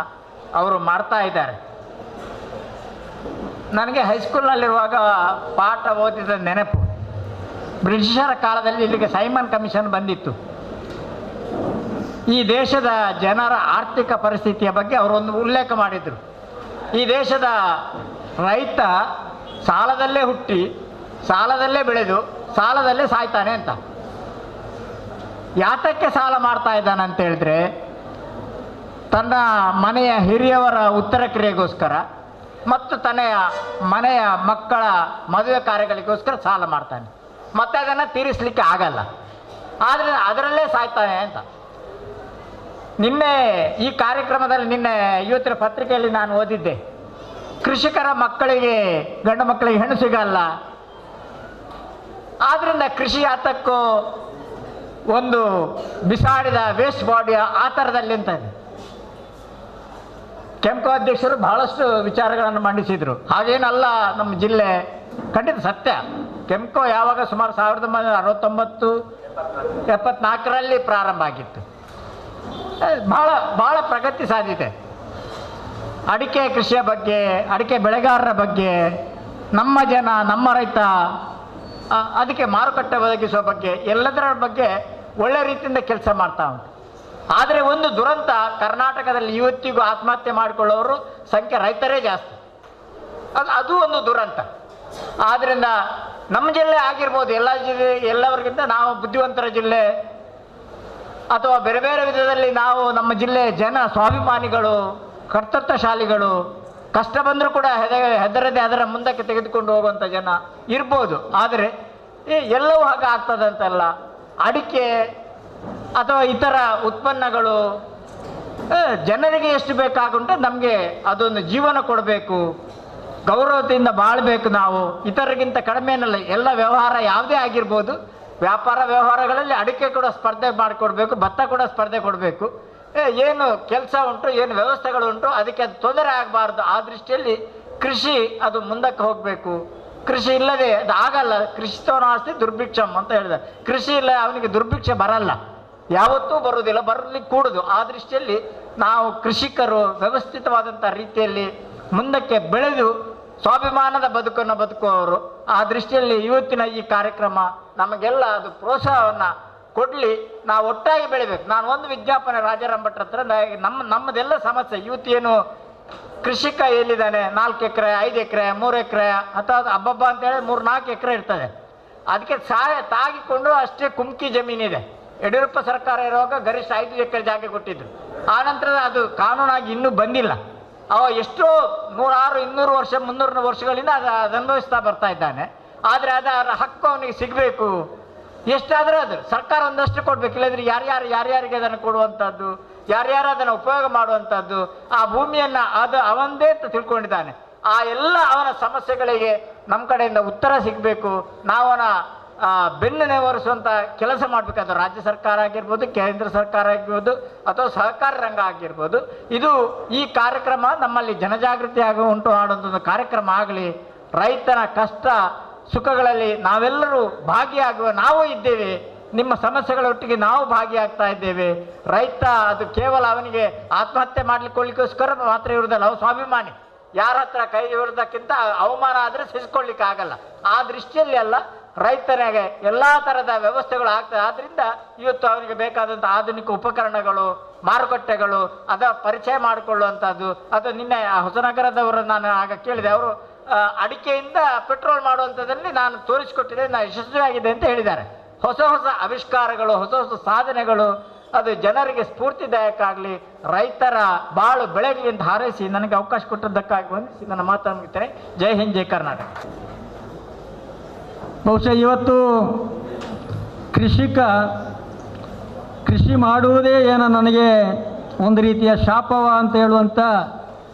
ಅವರು ಮಾಡ್ತಾ ಇದ್ದಾರೆ. ನನಗೆ ಹೈಸ್ಕೂಲ್ನಲ್ಲಿರುವಾಗ ಪಾಠ ಓದಿದ ನೆನಪು, ಬ್ರಿಟಿಷರ ಕಾಲದಲ್ಲಿ ಇಲ್ಲಿಗೆ ಸೈಮನ್ ಕಮಿಷನ್ ಬಂದಿತ್ತು. ಈ ದೇಶದ ಜನರ ಆರ್ಥಿಕ ಪರಿಸ್ಥಿತಿಯ ಬಗ್ಗೆ ಅವರೊಂದು ಉಲ್ಲೇಖ ಮಾಡಿದರು. ಈ ದೇಶದ ರೈತ ಸಾಲದಲ್ಲೇ ಹುಟ್ಟಿ, ಸಾಲದಲ್ಲೇ ಬೆಳೆದು, ಸಾಲದಲ್ಲೇ ಸಾಯ್ತಾನೆ ಅಂತ. ಯಾತಕ್ಕೆ ಸಾಲ ಮಾಡ್ತಾ ಇದ್ದಾನೆ ಅಂತ ಹೇಳಿದ್ರೆ, ತನ್ನ ಮನೆಯ ಹಿರಿಯವರ ಉತ್ತರ ಕ್ರಿಯೆಗೋಸ್ಕರ ಮತ್ತು ತನ್ನ ಮನೆಯ ಮಕ್ಕಳ ಮದುವೆ ಕಾರ್ಯಗಳಿಗೋಸ್ಕರ ಸಾಲ ಮಾಡ್ತಾನೆ. ಮತ್ತೆ ಅದನ್ನು ತೀರಿಸಲಿಕ್ಕೆ ಆಗಲ್ಲ, ಆದರೆ ಅದರಲ್ಲೇ ಸಾಯ್ತಾನೆ ಅಂತ. ನಿನ್ನೆ ಈ ಕಾರ್ಯಕ್ರಮದಲ್ಲಿ, ನಿನ್ನೆ ಇವತ್ತಿನ ಪತ್ರಿಕೆಯಲ್ಲಿ ನಾನು ಓದಿದ್ದೆ, ಕೃಷಿಕರ ಮಕ್ಕಳಿಗೆ, ಗಂಡು ಮಕ್ಕಳಿಗೆ ಹೆಣ್ಣು ಸಿಗಲ್ಲ, ಆದ್ದರಿಂದ ಕೃಷಿ ಆತಕ್ಕೂ ಒಂದು ಬಿಸಾಡಿದ ವೇಸ್ಟ್ ಬಾಡಿಯ ಆ ಥರದಲ್ಲಿ ಅಂತ ಇದೆ. ಕೆಂಪು ಅಧ್ಯಕ್ಷರು ಬಹಳಷ್ಟು ವಿಚಾರಗಳನ್ನು ಮಂಡಿಸಿದರು. ಹಾಗೇನಲ್ಲ ನಮ್ಮ ಜಿಲ್ಲೆ, ಖಂಡಿತ ಸತ್ಯ. ಕೆಂಪು ಯಾವಾಗ ಸುಮಾರು 1969-74ರಲ್ಲಿ ಪ್ರಾರಂಭ ಆಗಿತ್ತು. ಬಹಳ ಪ್ರಗತಿ ಸಾಧಿತೆ. ಅಡಿಕೆ ಕೃಷಿಯ ಬಗ್ಗೆ, ಅಡಿಕೆ ಬೆಳೆಗಾರರ ಬಗ್ಗೆ, ನಮ್ಮ ಜನ, ನಮ್ಮ ರೈತ, ಅದಕ್ಕೆ ಮಾರುಕಟ್ಟೆ ಒದಗಿಸುವ ಬಗ್ಗೆ, ಎಲ್ಲದರ ಬಗ್ಗೆ ಒಳ್ಳೆ ರೀತಿಯಿಂದ ಕೆಲಸ ಮಾಡ್ತಾ ಉಂಟು. ಆದರೆ ಒಂದು ದುರಂತ, ಕರ್ನಾಟಕದಲ್ಲಿ ಇವತ್ತಿಗೂ ಆತ್ಮಹತ್ಯೆ ಮಾಡಿಕೊಳ್ಳೋರು ಸಂಖ್ಯೆ ರೈತರೇ ಜಾಸ್ತಿ. ಅದು ಒಂದು ದುರಂತ. ಆದ್ದರಿಂದ ನಮ್ಮ ಜಿಲ್ಲೆ ಆಗಿರ್ಬೋದು, ಎಲ್ಲ ಜಿಲ್ಲೆ ಎಲ್ಲವರಿಗಿಂತ ನಾವು ಬುದ್ಧಿವಂತರ ಜಿಲ್ಲೆ, ಅಥವಾ ಬೇರೆ ಬೇರೆ ವಿಧದಲ್ಲಿ ನಾವು ನಮ್ಮ ಜಿಲ್ಲೆ ಜನ ಸ್ವಾಭಿಮಾನಿಗಳು, ಕರ್ತೃತ್ವಶಾಲಿಗಳು, ಕಷ್ಟ ಬಂದರೂ ಕೂಡ ಹೆದರದೆ ಅದರ ಮುಂದಕ್ಕೆ ತೆಗೆದುಕೊಂಡು ಹೋಗುವಂಥ ಜನ ಇರ್ಬೋದು. ಆದರೆ ಎಲ್ಲವೂ ಹಾಗೆ ಆಗ್ತದಂತಲ್ಲ. ಅಡಿಕೆ ಅಥವಾ ಇತರ ಉತ್ಪನ್ನಗಳು ಜನರಿಗೆ ಎಷ್ಟು ಬೇಕಾಗುಂಟು ನಮಗೆ ಅದೊಂದು ಜೀವನ ಕೊಡಬೇಕು, ಗೌರವದಿಂದ ಬಾಳಬೇಕು. ನಾವು ಇತರರಿಗಿಂತ ಕಡಿಮೆ ಏನಲ್ಲ. ಎಲ್ಲ ವ್ಯವಹಾರ ಯಾವುದೇ ಆಗಿರ್ಬೋದು, ವ್ಯಾಪಾರ ವ್ಯವಹಾರಗಳಲ್ಲಿ ಅಡಿಕೆ ಕೂಡ ಸ್ಪರ್ಧೆ ಮಾಡಿಕೊಡ್ಬೇಕು, ಭತ್ತ ಕೂಡ ಸ್ಪರ್ಧೆ ಕೊಡಬೇಕು. ಏನು ಕೆಲಸ ಉಂಟು, ಏನು ವ್ಯವಸ್ಥೆಗಳು ಉಂಟು, ಅದಕ್ಕೆ ಅದು ತೊಂದರೆ ಆಗಬಾರ್ದು. ಆ ದೃಷ್ಟಿಯಲ್ಲಿ ಕೃಷಿ ಅದು ಮುಂದಕ್ಕೆ ಹೋಗಬೇಕು. ಕೃಷಿ ಇಲ್ಲದೆ ಅದು ಆಗಲ್ಲ. ಕೃಷಿತೋ ನಾಸ್ತಿ ದುರ್ಭಿಕ್ಷಂ ಅಂತ ಹೇಳಿದೆ. ಕೃಷಿ ಇಲ್ಲ ಅವನಿಗೆ ದುರ್ಭಿಕ್ಷೆ ಬರಲ್ಲ, ಯಾವತ್ತೂ ಬರುವುದಿಲ್ಲ, ಬರಲಿಕ್ಕೆ ಕೂಡುದು. ಆ ದೃಷ್ಟಿಯಲ್ಲಿ ನಾವು ಕೃಷಿಕರು ವ್ಯವಸ್ಥಿತವಾದಂಥ ರೀತಿಯಲ್ಲಿ ಮುಂದಕ್ಕೆ ಬೆಳೆದು ಸ್ವಾಭಿಮಾನದ ಬದುಕನ್ನು ಬದುಕುವವರು. ಆ ದೃಷ್ಟಿಯಲ್ಲಿ ಇವತ್ತಿನ ಈ ಕಾರ್ಯಕ್ರಮ ನಮಗೆಲ್ಲ ಅದು ಪ್ರೋತ್ಸಾಹವನ್ನು ಕೊಡಲಿ. ನಾವು ಒಟ್ಟಾಗಿ ಬೆಳಿಬೇಕು. ನಾನು ಒಂದು ವಿಜ್ಞಾಪನೆ ರಾಜಾರಾಮ್ ಭಟ್ರ ಹತ್ರ, ನಮ್ಮದೆಲ್ಲ ಸಮಸ್ಯೆ ಇವತ್ತೇನು ಕೃಷಿಕ ಎಲ್ಲಿದ್ದಾನೆ, 4 ಎಕರೆ 5 ಎಕರೆ 3 ಎಕರೆ ಅಥವಾ ಹಬ್ಬಬ್ಬ ಅಂತೇಳಿ 3-4 ಎಕರೆ ಇರ್ತದೆ. ಅದಕ್ಕೆ ಸಹಾಯ ತಾಗಿಕೊಂಡು ಅಷ್ಟೇ ಕುಮ್ಕಿ ಜಮೀನಿದೆ. ಯಡಿಯೂರಪ್ಪ ಸರ್ಕಾರ ಇರುವಾಗ ಗರಿಷ್ಠ 5 ಎಕರೆ ಜಾಗ ಕೊಟ್ಟಿದ್ರು. ಆನಂತರ ಅದು ಕಾನೂನಾಗಿ ಇನ್ನೂ ಬಂದಿಲ್ಲ. ಅವ ಎಷ್ಟೋ 100-200 ವರ್ಷ 300 ವರ್ಷಗಳಿಂದ ಅದು ಅನುಭವಿಸ್ತಾ ಬರ್ತಾ ಇದ್ದಾನೆ. ಆದರೆ ಅದರ ಹಕ್ಕು ಅವನಿಗೆ ಸಿಗಬೇಕು. ಎಷ್ಟಾದರೂ ಅದು ಸರ್ಕಾರ ಒಂದಷ್ಟು ಕೊಡಬೇಕು. ಇಲ್ಲದ್ರೆ ಯಾರ್ಯಾರಿಗೆ ಅದನ್ನು ಕೊಡುವಂಥದ್ದು, ಯಾರ್ಯಾರು ಅದನ್ನು ಉಪಯೋಗ ಮಾಡುವಂಥದ್ದು, ಆ ಭೂಮಿಯನ್ನು ಅದು ಅವಂದೇ ಅಂತ ತಿಳ್ಕೊಂಡಿದ್ದಾನೆ. ಆ ಎಲ್ಲ ಅವನ ಸಮಸ್ಯೆಗಳಿಗೆ ನಮ್ಮ ಕಡೆಯಿಂದ ಉತ್ತರ ಸಿಗಬೇಕು. ನಾವು ಅವನ ಬೆನ್ನು ನೇವರಿಸುವಂಥ ಕೆಲಸ ಮಾಡಬೇಕು. ಅದು ರಾಜ್ಯ ಸರ್ಕಾರ ಆಗಿರ್ಬೋದು, ಕೇಂದ್ರ ಸರ್ಕಾರ ಆಗಿರ್ಬೋದು, ಅಥವಾ ಸಹಕಾರ ರಂಗ ಆಗಿರ್ಬೋದು. ಇದು ಈ ಕಾರ್ಯಕ್ರಮ ನಮ್ಮಲ್ಲಿ ಜನಜಾಗೃತಿ ಉಂಟು ಮಾಡುವಂಥ ಒಂದು ಕಾರ್ಯಕ್ರಮ ಆಗಲಿ. ರೈತನ ಕಷ್ಟ ಸುಖಗಳಲ್ಲಿ ನಾವೆಲ್ಲರೂ ಭಾಗಿಯಾಗುವ, ನಾವು ಇದ್ದೇವೆ. ನಿಮ್ಮ ಸಮಸ್ಯೆಗಳೊಟ್ಟಿಗೆ ನಾವು ಭಾಗಿಯಾಗ್ತಾ ಇದ್ದೇವೆ. ರೈತ ಅದು ಕೇವಲ ಅವನಿಗೆ ಆತ್ಮಹತ್ಯೆ ಮಾಡಲಿಕ್ಕೋಸ್ಕರ ಮಾತ್ರ ಇರುವುದಲ್ಲ, ಅವು ಸ್ವಾಭಿಮಾನಿ. ಯಾರ ಹತ್ರ ಕೈ ಇರೋದಕ್ಕಿಂತ ಅವಮಾನ ಆದರೆ ಸಹಿಸ್ಕೊಳ್ಳಿಕ್ಕೆ ಆಗಲ್ಲ. ಆ ದೃಷ್ಟಿಯಲ್ಲಿ ಅಲ್ಲ, ರೈತನಿಗೆ ಎಲ್ಲ ಥರದ ವ್ಯವಸ್ಥೆಗಳು ಆಗ್ತದೆ. ಆದ್ದರಿಂದ ಇವತ್ತು ಅವನಿಗೆ ಬೇಕಾದಂಥ ಆಧುನಿಕ ಉಪಕರಣಗಳು, ಮಾರುಕಟ್ಟೆಗಳು, ಅದರ ಪರಿಚಯ ಮಾಡಿಕೊಳ್ಳುವಂಥದ್ದು. ಅದು ನಿನ್ನೆ ಹೊಸನಗರದವರು ನಾನು ಆಗ ಕೇಳಿದೆ, ಅವರು ಅಡಿಕೆಯಿಂದ ಪೆಟ್ರೋಲ್ ಮಾಡುವಂಥದ್ದಲ್ಲಿ ನಾನು ತೋರಿಸಿಕೊಟ್ಟಿದ್ದೆ, ನಾನು ಯಶಸ್ವಿಯಾಗಿದೆ ಅಂತ ಹೇಳಿದ್ದಾರೆ. ಹೊಸ ಹೊಸ ಆವಿಷ್ಕಾರಗಳು, ಹೊಸ ಹೊಸ ಸಾಧನೆಗಳು, ಅದು ಜನರಿಗೆ ಸ್ಫೂರ್ತಿದಾಯಕ ಆಗಲಿ, ರೈತರ ಬಾಳು ಬೆಳಗಲಿ ಅಂತ ಹಾರೈಸಿ ನನಗೆ ಅವಕಾಶ ಕೊಟ್ಟದ್ದಕ್ಕಾಗಿ ವಂದಿಸಿ ನನ್ನ ಮಾತನ್ನು ಮುಗಿಸ್ತೇನೆ. ಜೈ ಹಿಂದ್, ಜೈ ಕರ್ನಾಟಕ. ಬಹುಶಃ ಇವತ್ತು ಕೃಷಿ ಮಾಡುವುದೇ ಏನೋ ನನಗೆ ಒಂದು ರೀತಿಯ ಶಾಪವ ಅಂತ ಹೇಳುವಂಥ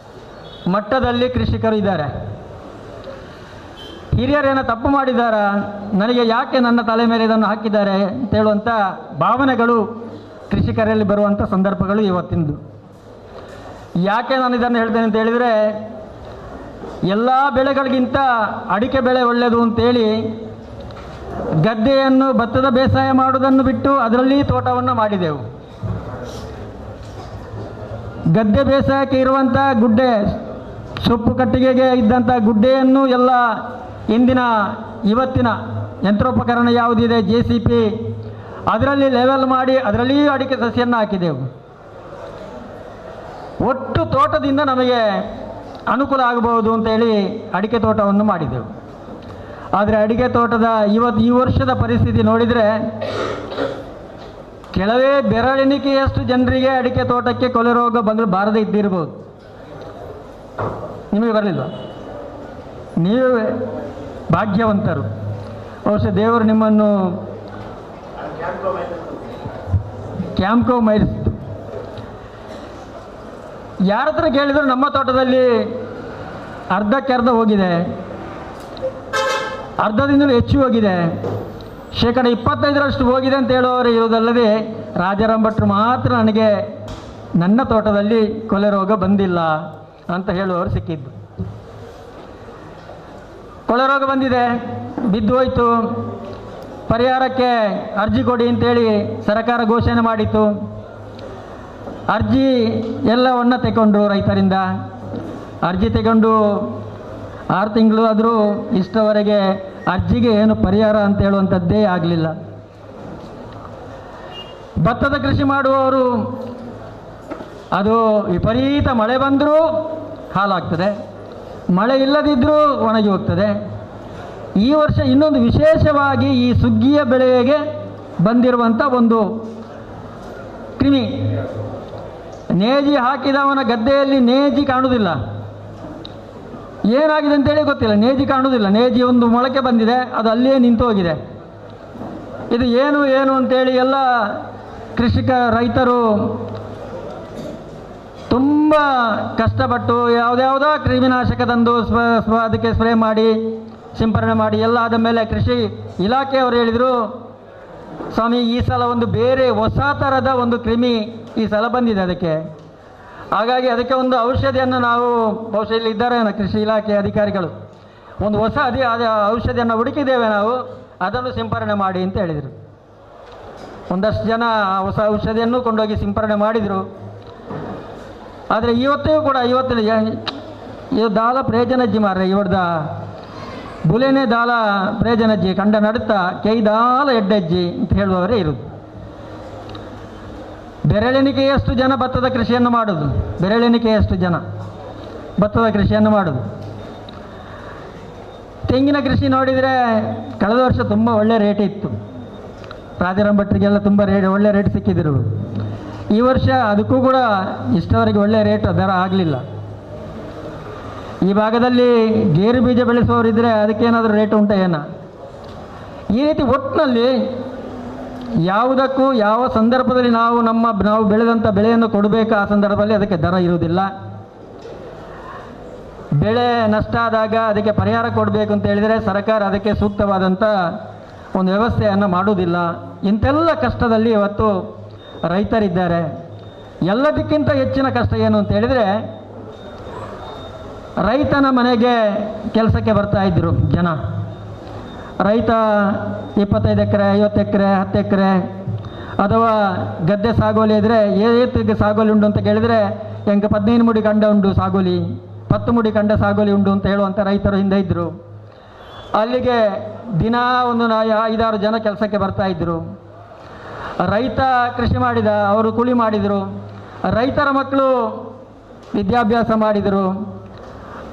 ಮಟ್ಟದಲ್ಲಿ ಕೃಷಿಕರು ಇದ್ದಾರೆ. ಹಿರಿಯರೇನೋ ತಪ್ಪು ಮಾಡಿದ್ದಾರಾ, ನನಗೆ ಯಾಕೆ ನನ್ನ ತಲೆ ಮೇಲೆ ಇದನ್ನು ಹಾಕಿದ್ದಾರೆ ಅಂತ ಹೇಳುವಂಥ ಭಾವನೆಗಳು ಕೃಷಿಕರಲ್ಲಿ ಬರುವಂಥ ಸಂದರ್ಭಗಳು ಇವತ್ತಿಂದು. ಯಾಕೆ ನಾನು ಇದನ್ನು ಹೇಳ್ತೇನೆ ಅಂತ ಹೇಳಿದರೆ, ಎಲ್ಲ ಬೆಳೆಗಳಿಗಿಂತ ಅಡಿಕೆ ಬೆಳೆ ಒಳ್ಳೆಯದು ಅಂತೇಳಿ ಗದ್ದೆಯನ್ನು ಭತ್ತದ ಬೇಸಾಯ ಮಾಡುವುದನ್ನು ಬಿಟ್ಟು ಅದರಲ್ಲಿ ತೋಟವನ್ನು ಮಾಡಿದೆವು. ಗದ್ದೆ ಬೇಸಾಯಕ್ಕೆ ಇರುವಂಥ ಗುಡ್ಡೆ, ಸೊಪ್ಪು ಕಟ್ಟಿಗೆಗೆ ಇದ್ದಂಥ ಗುಡ್ಡೆಯನ್ನು ಎಲ್ಲ ಇವತ್ತಿನ ಯಂತ್ರೋಪಕರಣ ಯಾವುದಿದೆ, JCP, ಅದರಲ್ಲಿ ಲೆವೆಲ್ ಮಾಡಿ ಅದರಲ್ಲಿಯೂ ಅಡಿಕೆ ಸಸಿಯನ್ನು ಹಾಕಿದೆವು. ಒಟ್ಟು ತೋಟದಿಂದ ನಮಗೆ ಅನುಕೂಲ ಆಗಬಹುದು ಅಂತೇಳಿ ಅಡಿಕೆ ತೋಟವನ್ನು ಮಾಡಿದೆವು. ಆದರೆ ಅಡಿಕೆ ತೋಟದ ಈ ವರ್ಷದ ಪರಿಸ್ಥಿತಿ ನೋಡಿದರೆ, ಕೆಲವೇ ಬೆರಳೆಣಿಕೆಯಷ್ಟು ಜನರಿಗೆ ಅಡಿಕೆ ತೋಟಕ್ಕೆ ಕೊಳೆ ರೋಗ ಬಾರದೇ ಇದ್ದಿರ್ಬೋದು. ನಿಮಗೆ ಬರಲಿಲ್ಲ, ನೀವೇ ಭಾಗ್ಯವಂತರು. ಬಹುಶಃ ದೇವರು ನಿಮ್ಮನ್ನು ಕ್ಯಾಂಪ್ಕೋ ಮೈರಿಸಿತು. ಯಾರ ಹತ್ರ ಕೇಳಿದ್ರು ನಮ್ಮ ತೋಟದಲ್ಲಿ ಅರ್ಧಕ್ಕೆ ಅರ್ಧ ಹೋಗಿದೆ, ಅರ್ಧದಿಂದಲೂ ಹೆಚ್ಚು ಹೋಗಿದೆ. 25% ಹೋಗಿದೆ ಅಂತ ಹೇಳುವವರು ಇರುವುದಲ್ಲದೆ ರಾಜಾರಾಮ್ ಭಟ್ರು ಮಾತ್ರ ನನಗೆ ನನ್ನ ತೋಟದಲ್ಲಿ ಕೊಲೆ ರೋಗ ಬಂದಿಲ್ಲ ಅಂತ ಹೇಳುವವರು ಸಿಕ್ಕಿದ್ದು. ಕೊಳೆ ರೋಗ ಬಂದಿದೆ, ಬಿದ್ದು ಹೋಯಿತು, ಪರಿಹಾರಕ್ಕೆ ಅರ್ಜಿ ಕೊಡಿ ಅಂತೇಳಿ ಸರ್ಕಾರ ಘೋಷಣೆ ಮಾಡಿತು. ಅರ್ಜಿ ಎಲ್ಲವನ್ನು ತಗೊಂಡು ರೈತರಿಂದ ಅರ್ಜಿ ತಗೊಂಡು 6 ತಿಂಗಳು ಆದರೂ ಇಷ್ಟವರೆಗೆ ಅರ್ಜಿಗೆ ಏನು ಪರಿಹಾರ ಅಂತ ಹೇಳುವಂಥದ್ದೇ ಆಗಲಿಲ್ಲ. ಭತ್ತದ ಕೃಷಿ ಮಾಡುವವರು ಅದು ವಿಪರೀತ ಮಳೆ ಬಂದರೂ ಹಾಲಾಗ್ತದೆ, ಮಳೆ ಇಲ್ಲದಿದ್ದರೂ ಒಣಗಿ ಹೋಗ್ತದೆ. ಈ ವರ್ಷ ಇನ್ನೊಂದು ವಿಶೇಷವಾಗಿ ಈ ಸುಗ್ಗಿಯ ಬೆಳೆಗೆ ಬಂದಿರುವಂಥ ಒಂದು ಕ್ರಿಮಿ, ನೇಜಿ ಹಾಕಿದವನ ಗದ್ದೆಯಲ್ಲಿ ನೇಜಿ ಕಾಣುವುದಿಲ್ಲ. ಏನಾಗಿದೆ ಅಂತೇಳಿ ಗೊತ್ತಿಲ್ಲ, ನೇಜಿ ಕಾಣುವುದಿಲ್ಲ. ನೇಜಿ ಒಂದು ಮೊಳಕೆ ಬಂದಿದೆ, ಅದು ಅಲ್ಲಿಯೇ ನಿಂತು ಹೋಗಿದೆ. ಇದು ಏನು ಅಂತೇಳಿ ಎಲ್ಲ ರೈತರು ತುಂಬ ಕಷ್ಟಪಟ್ಟು ಯಾವುದ್ಯಾವುದೋ ಕ್ರಿಮಿನಾಶಕ ತಂದು ಅದಕ್ಕೆ ಸ್ಪ್ರೇ ಮಾಡಿ ಸಿಂಪರಣೆ ಮಾಡಿ ಎಲ್ಲ ಆದ ಮೇಲೆ ಕೃಷಿ ಇಲಾಖೆಯವರು ಹೇಳಿದರು, ಸ್ವಾಮಿ ಈ ಸಲ ಒಂದು ಬೇರೆ ಹೊಸ ಥರದ ಒಂದು ಕ್ರಿಮಿ ಈ ಸಲ ಬಂದಿದೆ ಅದಕ್ಕೆ, ಹಾಗಾಗಿ ಅದಕ್ಕೆ ಒಂದು ಔಷಧಿಯನ್ನು ನಾವು ಬಹುಶಃ ಇಲ್ಲಿ ಇದ್ದಾರೆ ಕೃಷಿ ಇಲಾಖೆ ಅಧಿಕಾರಿಗಳು, ಒಂದು ಹೊಸ ಔಷಧಿಯನ್ನು ಹುಡುಕಿದ್ದೇವೆ ನಾವು, ಅದನ್ನು ಸಿಂಪರಣೆ ಮಾಡಿ ಅಂತ ಹೇಳಿದರು. ಒಂದಷ್ಟು ಜನ ಹೊಸ ಔಷಧಿಯನ್ನು ಕೊಂಡೋಗಿ ಸಿಂಪರಣೆ ಮಾಡಿದರು. ಆದರೆ ಇವತ್ತಿಗೂ ಕೂಡ ಇವು ದಾಲ ಪ್ರೇಜನಜ್ಜಿ ಮಾರ್ರೆ ಇವಡ್ದ ಬುಲೆನೆ ದಾಲ ಪ್ರೇಜನಜ್ಜಿ ಕಂಡ ನಡುತ್ತಾ ಕೈದಾಲ ಎಡ್ಡಜ್ಜಿ ಅಂತ ಹೇಳುವವರೇ ಇರುವುದು. ಬೆರಳೆಣಿಕೆಯಷ್ಟು ಜನ ಭತ್ತದ ಕೃಷಿಯನ್ನು ಮಾಡೋದು, ಬೆರಳೆಣಿಕೆಯಷ್ಟು ಜನ ಭತ್ತದ ಕೃಷಿಯನ್ನು ಮಾಡೋದು. ತೆಂಗಿನ ಕೃಷಿ ನೋಡಿದರೆ ಕಳೆದ ವರ್ಷ ತುಂಬ ಒಳ್ಳೆ ರೇಟ್ ಇತ್ತು, ರಾಜಾರಾಮ್ ಭಟ್ರಿಗೆಲ್ಲ ತುಂಬ ಒಳ್ಳೆ ರೇಟ್ ಸಿಕ್ಕಿದ್ರು. ಈ ವರ್ಷ ಅದಕ್ಕೂ ಕೂಡ ಇಷ್ಟವರೆಗೆ ಒಳ್ಳೆಯ ರೇಟ್ ದರ ಆಗಲಿಲ್ಲ. ಈ ಭಾಗದಲ್ಲಿ ಗೇರು ಬೀಜ ಬೆಳೆಸುವವರಿದ್ದರೆ ಅದಕ್ಕೇನಾದರೂ ರೇಟ್ ಉಂಟ ಏನ? ಈ ರೀತಿ ಒಟ್ಟಿನಲ್ಲಿ ಯಾವುದಕ್ಕೂ ಯಾವ ಸಂದರ್ಭದಲ್ಲಿ ನಾವು ಬೆಳೆದಂಥ ಬೆಳೆಯನ್ನು ಕೊಡಬೇಕು, ಆ ಸಂದರ್ಭದಲ್ಲಿ ಅದಕ್ಕೆ ದರ ಇರುವುದಿಲ್ಲ. ಬೆಳೆ ನಷ್ಟ ಆದಾಗ ಅದಕ್ಕೆ ಪರಿಹಾರ ಕೊಡಬೇಕು ಅಂತ ಹೇಳಿದರೆ ಸರ್ಕಾರ ಅದಕ್ಕೆ ಸೂಕ್ತವಾದಂಥ ಒಂದು ವ್ಯವಸ್ಥೆಯನ್ನು ಮಾಡುವುದಿಲ್ಲ. ಇಂಥೆಲ್ಲ ಕಷ್ಟದಲ್ಲಿ ಇವತ್ತು ರೈತರಿದ್ದಾರೆ. ಎಲ್ಲದಕ್ಕಿಂತ ಹೆಚ್ಚಿನ ಕಷ್ಟ ಏನು ಅಂತ ಹೇಳಿದರೆ, ರೈತನ ಮನೆಗೆ ಕೆಲಸಕ್ಕೆ ಬರ್ತಾ ಇದ್ದರು ಜನ. ರೈತ 25 ಎಕರೆ 50 ಎಕರೆ 10 ಎಕರೆ ಅಥವಾ ಗದ್ದೆ ಸಾಗೋಲಿ ಇದ್ದರೆ ಏತಿಗೆ ಸಾಗೋಲಿ ಉಂಟು ಅಂತ ಕೇಳಿದರೆ ಹೆಂಗೆ 15 ಮುಡಿ ಕಂಡ ಉಂಟು ಸಾಗೋಲಿ, 10 ಮುಡಿ ಕಂಡ ಸಾಗೋಲಿ ಉಂಟು ಅಂತ ಹೇಳುವಂಥ ರೈತರು ಹಿಂದೆ ಇದ್ದರು. ಅಲ್ಲಿಗೆ ದಿನ ಒಂದು 5-6 ಜನ ಕೆಲಸಕ್ಕೆ ಬರ್ತಾ ಇದ್ದರು. ರೈತ ಕೃಷಿ ಮಾಡಿದ, ಅವರು ಕೂಲಿ ಮಾಡಿದರು. ರೈತರ ಮಕ್ಕಳು ವಿದ್ಯಾಭ್ಯಾಸ ಮಾಡಿದರು,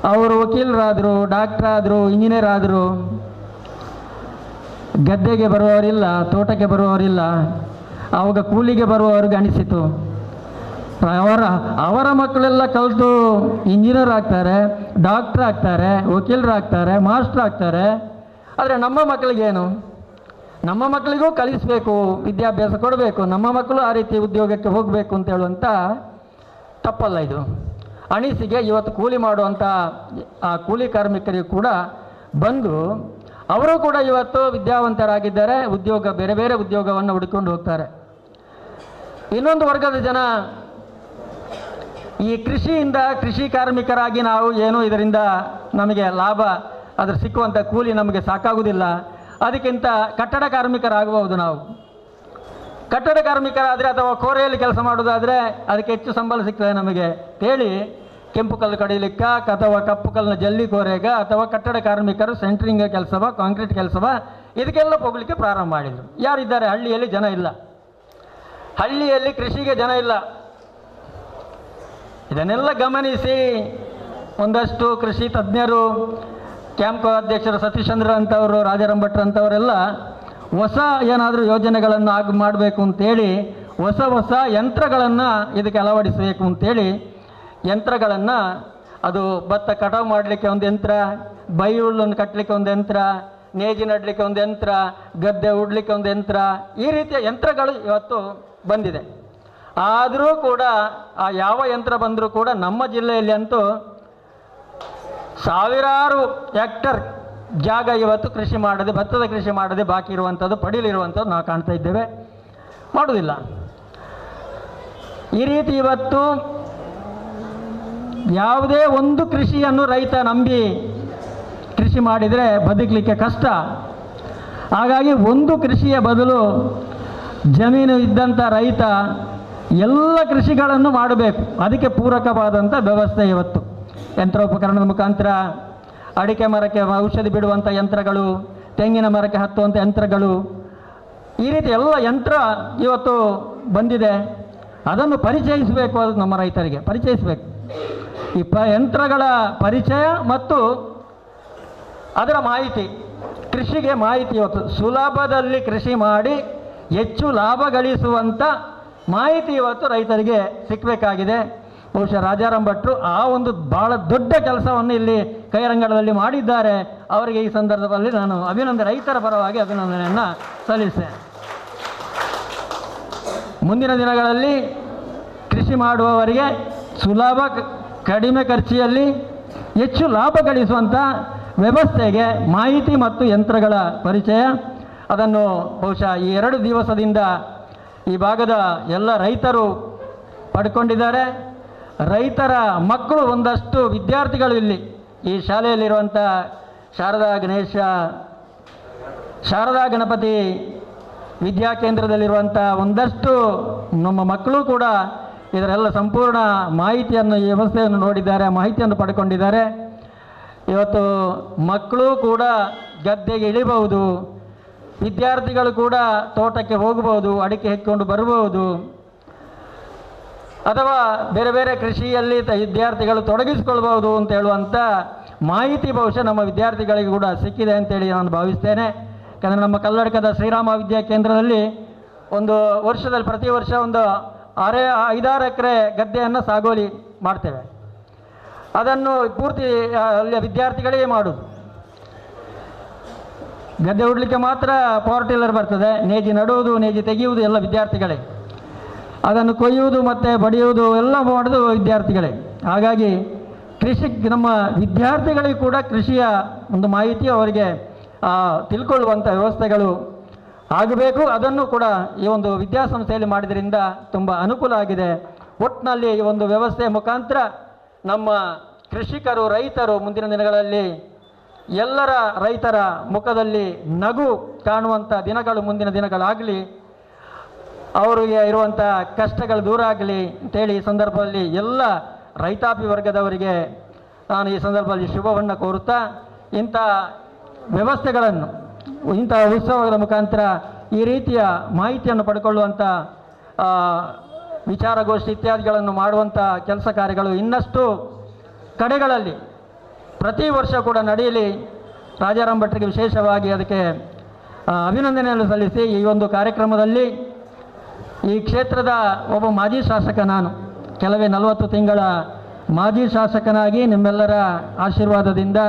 ಅವರು ವಕೀಲರಾದರು, ಡಾಕ್ಟ್ರಾದರು, ಇಂಜಿನಿಯರ್ ಆದರು. ಗದ್ದೆಗೆ ಬರುವವರಿಲ್ಲ, ತೋಟಕ್ಕೆ ಬರುವವರಿಲ್ಲ. ಆವಾಗ ಕೂಲಿಗೆ ಬರುವವರಿಗೆ ಅನಿಸಿತು ಅವರ ಮಕ್ಕಳೆಲ್ಲ ಕಲಿತು ಇಂಜಿನಿಯರ್ ಆಗ್ತಾರೆ, ಡಾಕ್ಟ್ರ್ ಆಗ್ತಾರೆ, ವಕೀಲರಾಗ್ತಾರೆ, ಮಾಸ್ಟರ್ ಆಗ್ತಾರೆ. ಆದರೆ ನಮ್ಮ ಮಕ್ಕಳಿಗೇನು? ನಮ್ಮ ಮಕ್ಕಳಿಗೂ ಕಲಿಸಬೇಕು, ವಿದ್ಯಾಭ್ಯಾಸ ಕೊಡಬೇಕು, ನಮ್ಮ ಮಕ್ಕಳು ಆ ರೀತಿ ಉದ್ಯೋಗಕ್ಕೆ ಹೋಗಬೇಕು ಅಂತ ಹೇಳುವಂಥ ತಪ್ಪಲ್ಲ ಇದು. ಅನಿಸಿಗೆ ಇವತ್ತು ಕೂಲಿ ಮಾಡುವಂಥ ಆ ಕೂಲಿ ಕಾರ್ಮಿಕರಿಗೂ ಕೂಡ ಬಂದು ಅವರು ಕೂಡ ಇವತ್ತು ವಿದ್ಯಾವಂತರಾಗಿದ್ದಾರೆ, ಬೇರೆ ಬೇರೆ ಉದ್ಯೋಗವನ್ನು ಹುಡುಕೊಂಡು ಹೋಗ್ತಾರೆ. ಇನ್ನೊಂದು ವರ್ಗದ ಜನ ಈ ಕೃಷಿಯಿಂದ ಕೃಷಿ ಕಾರ್ಮಿಕರಾಗಿ ನಾವು ಏನು ಇದರಿಂದ ನಮಗೆ ಲಾಭ ಅದ್ರ ಸಿಕ್ಕುವಂಥ ಕೂಲಿ ನಮಗೆ ಸಾಕಾಗುವುದಿಲ್ಲ, ಅದಕ್ಕಿಂತ ಕಟ್ಟಡ ಕಾರ್ಮಿಕರಾಗಬಹುದು. ನಾವು ಕಟ್ಟಡ ಕಾರ್ಮಿಕರಾದರೆ ಅಥವಾ ಕೋರೆಯಲ್ಲಿ ಕೆಲಸ ಮಾಡೋದಾದರೆ ಅದಕ್ಕೆ ಹೆಚ್ಚು ಸಂಬಳ ಸಿಗ್ತದೆ ನಮಗೆ ಹೇಳಿ ಕೆಂಪು ಕಲ್ಲು ಕಡಿಲಿಕ್ಕ ಅಥವಾ ಕಪ್ಪು ಕಲ್ಲಿನ ಜಲ್ಲಿ ಕೋರೆಗ ಅಥವಾ ಕಟ್ಟಡ ಕಾರ್ಮಿಕರು ಸೆಂಟ್ರಿಂಗ್ ಕೆಲಸವ, ಕಾಂಕ್ರೀಟ್ ಕೆಲಸವ, ಇದಕ್ಕೆಲ್ಲ ಹೋಗಲಿಕ್ಕೆ ಪ್ರಾರಂಭ ಮಾಡಿದರು. ಯಾರಿದ್ದಾರೆ? ಹಳ್ಳಿಯಲ್ಲಿ ಜನ ಇಲ್ಲ, ಹಳ್ಳಿಯಲ್ಲಿ ಕೃಷಿಗೆ ಜನ ಇಲ್ಲ. ಇದನ್ನೆಲ್ಲ ಗಮನಿಸಿ ಒಂದಷ್ಟು ಕೃಷಿ ತಜ್ಞರು, ಕ್ಯಾಂಪ್ ಅಧ್ಯಕ್ಷರು ಸತೀಶ್ ಚಂದ್ರ ಅಂತವರು, ರಾಜಾರಾಮ್ ಭಟ್ರು ಅಂತವರೆಲ್ಲ ಹೊಸ ಏನಾದರೂ ಯೋಜನೆಗಳನ್ನು ಮಾಡಬೇಕು ಅಂತೇಳಿ ಹೊಸ ಯಂತ್ರಗಳನ್ನು ಇದಕ್ಕೆ ಅಳವಡಿಸಬೇಕು ಅಂತೇಳಿ ಯಂತ್ರಗಳನ್ನು, ಅದು ಭತ್ತ ಕಟಾವು ಮಾಡಲಿಕ್ಕೆ ಒಂದು ಯಂತ್ರ, ಬೈಹುಲ್ಲನ್ನು ಕಟ್ಟಲಿಕ್ಕೆ ಒಂದು ಯಂತ್ರ, ನೇಜಿ ನಡಲಿಕ್ಕೆ ಒಂದು ಯಂತ್ರ, ಗದ್ದೆ ಉಡ್ಲಿಕ್ಕೆ ಒಂದು ಯಂತ್ರ, ಈ ರೀತಿಯ ಯಂತ್ರಗಳು ಇವತ್ತು ಬಂದಿದೆ. ಆದರೂ ಕೂಡ ಆ ಯಾವ ಯಂತ್ರ ಬಂದರೂ ಕೂಡ ನಮ್ಮ ಜಿಲ್ಲೆಯಲ್ಲಿ ಅಂತೂ ಸಾವಿರಾರು ಹೆಕ್ಟರ್ ಜಾಗ ಇವತ್ತು ಕೃಷಿ ಮಾಡದೆ, ಭತ್ತದ ಕೃಷಿ ಮಾಡದೆ ಬಾಕಿ ಇರುವಂಥದ್ದು, ಪಡೀಲಿರುವಂಥದ್ದು ನಾವು ಕಾಣ್ತಾ ಇದ್ದೇವೆ. ಮಾಡುವುದಿಲ್ಲ. ಈ ರೀತಿ ಇವತ್ತು ಯಾವುದೇ ಒಂದು ಕೃಷಿಯನ್ನು ರೈತ ನಂಬಿ ಕೃಷಿ ಮಾಡಿದರೆ ಬದುಕಲಿಕ್ಕೆ ಕಷ್ಟ. ಹಾಗಾಗಿ ಒಂದು ಕೃಷಿಯ ಬದಲು ಜಮೀನು ಇದ್ದಂಥ ರೈತ ಎಲ್ಲ ಕೃಷಿಗಳನ್ನು ಮಾಡಬೇಕು. ಅದಕ್ಕೆ ಪೂರಕವಾದಂಥ ವ್ಯವಸ್ಥೆ ಇವತ್ತು ಯಂತ್ರೋಪಕರಣದ ಮುಖಾಂತರ, ಅಡಿಕೆ ಮರಕ್ಕೆ ಔಷಧಿ ಬಿಡುವಂಥ ಯಂತ್ರಗಳು, ತೆಂಗಿನ ಮರಕ್ಕೆ ಹತ್ತುವಂಥ ಯಂತ್ರಗಳು, ಈ ರೀತಿ ಎಲ್ಲ ಯಂತ್ರ ಇವತ್ತು ಬಂದಿದೆ. ಅದನ್ನು ಪರಿಚಯಿಸಬೇಕು, ಅದು ನಮ್ಮ ರೈತರಿಗೆ ಪರಿಚಯಿಸಬೇಕು. ಈ ಯಂತ್ರಗಳ ಪರಿಚಯ ಮತ್ತು ಅದರ ಮಾಹಿತಿ, ಕೃಷಿಗೆ ಮಾಹಿತಿ ಇವತ್ತು ಸುಲಭದಲ್ಲಿ ಕೃಷಿ ಮಾಡಿ ಹೆಚ್ಚು ಲಾಭ ಗಳಿಸುವಂಥ ಮಾಹಿತಿ ಇವತ್ತು ರೈತರಿಗೆ ಸಿಕ್ಕಬೇಕಾಗಿದೆ. ಬಹುಶಃ ರಾಜಾರಾಮ್ ಭಟ್ರು ಆ ಒಂದು ಭಾಳ ದೊಡ್ಡ ಕೆಲಸವನ್ನು ಇಲ್ಲಿ ಕೈರಂಗಡದಲ್ಲಿ ಮಾಡಿದ್ದಾರೆ. ಅವರಿಗೆ ಈ ಸಂದರ್ಭದಲ್ಲಿ ನಾನು ರೈತರ ಪರವಾಗಿ ಅಭಿನಂದನೆಯನ್ನು ಸಲ್ಲಿಸ್ತೇನೆ. ಮುಂದಿನ ದಿನಗಳಲ್ಲಿ ಕೃಷಿ ಮಾಡುವವರಿಗೆ ಸುಲಭ, ಕಡಿಮೆ ಖರ್ಚಿನಲ್ಲಿ ಹೆಚ್ಚು ಲಾಭ ಗಳಿಸುವಂಥ ವ್ಯವಸ್ಥೆಗೆ ಮಾಹಿತಿ ಮತ್ತು ಯಂತ್ರಗಳ ಪರಿಚಯ, ಅದನ್ನು ಬಹುಶಃ ಈ 2 ದಿವಸದಿಂದ ಈ ಭಾಗದ ಎಲ್ಲ ರೈತರು ಪಡ್ಕೊಂಡಿದ್ದಾರೆ. ರೈತರ ಮಕ್ಕಳು, ಒಂದಷ್ಟು ವಿದ್ಯಾರ್ಥಿಗಳು ಇಲ್ಲಿ ಈ ಶಾಲೆಯಲ್ಲಿರುವಂಥ ಶಾರದಾ ಗಣಪತಿ ವಿದ್ಯಾಕೇಂದ್ರದಲ್ಲಿರುವಂಥ ಒಂದಷ್ಟು ನಮ್ಮ ಮಕ್ಕಳು ಕೂಡ ಇದರೆಲ್ಲ ಸಂಪೂರ್ಣ ಮಾಹಿತಿಯನ್ನು, ಈ ವ್ಯವಸ್ಥೆಯನ್ನು ನೋಡಿದ್ದಾರೆ, ಮಾಹಿತಿಯನ್ನು ಪಡ್ಕೊಂಡಿದ್ದಾರೆ. ಇವತ್ತು ಮಕ್ಕಳು ಕೂಡ ಗದ್ದೆಗೆ ಇಳಿಬಹುದು, ವಿದ್ಯಾರ್ಥಿಗಳು ಕೂಡ ತೋಟಕ್ಕೆ ಹೋಗಬಹುದು, ಅಡಿಕೆ ಹೆಕ್ಕೊಂಡು ಬರಬಹುದು, ಅಥವಾ ಬೇರೆ ಬೇರೆ ಕೃಷಿಯಲ್ಲಿ ವಿದ್ಯಾರ್ಥಿಗಳು ತೊಡಗಿಸಿಕೊಳ್ಬಹುದು ಅಂತ ಹೇಳುವಂಥ ಮಾಹಿತಿ ಬಹುಶಃ ನಮ್ಮ ವಿದ್ಯಾರ್ಥಿಗಳಿಗೆ ಕೂಡ ಸಿಕ್ಕಿದೆ ಅಂತೇಳಿ ನಾನು ಭಾವಿಸ್ತೇನೆ. ಯಾಕಂದರೆ ನಮ್ಮ ಕಲ್ಲಡ್ಕದ ಶ್ರೀರಾಮ ವಿದ್ಯಾಕೇಂದ್ರದಲ್ಲಿ ಒಂದು ವರ್ಷದಲ್ಲಿ ಪ್ರತಿ ವರ್ಷ ಒಂದು 5-6 ಎಕರೆ ಗದ್ದೆಯನ್ನು ಸಾಗುವಳಿ ಮಾಡ್ತೇವೆ. ಅದನ್ನು ಪೂರ್ತಿ ಅಲ್ಲಿಯ ವಿದ್ಯಾರ್ಥಿಗಳೇ ಮಾಡೋದು. ಗದ್ದೆ ಉಡ್ಲಿಕ್ಕೆ ಮಾತ್ರ ಪವರ್ ಟಿಲ್ಲರ್ ಬರ್ತದೆ, ನೇಜಿ ನಡುವುದು, ನೇಜಿ ತೆಗೆಯುವುದು ಎಲ್ಲ ವಿದ್ಯಾರ್ಥಿಗಳೇ, ಅದನ್ನು ಕೊಯ್ಯುವುದು ಮತ್ತು ಬಡಿಯುವುದು ಎಲ್ಲ ಮಾಡೋದು ವಿದ್ಯಾರ್ಥಿಗಳೇ. ಹಾಗಾಗಿ ನಮ್ಮ ವಿದ್ಯಾರ್ಥಿಗಳಿಗೂ ಕೂಡ ಕೃಷಿಯ ಒಂದು ಮಾಹಿತಿ ಅವರಿಗೆ ತಿಳ್ಕೊಳ್ಳುವಂಥ ವ್ಯವಸ್ಥೆಗಳು ಆಗಬೇಕು. ಅದನ್ನು ಕೂಡ ಈ ಒಂದು ವಿದ್ಯಾಸಂಸ್ಥೆಯಲ್ಲಿ ಮಾಡಿದ್ರಿಂದ ತುಂಬ ಅನುಕೂಲ ಆಗಿದೆ. ಒಟ್ಟಿನಲ್ಲಿ ಈ ಒಂದು ವ್ಯವಸ್ಥೆಯ ಮುಖಾಂತರ ನಮ್ಮ ಕೃಷಿಕರು, ರೈತರು ಮುಂದಿನ ದಿನಗಳಲ್ಲಿ ಎಲ್ಲರ ರೈತರ ಮುಖದಲ್ಲಿ ನಗು ಕಾಣುವಂಥ ದಿನಗಳು ಮುಂದಿನ ದಿನಗಳಾಗಲಿ, ಅವರಿಗೆ ಇರುವಂಥ ಕಷ್ಟಗಳು ದೂರ ಆಗಲಿ ಅಂತೇಳಿ ಈ ಸಂದರ್ಭದಲ್ಲಿ ಎಲ್ಲ ರೈತಾಪಿ ವರ್ಗದವರಿಗೆ ನಾನು ಈ ಸಂದರ್ಭದಲ್ಲಿ ಶುಭವನ್ನು ಕೋರುತ್ತಾ, ಇಂಥ ವ್ಯವಸ್ಥೆಗಳನ್ನು, ಇಂಥ ಉತ್ಸವದ ಮುಖಾಂತರ ಈ ರೀತಿಯ ಮಾಹಿತಿಯನ್ನು ಪಡ್ಕೊಳ್ಳುವಂಥ ವಿಚಾರಗೋಷ್ಠಿ ಇತ್ಯಾದಿಗಳನ್ನು ಮಾಡುವಂಥ ಕೆಲಸ ಕಾರ್ಯಗಳು ಇನ್ನಷ್ಟು ಕಡೆಗಳಲ್ಲಿ ಪ್ರತಿ ವರ್ಷ ಕೂಡ ನಡೆಯಲಿ. ರಾಜಾರಾಮ್ ಭಟ್ರಿಗೆ ವಿಶೇಷವಾಗಿ ಅದಕ್ಕೆ ಅಭಿನಂದನೆಯನ್ನು ಸಲ್ಲಿಸಿ, ಈ ಒಂದು ಕಾರ್ಯಕ್ರಮದಲ್ಲಿ ಈ ಕ್ಷೇತ್ರದ ಒಬ್ಬ ಮಾಜಿ ಶಾಸಕ, ನಾನು ಕೆಲವೇ 40 ತಿಂಗಳ ಮಾಜಿ ಶಾಸಕನಾಗಿ ನಿಮ್ಮೆಲ್ಲರ ಆಶೀರ್ವಾದದಿಂದ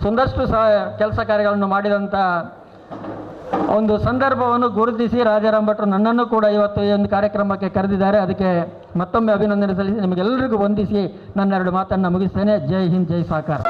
ಒಂದಷ್ಟು ಕೆಲಸ ಕಾರ್ಯಗಳನ್ನು ಮಾಡಿದಂಥ ಒಂದು ಸಂದರ್ಭವನ್ನು ಗುರುತಿಸಿ ರಾಜಾರಾಮ್ ಭಟ್ರು ನನ್ನನ್ನು ಕೂಡ ಇವತ್ತು ಈ ಒಂದು ಕಾರ್ಯಕ್ರಮಕ್ಕೆ ಕರೆದಿದ್ದಾರೆ. ಅದಕ್ಕೆ ಮತ್ತೊಮ್ಮೆ ಅಭಿನಂದನೆ ಸಲ್ಲಿಸಿ ನಿಮಗೆಲ್ಲರಿಗೂ ವಂದಿಸಿ ನನ್ನ 2 ಮಾತನ್ನು ಮುಗಿಸ್ತೇನೆ. ಜೈ ಹಿಂದ್, ಜೈ ಸಾಕಾರ.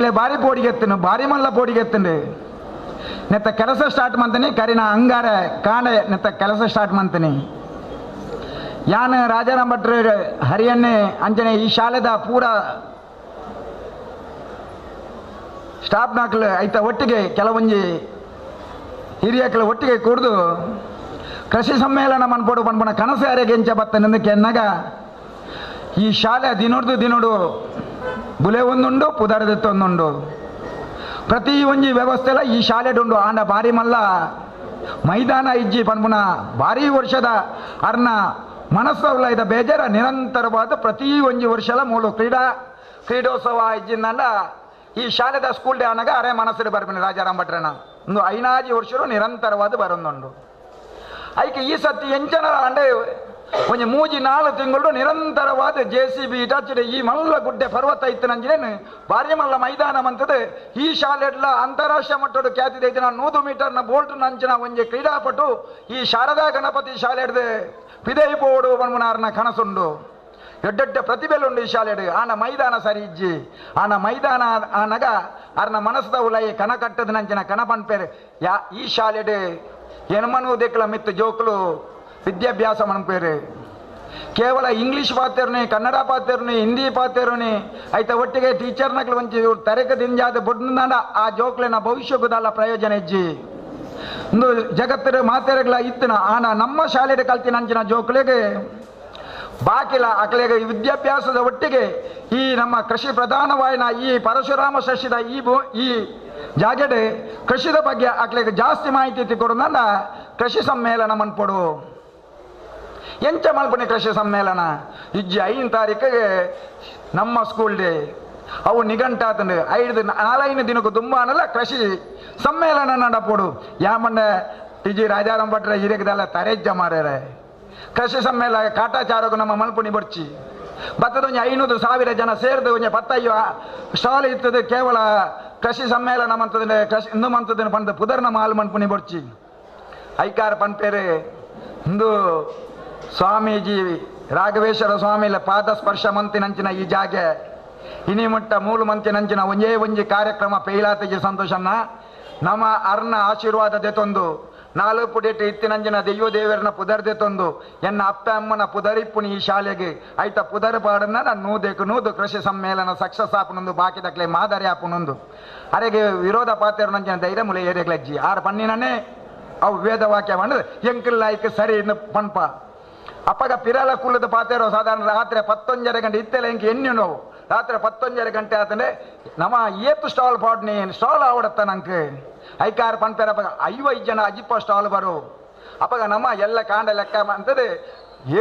ಅಕ್ಲೆ ಬಾರಿ ಪೋಡಿಗೆತ್ತನು ಬಾರಿ ಮಲ್ಲ ಪೋಡಿಗೆತ್ತಂಡು ನೆತ್ತ ಕೆಲಸ ಸ್ಟಾರ್ಟ್ ಮಾಡ್ತೀನಿ ಕರಿನ ಅಂಗಾರ ಕಾಂಡೆ ನೆತ್ತ ಕೆಲಸ ಸ್ಟಾರ್ಟ್ ಮಾಡ್ತೀನಿ ಯಾನ್ ರಾಜಾರಾಮ್ ಭಟ್ರು ಹರಿಯನ್ನೇ ಅಂಚನೆ ಈ ಶಾಲೆದ ಪೂರ ಸ್ಟಾಫ್ ನಾಕ್ಲು ಐತ ಒಟ್ಟಿಗೆ ಕೆಲವೊಂಜಿ ಹಿರಿಯಕ್ಲು ಒಟ್ಟಿಗೆ ಕುಡ್ದು ಕೃಷಿ ಸಮ್ಮೇಳನ ಮನ್ಪೋಡು ಪನ್ಪನ ಕನಸು ಯಾರಿಗೆ ಎಂಚ ಬತ್ತನಂದಕ್ಕೆ ಎನ್ನಾಗ ಈ ಶಾಲೆ ದಿನೋಡು ಬುಲೆ ಒಂದುಂಡು ಪುದರದತ್ತು ಒಂದುಂಡು ಪ್ರತಿ ಒಂಜಿ ವ್ಯವಸ್ಥೆಲ ಈ ಶಾಲೆಡುಂಡು ಆಂಡ ಬಾರಿ ಮಲ್ಲ ಮೈದಾನ ಇಜ್ಜಿ ಪನ್ಪುನ ಭಾರಿ ವರ್ಷದ ಅರ್ನ ಮನಸ್ಸವಲ್ಲ ಇದ ಬೇಜಾರ ನಿರಂತರವಾದ ಪ್ರತಿ ಒಂಜಿ ವರ್ಷಲ ಮೂಲು ಕ್ರೀಡೋತ್ಸವ ಇಜ್ಜಿಂದ ಈ ಶಾಲೆದ ಸ್ಕೂಲ್ ಡೇ ಆನಾಗ ಅರೆ ಮನಸ್ಸು ಬರ್ಬನಿ ರಾಜಾರಾಮ್ ಭಟ್ರನ ಒಂದು 5 ವರ್ಷರು ನಿರಂತರವಾದ ಬರೊಂದುಂಡು ಐಕೆ ಈ ಸತಿ ಎಂಚನ ಅಂಡೆ ಒಂಜಿ 3-4 ತಿಂಗಳು ನಿರಂತರವಾದ JCB ಇಟಾಚಿಡೆ ಈ ಮಲ್ಲ ಗುಡ್ಡೆ ಪರ್ವತ ಇತ್ತನಂಜಿನೇನು ಭಾರಿ ಮಲ್ಲ ಮೈದಾನ ಮಂತದೆ ಈ ಶಾಲೆಡ್ಲ ಅಂತಾರಾಷ್ಟ್ರೀಯ ಮಟ್ಟದ ಖ್ಯಾತಿ ಐತಿನ 100 ಮೀಟರ್ನ ಬೋಲ್ಟ್ ನಂಚಿನ ಒಂಜಿ ಕ್ರೀಡಾಪಟು ಈ ಶಾರದಾ ಗಣಪತಿ ಶಾಲೆಡ್ದು ಪಿದೈ ಪೋಡು ಬನ್ಮುನಾರ್ನ ಕನಸುಂಡು ಎಡ್ಡೆಡ್ಡೆ ಪ್ರತಿಭೆಲುಂಡು ಈ ಶಾಲೆಡ್ ಆನ ಮೈದಾನ ಸರಿ ಇಜ್ಜಿ ಆನ ಮೈದಾನ ಆನಗ ಅರ್ನ ಮನಸ್ಸದ ಉಲೈ ಕನ ಕಟ್ಟದ ನಂಚಿನ ಕನ ಪನ್ಪೇರು ಈ ಶಾಲೆಡ್ ಎನ್ಮನು ದೇಕ್ಲ ಮಿತ್ತು ಜೋಕ್ಲು ವಿದ್ಯಾಭ್ಯಾಸ ಮನ್ಪೇರು ಕೇವಲ ಇಂಗ್ಲೀಷ್ ಪಾತೇರ್ನಿ ಕನ್ನಡ ಪಾತೇರ್ನಿ ಹಿಂದಿ ಪಾತೇರ್ನಿ ಐತ ಒಟ್ಟಿಗೆ ಟೀಚರ್ನಕ್ಲು ಒಂಚಿ ತರಗತಿಂಜಾದ ಬುಡ್ನಾಡ ಆ ಜೋಕ್ಲಿನ ಭವಿಷ್ಯಕ್ಕದಲ್ಲ ಪ್ರಯೋಜನ ಇಜ್ಜಿ ಒಂದು ಜಗತ್ತರ ಮಾತೇರಗಳ ಇತ್ತಿನ ಆನ ನಮ್ಮ ಶಾಲೆಡ್ ಕಲ್ತಿನ ಅಂಚಿನ ಜೋಕ್ಲಿಗೆ ಬಾಕಿಲ ಅಕ್ಲೆಗೆ ವಿದ್ಯಾಭ್ಯಾಸದ ಒಟ್ಟಿಗೆ ಈ ನಮ್ಮ ಕೃಷಿ ಪ್ರಧಾನವಾಯಿನ ಈ ಪರಶುರಾಮ ಶಶಿದ ಈ ಜಾಗೆಡೆ ಕೃಷಿದ ಬಗ್ಗೆ ಅಕ್ಲೆಗೆ ಜಾಸ್ತಿ ಮಾಹಿತಿ ತಿಕ್ಕೊಡುಂದ ಕೃಷಿ ಸಮ್ಮೇಳನ ಮನ್ಪೊಡು ಎಂಚ ಮಲ್ಪನೆ ಕೃಷಿ ಸಮ್ಮೇಳನ ಇಜ್ಜಿ 5 ತಾರೀಕಿಗೆ ನಮ್ಮ ಸ್ಕೂಲ್ ಡೇ ಅವು ನಿಘಂಟಾತಂಡು 4 ದಿನಕ್ಕೂ ತುಂಬಾ ಅನ್ನಲ್ಲ ಕೃಷಿ ಸಮ್ಮೇಳನ ನಡಪೋಡು ಯಾಮಂಡ ಟಿ.ಜಿ. ರಾಜಾರಾಮ್ ಭಟ್ರ ಹಿರಿಯದೆಲ್ಲ ತರೇಜ್ಜ ಮಾರ್ಯಾರೆ ಕೃಷಿ ಸಮ್ಮೇಳನ ಕಾಟಾಚಾರಕ್ಕೂ ನಮ್ಮ ಮಲ್ಪುನಿ ಬರ್ಚಿ ಬತ್ತದ ಒಂಜಿ 500,000 ಜನ ಸೇರಿದು ಒಂಜಿ 15 ಸ್ಟಾಲ್ ಇರ್ತದೆ ಕೇವಲ ಕೃಷಿ ಸಮ್ಮೇಳನ ಮಂತದ ಕೃಷಿ ಇಂದು ಮಂತದ ಪಂಡ ಪುದರ್ನ ಮಾಲ್ ಮನ್ಪುನಿ ಬರ್ಚಿ ಐಕಾರ ಪನ್ಪೇರೆ ಇಂದು ಸ್ವಾಮೀಜಿ ರಾಘವೇಶ್ವರ ಸ್ವಾಮಿಲ ಪಾದ ಸ್ಪರ್ಶ ಮಂತಿನಂಚಿನ ಈ ಜಾಗೆ ಇನಿಮಟ್ಟ ಮೂಲು ಮಂತಿನಂಚಿನ ಒಂಜಿ ಕಾರ್ಯಕ್ರಮ ಪೈಲಾತಿಗೆ ಸಂತೋಷನ್ನ ನಮ್ಮ ಅರ್ನ ಆಶೀರ್ವಾದ ದೆತೊಂದು 4 ಪುಡೇಟ್ ಇತ್ತಿನಂಜಿನ ದೆಯ್ಯೋ ದೇವರನ ಪುದರ್ದೆ ತಂದು ಎನ್ನ ಅಪ್ಪ ಅಮ್ಮನ ಪುದರಿಪ್ಪುನಿ ಈ ಶಾಲೆಗೆ ಐತ ಪುದರ್ ಪಾಡನ್ನ ನಾನು ನೂದು ಕೃಷಿ ಸಮ್ಮೇಳನ ಸಕ್ಸಸ್ ಆಪುನೊಂದು ಬಾಕಿದಕ್ಲೆ ಮಾದರಿ ಆಪುನೊಂದು ಅರೆಗೆ ವಿರೋಧ ಪಾತ್ರ ನಂಜಿನ ಧೈರ್ಯ ಮುಲೆ ಏರಿಗ್ಲಜ್ಜಿ 6 ಪನ್ನಿನೇ ಅವು ವೇದ ವಾಕ್ಯ ಬಂದ್ರೆ ಎಂಕಿಲ್ ಲಾಯ್ಕೆ ಸರಿ ಇನ್ನು ಪನ್ಪ ಅಪ್ಪಗ ಪಿರಲ ಕುಲ್ಲದ ಪಾತೇರೋ ಸಾಧಾರಣ ರಾತ್ರಿ 11:30 ಗಂಟೆ ಇತ್ತೆಲ್ಲ ಎಂಕಿ ಎಣ್ಣೆ ನೋವು ರಾತ್ರಿ 11:30 ಗಂಟೆ ಆತಂದ್ರೆ ನಮ್ಮ ಏತು ಸ್ಟಾಲ್ ಪಾಡ್ನಿ ಸ್ಟಾಲ್ ಆವಡತ್ತ ನಂಗೆ ಐಕಾರ ಪನ್ಪೇರ ಅಪ್ಪಗ 5 ಜನ ಅಜಿಪ್ಪ ಸ್ಟಾಲ್ ಬರು ಅಪ್ಪಗ ನಮ್ಮ ಎಲ್ಲ ಕಾಂಡ ಲೆಕ್ಕ ಅಂತದೆ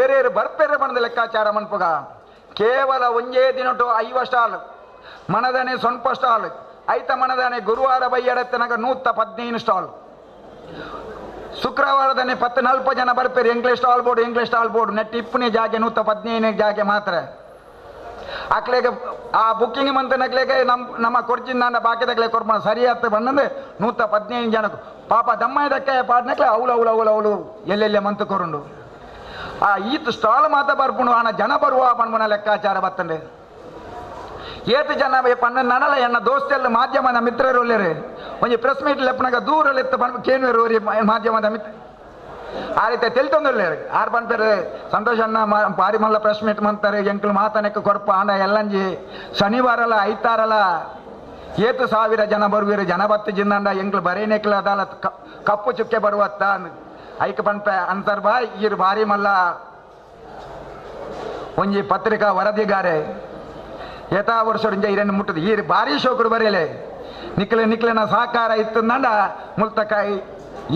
ಏರೇರು ಬರ್ಪೇರೆ ಬಂದ ಲೆಕ್ಕಾಚಾರ ಮನ್ಪಗ ಕೇವಲ ಒಂಜೇ ದಿನಟು 5 ಸ್ಟಾಲ್ ಮನದನೆ ಸ್ವಲ್ಪ ಸ್ಟಾಲ್ ಐತ ಮನದನೆ ಗುರುವಾರ ಬೈಯಡತ್ತನಗ 115 ಸ್ಟಾಲ್ ಶುಕ್ರವಾರದನೆ 14 ಜನ ಬರ್ಪೇರು ಇಂಗ್ಲಿಷ್ ಸ್ಟಾಲ್ ಬೋರ್ಡ್ ನೆಟ್ ಇಪ್ಪನೇ ಜಾಗೆ 115 ಜಾಗೆ ಮಾತ್ರ ಅಕ್ಲೆಗೆ ಆ ಬುಕ್ಕಿಂಗ್ ಮಂತ್ ನಕ್ಲೆಗೆ ನಮ್ಮ ಕೊಡ್ಚಿನ ನನ್ನ ಬಾಕಿದಾಗಲೇ ಕೊಡ್ಮ ಸರಿಯಾತ ಬಂದಂದ್ರೆ 115 ಜನಕ್ಕೂ ಪಾಪ ದಮ್ಮದಕ್ಕೆ ಪಾಡ್ನಕ್ಲೆ ಅವಳು ಎಲ್ಲೆಲ್ಲೇ ಮಂತ್ ಕೊರುಂಡು ಆ ಈತ್ ಸ್ಟಾಲ್ ಮಾತ ಬರ್ಪುಂಡು ಆನ ಜನ ಬರುವ ಪನ್ಮನ ಲೆಕ್ಕಾಚಾರ ಬತ್ತಂಡೆ ಏತು ಜನ ಪನ್ನ ನನಲ ಎನ್ನ ದೋಸ್ತೆಲ್ಲ ಮಾಧ್ಯಮದ ಮಿತ್ರರು ಒಳ್ಳೆರೆ ಒಂಜಿ ಪ್ರೆಸ್ ಮೀಟ್ ಲೆಪ್ಪನಾಗ ದೂರಲ್ಲಿ ಎತ್ತ ಪನ್ ಕೇನ್ವೇರು ಮಾಧ್ಯಮದ ಮಿತ್ರ ಆ ರೀತಿ ತಿಳಿತೊಂದಿಲ್ಲ 6 ಪನ್ಪೇರು ಸಂತೋಷ ಅನ್ನ ಪಾರಿ ಮಲ್ಲ ಪ್ರೆಸ್ ಮೀಟ್ ಮಾಡ್ತಾರೆ ಎಂಕ್ಲು ಮಾತನಕ್ಕೆ ಕೊರಪ ಆಂಡ ಎಲ್ಲಂಜಿ ಶನಿವಾರಲ್ಲ ಐತಾರಲ್ಲ 7,000 ಜನ ಬರುವಿರು ಜನ ಬತ್ತು ಜಿಂದಂಡ ಎಂಕ್ಲು ಬರೇನೆಕ್ಲ ಅದಲ್ಲ ಕಪ್ಪು ಚುಕ್ಕೆ ಬರುವತ್ತ ಐಕ್ ಪನ್ಪೆ ಅಂತರ್ ಬಾಯ್ ಈರು ಭಾರಿ ಮಲ್ಲ ಒಂಜಿ ಪತ್ರಿಕಾ ವರದಿಗಾರೆ ಯಥಾ ವರ್ಷದಿಂದ ಇರೇನು ಮುಟ್ಟದು ಈ ಭಾರಿ ಶೋಕರು ಬರೆಯಲೆ ನಿಕ್ಲಿನ ಸಹಕಾರ ಇತ್ತಂದಂಡ ಮುಲ್ತಕಾಯಿ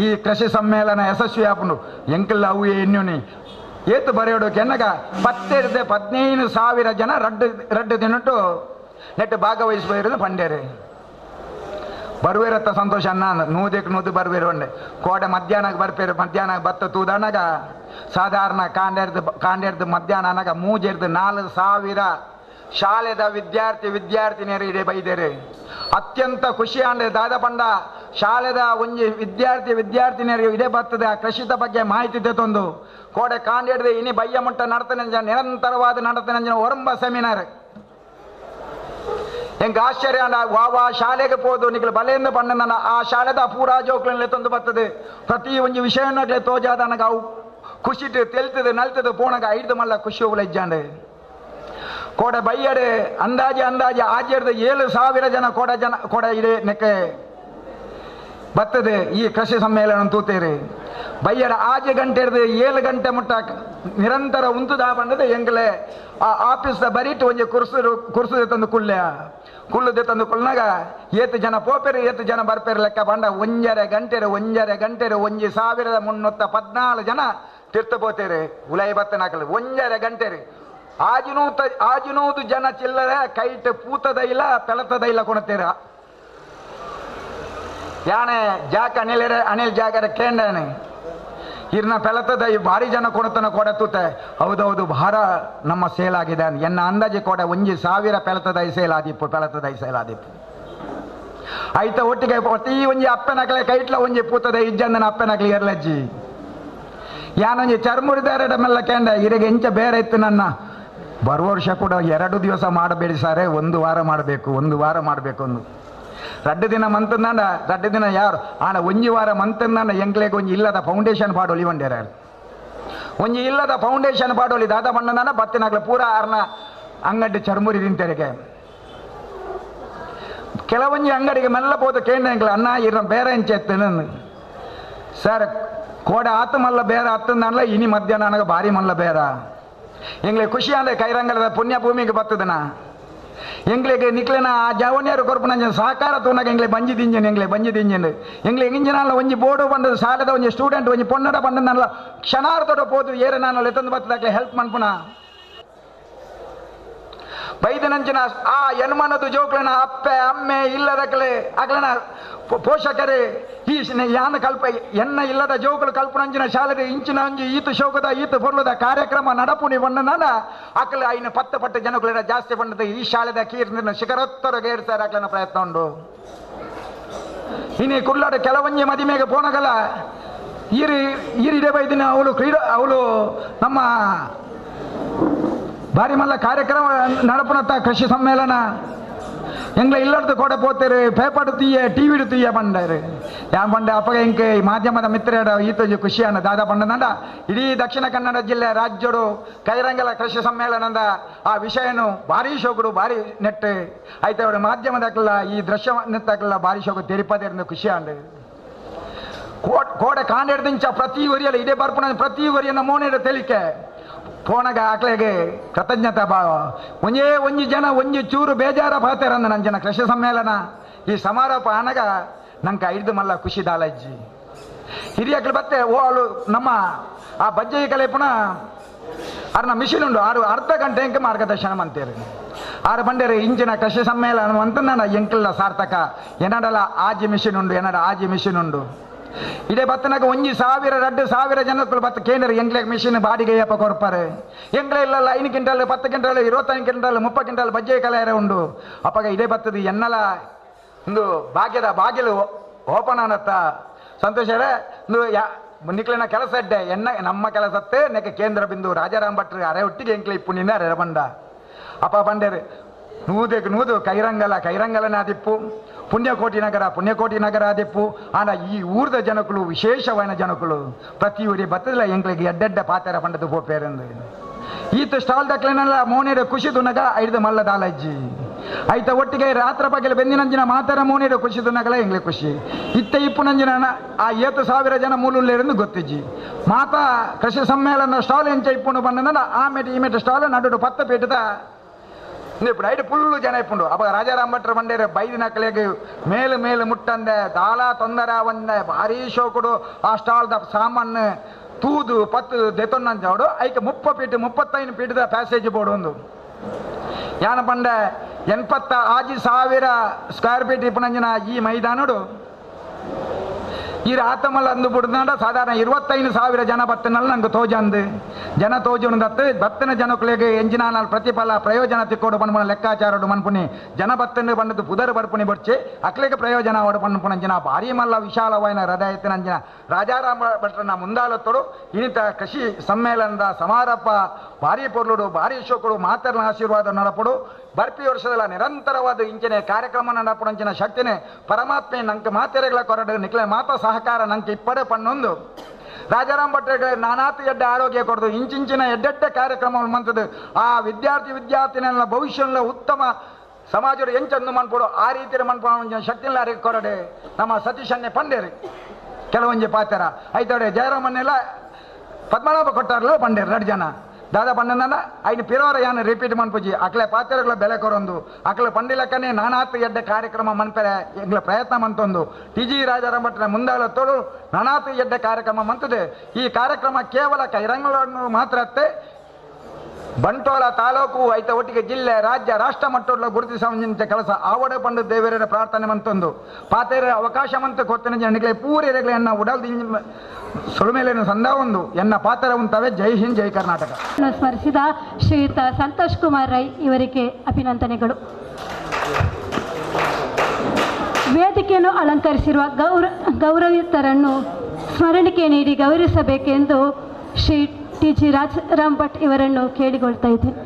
ಈ ಕೃಷಿ ಸಮ್ಮೇಳನ ಯಶಸ್ವಿ ಆಪುಂಡು ಎಂಕಲ್ ಅವು ಎನ್ನುನಿ ಏತು ಬರೆಯೋಡು ಕೆನ್ನಗ 15,000 ಜನ ರಡ್ಡು ದಿನಟ್ಟು ನೆಟ್ಟು ಭಾಗವಹಿಸುವ ಪಂಡೇರೆ ಬರುವೇರತ್ತ ಸಂತೋಷ ಅನ್ನ ನೂದು ಬರುವೇರು ಒಂಡೆ ಕೋಟೆ ಮಧ್ಯಾಹ್ನ ಬರ್ಪೇರು ಮಧ್ಯಾಹ್ನ ಬತ್ತ ತೂದನಾಗ ಸಾಧಾರಣ ಕಾಂಡೇರ್ದು ಮಧ್ಯಾಹ್ನ ಅನ್ನಾಗ 4,000 ಶಾಲೆದ ವಿದ್ಯಾರ್ಥಿನಿಯರು ಇಡೇ ಬೈದೇರೆ ಅತ್ಯಂತ ಖುಷಿ ಅಂಡೆ ದಾದ ಪಂಡ ಶಾಲೆದ ಒಂಜಿ ವಿದ್ಯಾರ್ಥಿನಿಯರು ಇದೇ ಬರ್ತದೆ ಆ ಕೃಷಿದ ಬಗ್ಗೆ ಮಾಹಿತಿ ತಂದು ಕೋಡೆ ಕಾಂಡಿಡ್ದೆ ಇನಿ ಬಯ್ಯ ಮುಟ್ಟ ನಡತನೆ ನಿರಂತರವಾದ ನಡತನೆ ಒರಂಬ ಸೆಮಿನಾರ್ ಎಂಗೆ ಆಶ್ಚರ್ಯ ವಾವಾ ಶಾಲೆಗೆ ಪೋದು ನಿಖಲು ಬಲೆಯಿಂದ ಬಣ್ಣ ಆ ಶಾಲೆದ ಪೂರಾ ಜೋಕ್ಲಲ್ಲಿ ತಂದು ಬರ್ತದೆ ಪ್ರತಿ ಒಂದು ವಿಷಯನಾಗ್ಲೆ ತೋಜಾದ ನನಗೆ ಅವು ಖುಷಿಟ್ಟು ತೆಲ್ತದೆ ನಲ್ತದೆ ಪೋಣಗ ಐದು ಮಲ್ಲ ಖುಷಿ ಹೋಗ್ಲ ಇಜ್ಜಾಂಡೆ ಕೋಡ ಬೈಯಡೆ ಅಂದಾಜೆ ಆಚೆಡ್ದು 7,000 ಜನ ಕೋಡ ಇದೆ ನೆಕ್ಕೆ ಬರ್ತದೆ ಈ ಕೃಷಿ ಸಮ್ಮೇಳನ ತೂತೇರಿ ಬೈಯಡ 6 ಗಂಟೆ ಹಿಡಿದು 7 ಗಂಟೆ ಮುಟ್ಟ ನಿರಂತರ ಉಂತುದಾ ಬಂದದೆ ಎಂಗ್ಲೆ ಆ ಆಫೀಸ್ದ ಬರೀಟ್ ಒಂಜಿ ಕುರ್ಸುದೆ ತಂದು ಕುಳ್ಳುದೆ ತಂದು ಕುಳ್ನಾಗ 7 ಜನ ಪೋಪೆರು 7 ಜನ ಬರ್ಪೇರು ಲೆಕ್ಕ ಬಂಡ 1.5 ಗಂಟೆ 1,314 ಜನ ತಿರ್ತ ಪೋತೇರಿ ಉಲಾಯಿ ಬತ್ತನಾಕಲು 1.5 ಗಂಟೆ ಆಜುನೂದು ಜನ ಚಿಲ್ಲರೆ ಕೈಟ್ ಪೂತದ ಇಲ್ಲ ಪೆಳತದ ಇಲ್ಲ ಕೊಣತೇರ ಯಾನೆ ಜಾಕ ಅನಿಲ್ ಜಾಗರ ಕೇಂಡನೆ ಇರ್ನ ಪೆಳತದ ಭಾರಿ ಜನ ಕೊಡತನ ಕೊಡತುತ್ತೆ ಹೌದೌದು ಭಾರ ನಮ್ಮ ಸೇಲ್ ಆಗಿದೆ ಎನ್ನ ಅಂದಾಜಿ ಕೊಡ 1,000 ಪೆಳತದ ಸೇಲ್ ಆದಿಪ್ಪು ಆಯ್ತ ಒಟ್ಟಿಗೆ ಪ್ರತಿ ಒಂಜಿ ಅಪ್ಪನಕಲೆ ಕೈಟ್ಲ ಒಂಜಿ ಪೂತದ ಇಜ್ಜಂದನ ಅಪ್ಪನಕಲಿ ಎರಲಜ್ಜಿ ಯಾನೊಂಜಿ ಚರ್ಮುರಿದಾರ ಮೆಲ್ಲ ಕೇಂಡ ಇರಿಗೆ ಎಂಚ ಬೇರೆ ಇತ್ತು ನನ್ನ ಬರುವ ವರ್ಷ ಕೂಡ 2 ದಿವಸ ಮಾಡಬೇಡಿ ಸಾರೆ 1 ವಾರ ಮಾಡಬೇಕು 1 ವಾರ ಮಾಡಬೇಕು ಒಂದು 2 ದಿನ ಮಂತಂದಾಂಡ 2 ದಿನ ಯಾರು ಆನ 1 ವಾರ ಮಂತಂದಾಂಡ ಎಂಗ್ಲೆಗೆ ಒಂಜಿ ಇಲ್ಲದ ಫೌಂಡೇಶನ್ ಪಾಡೋಲಿ ಒಂಡೇರ ಒಂಜಿ ಇಲ್ಲದ ಫೌಂಡೇಶನ್ ಪಾಡೋಲಿ ದಾದ ಬಣ್ಣದಾನ ಬತ್ತಿನಾಗ್ಲ ಪೂರ ಆರ್ನ ಅಂಗಡಿ ಚರ್ಮುರಿ ತಿಂತೆರಿಗೆ ಕೆಲವೊಂಜಿ ಅಂಗಡಿಗೆ ಮೆಲ್ಲ ಪೋದು ಕೇಂದ್ರ ಅನ್ನ ಇರ ಬೇರೆ ಎಂಚೆ ಎತ್ತೇನು ಸರ್ ಕೋಡ ಆತು ಮಲ್ಲ ಬೇರೆ ಹತ್ತಂದಲ್ಲ ಇನಿ ಮಧ್ಯಾಹ್ನ ನನಗೆ ಭಾರಿ ಮಲ್ಲ ಬೇರ ಎಂಗ್ಲೆ ಖುಷಿ ಅಂದ್ರೆ ಕೈರಂಗಲದ ಪುಣ್ಯ ಭೂಮಿಗೆ ಬರ್ತದನ ಎಂಗ್ಲೆಗೆ ನಿಕ್ಲೆನ ಆ ಜವನಿಯರು ಕೊರ್ಪನ ಸಹಕಾರ ತೋನಾಗ ಎಂಗ್ಲೆ ಬಂಜಿ ದಿಂಜನ್ ಎಂಗ್ಲೆ ಇಂಜಿನಲ್ಲ ಒಂಜಿ ಬೋರ್ಡು ಬಂದು ಸಾಲದ ಒಂಜಿ ಸ್ಟೂಡೆಂಟ್ ಒಂಜಿ ಪೊನ್ನಡ ಬಂದನಲ್ಲ ಕ್ಷಣಾರ್ಧೋಡ ಪೋದು ಏರೆ ನಾನು ಎತ್ತಂದು ಬರ್ತದಾಗ್ಲೆ ಹೆಲ್ಪ್ ಮನ್ಪುನ ಬೈದನಂಚಿನ ಆ ಯನ್ಮನದು ಜೋಕ್ಲನ ಅಪ್ಪೆ ಅಮ್ಮೆ ಇಲ್ಲದಕ್ಲೆ ಅಗ್ಲನ ಪೋಷಕರೇ ಈ ಯಾನ ಕಲ್ಪ ಎನ್ನ ಇಲ್ಲದ ಜೋಕುಲು ಕಲ್ಪನಂಚಿನ ಶಾಲೆಗೆ ಇಂಚಿನ ಅಂಜಿ ಈತು ಶೋಕದ ಈತು ಬೊರ್ಲದ ಕಾರ್ಯಕ್ರಮ ನಡಪುನಿ ಬಣ್ಣನ ಅಕ್ಲ ಐನ 10 ಪಟ್ಟು ಜನಗಳ ಜಾಸ್ತಿ ಬಂದದ ಈ ಶಾಲೆದ ಕೀರ್ನ ಶಿಖರೋತ್ತರಗೆ ಏರ್ಸಾರ ಅಕ್ಲನ ಪ್ರಯತ್ನ ಉಂಡು ಇನಿ ಕುಳ್ಳಾಡ ಕೆಲವೊಂಜಿ ಮದಿಮೆಗೆ ಪೋನಗಲ ಈರಿಡೆ ಬೈದಿನ ಅವಳು ನಮ್ಮ ಭಾರಿ ಮಲ್ಲ ಕಾರ್ಯಕ್ರಮ ನಡಪುನತ್ತ ಕೃಷಿ ಸಮ್ಮೇಳನ ಎಂಗ್ಲ ಇಲ್ಲದ ಕೊಡ ಪೋತೇರು ಪೇಪರ್ ತೀಯ ಟಿವಿ ತೀಯ ಬಂಡರು ಯಾ ಬಂಡೆ ಅಪ್ಪಗ ಇಂಕೆ ಮಾಧ್ಯಮದ ಮಿತ್ರಡ ಈತೋಜಿ ಖುಷಿಯನ್ನ ದಾದ ಬಂಡನಂದ ಇಡೀ ದಕ್ಷಿಣ ಕನ್ನಡ ಜಿಲ್ಲೆ ರಾಜ್ಯಡು ಕೈರಂಗಲ ಕೃಷಿ ಸಮ್ಮೇಳನದ ಆ ವಿಷಯನು ಭಾರಿ ಶೋಕಡು ಭಾರಿ ನೆಟ್ಟು ಆಯ್ತು ಮಾಧ್ಯಮದಕ್ಕೆಲ್ಲ ಈ ದೃಶ್ಯವನ್ನಕ್ಕೆಲ್ಲ ಭಾರಿ ಶೋಕ ತೆರಿಪದೇರಿಂದ ಖುಷಿ ಅಂಡು ಕೋಡೆ ಕಾಂಡೆಡ್ದಿಂಚ ಪ್ರತಿ ವರಿಯಲ್ಲ ಇದೇ ಬರ್ಪುಣ ಪ್ರತಿ ವರಿಯನ್ನ ಮೋನೇಡ ತೆಲಿಕೆ ಪೋಣಗ ಆಕಳೆಗೆ ಕೃತಜ್ಞತಾ ಭಾವ ಒಂಜಿ ಜನ ಒಂಜಿ ಚೂರು ಬೇಜಾರ ಪಾತೇರಂದ ನನ್ನ ಜನ ಕೃಷಿ ಸಮ್ಮೇಳನ ಈ ಸಮಾರೋಪ ಆನಗ ನಂಗೆ 5 ಮಲ್ಲ ಖುಷಿ ದಾಲಜ್ಜಿ ಹಿರಿಯಕ್ಕಳು ಬತ್ತೆ ಅವಳು ನಮ್ಮ ಆ ಬಜ್ಜೆ ಕಲೆ ಪುನಃ ಅರ್ನ ಮಿಷಿನ್ ಉಂಡು ಅರ್ಧ ಗಂಟೆ ಎಂಕ ಮಾರ್ಗದರ್ಶನ ಮಂತೇರಿ ಆರು ಬಂಡೇರಿ ಇಂಚಿನ ಕೃಷಿ ಸಮ್ಮೇಳನ ಅಂತ ನಾನು ಎಂಕಲ್ಲ ಸಾರ್ಥಕ ಏನಡಲ್ಲ ಆಜಿ ಮಿಷಿನ್ ಉಂಡು ಇದೇ ಬತ್ತನಾಗ 1,000-2,000 ಜನಕ್ಕಳು ಬತ್ತ ಕೇಂದ್ರ ಎಂಗ್ಲೆ ಮಿಷಿನ್ ಬಾಡಿಗೆ ಯಪ್ಪ ಕೊಡ್ಪಾರೆ ಎಂಗ್ಲೆ ಇಲ್ಲ 5 ಕ್ವಿಂಟಲ್ 10 ಕ್ವಿಂಟಲ್ 25 ಕ್ವಿಂಟಲ್ 30 ಕ್ವಿಂಟಲ್ ಬಜ್ಜೆ ಕಲೆಯರ ಉಂಡು ಅಪ್ಪಗ ಇದೇ ಬತ್ತದು ಎನ್ನಲ ಒಂದು ಭಾಗ್ಯದ ಬಾಗಿಲು ಓಪನ್ ಅನ್ನತ್ತ ಸಂತೋಷ ನಿಕ್ಲಿನ ಕೆಲಸ ಇಡ್ಡೆ ನಮ್ಮ ಕೆಲಸತ್ತೆ ನೆಕ್ಕೆ ಕೇಂದ್ರ ಬಿಂದು ರಾಜಾರಾಮ್ ಭಟ್ರು ಅರೆ ಒಟ್ಟಿಗೆ ಎಂಕ್ಲೆ ಇಪ್ಪುನಿಂದ ಅರೆ ಬಂಡ ಅಪ್ಪ ಬಂಡೇರು ನೂದು ಕೈರಂಗಲನ ಆದಿಪ್ಪು ಪುಣ್ಯಕೋಟಿ ನಗರ ಆದಿಪ್ಪು ಆನ ಈ ಊರ್ದ ಜನಕ್ಕಳು ವಿಶೇಷವಾದ ಜನಕ್ಕಳು ಪ್ರತಿ ಊರಿ ಬತ್ತದಿಲ್ಲ ಎಂಕ್ಲಿಗೆ ಎಡ್ಡೆಡ್ಡ ಪಾತೆರ ಬಂಡದು ಪೋಪೇರಂದು ಈತ ಸ್ಟಾಲ್ ದಕ್ಲೆನಲ್ಲ ಮೋನೇಡ ಖುಷಿ ತುನಗ 5 ಮಲ್ಲ ದಾಲಜ್ಜಿ ಆಯ್ತ ಒಟ್ಟಿಗೆ ರಾತ್ರ ಬಗೆಲ ಬೆಂದಿನಂಜಿನ ಮಾತರ ಮೋನೇಡ ಖುಷಿ ತುನಗಲ ಎಂಗ್ಲೆ ಖುಷಿ ಇತ್ತ ಇಪ್ಪುನಂಜಿನ ಆ 7,000 ಜನ ಮೂಲುಲ್ಲೇರೆಂದು ಗೊತ್ತಿಜ್ಜಿ ಮಾತಾ ಕೃಷಿ ಸಮ್ಮೇಳನ ಸ್ಟಾಲ್ ಎಂಚ ಇಪ್ಪುಂಡು ಬಂದ ಆಮೇಲೆ ಈ ಮೇಟ ಸ್ಟಾಲ್ ನಡು 10 ಪೇಟದ ఇప్పుడు ఐదు పుల్లు జన ఇప్పుడు అప్పుడు రాజారాం భట్రు బండేరు బైదిన కలేగి మేలు ముట్టందే దాలా తొందర వందే భారీ షోకుడు ఆ స్టాల్ ದ ಸಾಮಾನು ತೂದು 10 ದೆತೊನ್ನಂಜವಡು ಐಕೆ 30 ಫೀಟ್ 35 ಫೀಟ್ದ ಪ್ಯಾಸೇಜ್ ಬೋರ್ಡ್ ಒಂದು ಯಾನ ಬಂಡೆ 86,000 ಸ್ಕ್ವೇರ್ ಫೀಟ್ ಇಪ್ಪನಂಜಿನ ಈ ಮೈದಾನಡು ಈ ಆತಮಲ್ಲ ಅಂದು ಬಿಡ್ದಾಂಡ ಸಾಧಾರಣ 25,000 ಜನ ಬತ್ತನಲ್ಲಿ ನಂಗೆ ತೋಜಂದು ಜನ ತೋಜುಂದತ್ತು ಬತ್ತನ ಜನಗಳಿಗೆ ಎಂಜಿನ ಪ್ರತಿಫಲ ಪ್ರಯೋಜನ ತಿಕ್ಕೋಡು ಪನ್ಪುಣ ಲೆಕ್ಕಾಚಾರೋಡು ಮನ್ಪುನಿ ಜನ ಬತ್ತನ್ನು ಬಂದದ್ದು ಪುದರ್ ಬಡ್ಪುನಿ ಬಡ್ಚೆ ಅಕ್ಲಿಗೆ ಪ್ರಯೋಜನ ಅವಡು ಪನ್ಪುಣಂಜಿನ ಭಾರಿ ಮಲ್ಲ ವಿಶಾಲವಾಯಿನ ಹೃದಯ ಎತ್ತಿನಂಜಿನ ರಾಜಾರಾಮ ಭಟ್ರನ ಮುಂದಾಲತ್ತೋಡು ಇನ್ನಿತ ಕೃಷಿ ಸಮ್ಮೇಳನದ ಸಮಾರಂಭ ಭಾರಿ ಪೊರ್ಲುಡು ಭಾರಿ ಶೋಕುಡು ಮಾತರ್ನ ಆಶೀರ್ವಾದ ನಡಪಡು ಬರ್ಪಿ ವರ್ಷದಲ್ಲ ನಿರಂತರವಾದ ಇಂಚಿನ ಕಾರ್ಯಕ್ರಮ ನಡಪುಡಂಚಿನ ಶಕ್ತಿನೇ ಪರಮಾತ್ಮೆ ನಂಗೆ ಮಾತೆರೆಗಳ ಕೊರಡು ನಿಕ್ಲೆ ಮಾತ ಸಹಕಾರ ನಂಗೆ ಇಪ್ಪಡೆ ಪನ್ನೊಂದು ರಾಜಾರಾಮ್ ಭಟ್ರಿಗೆ ನಾನಾತು ಎಡ್ಡೆ ಆರೋಗ್ಯ ಕೊಡೋದು ಇಂಚಿಂಚಿನ ಎಡ್ಡೆಡ್ಡೆ ಕಾರ್ಯಕ್ರಮವನ್ನು ಮಂತದ್ದು ಆ ವಿದ್ಯಾರ್ಥಿನಿಯನ್ನ ಭವಿಷ್ಯದ ಉತ್ತಮ ಸಮಾಜದ ಎಂಚಂದು ಮನ್ಪಡು ಆ ರೀತಿಯ ಮನ್ಪಡ ಶಕ್ತಿಲಾರಿಗೆ ಕೊರಡೆ ನಮ್ಮ ಸತೀಶನ್ನೇ ಪಂಡೇರಿ ಕೆಲವೊಂಜಿ ಪಾತ್ರ ಐತಡೆ ಜಯರಾಮನ್ನೆಲ್ಲ ಪದ್ಮನಾಭ ಕೊಟ್ಟಾರಲ್ಲ ಪಂಡೇರು 2 ಜನ ದಾದಾ ಪಂಡನ ಐದು ಪಿರೋರ ಯಾನು ರಿಪೀಟ್ ಮನ್ಪುಜಿ ಅಕ್ಲೆ ಪಾತ್ರೆಗಳ ಬೆಲೆ ಕೊರೊಂದು ಅಕ್ಲೆ ಪಂಡಿಲಕ್ಕನೆ ನಾನಾತ್ತು ಎಡ್ಡೆ ಕಾರ್ಯಕ್ರಮ ಮನ್ಪೆರೆ ಎಂಗ್ಲ ಪ್ರಯತ್ನ ಮಂತೊಂದು TG ರಾಜಾರಾಮ್ ಭಟ್ರ ಮುಂದಾಳತ್ತೋಡು ನಾನಾತ್ತು ಎಡ್ಡೆ ಕಾರ್ಯಕ್ರಮ ಮಂತದೆ ಈ ಕಾರ್ಯಕ್ರಮ ಕೇವಲ ಕೈರಂಗಳನ್ನು ಮಾತ್ರ ಬಂಟ್ವಾಳ ತಾಲೂಕು ಐತ ಒಟ್ಟಿಗೆ ಜಿಲ್ಲೆ ರಾಜ್ಯ ರಾಷ್ಟ್ರ ಮಟ್ಟದ ಗುರುತಿಸುವಂತ ಕೆಲಸ ಆವಡೆ ಪಂಡು ದೇವರ ಪ್ರಾರ್ಥನೆ ಮಂತೊಂದು ಪಾತೆರ ಅವಕಾಶ ಮಂತ ಕೊತ್ತನೆ ಜನಗಳಿಗೆ ಪೂರೆರೆgle ಎನ್ನ ಉಡಲ್ದಿ ಸುಳುಮೇಲೇನು ಸಂದ ಒಂದು ಎನ್ನ ಪಾತ್ರ ಉಂಟವೆ ಜೈ ಹಿಂದ್ ಜೈ ಕರ್ನಾಟಕ ಸ್ಮರಿಸಿದ ಶ್ರೀಯುತ ಸಂತೋಷ್ ಕುಮಾರ್ ರೈ ಇವರಿಗೆ ಅಭಿನಂದನೆಗಳು. ವೇದಿಕೆಯನ್ನು ಅಲಂಕರಿಸಿರುವ ಗೌರವಿತರನ್ನು ಸ್ಮರಣಿಕೆ ನೀಡಿ ಗೌರವಿಸಬೇಕೆಂದು ಶ್ರೀ TG ರಾಜಾರಾಮ್ ಭಟ್ ಇವರನ್ನು ಕೇಳಿಕೊಳ್ತಾ ಇದ್ದೇನೆ.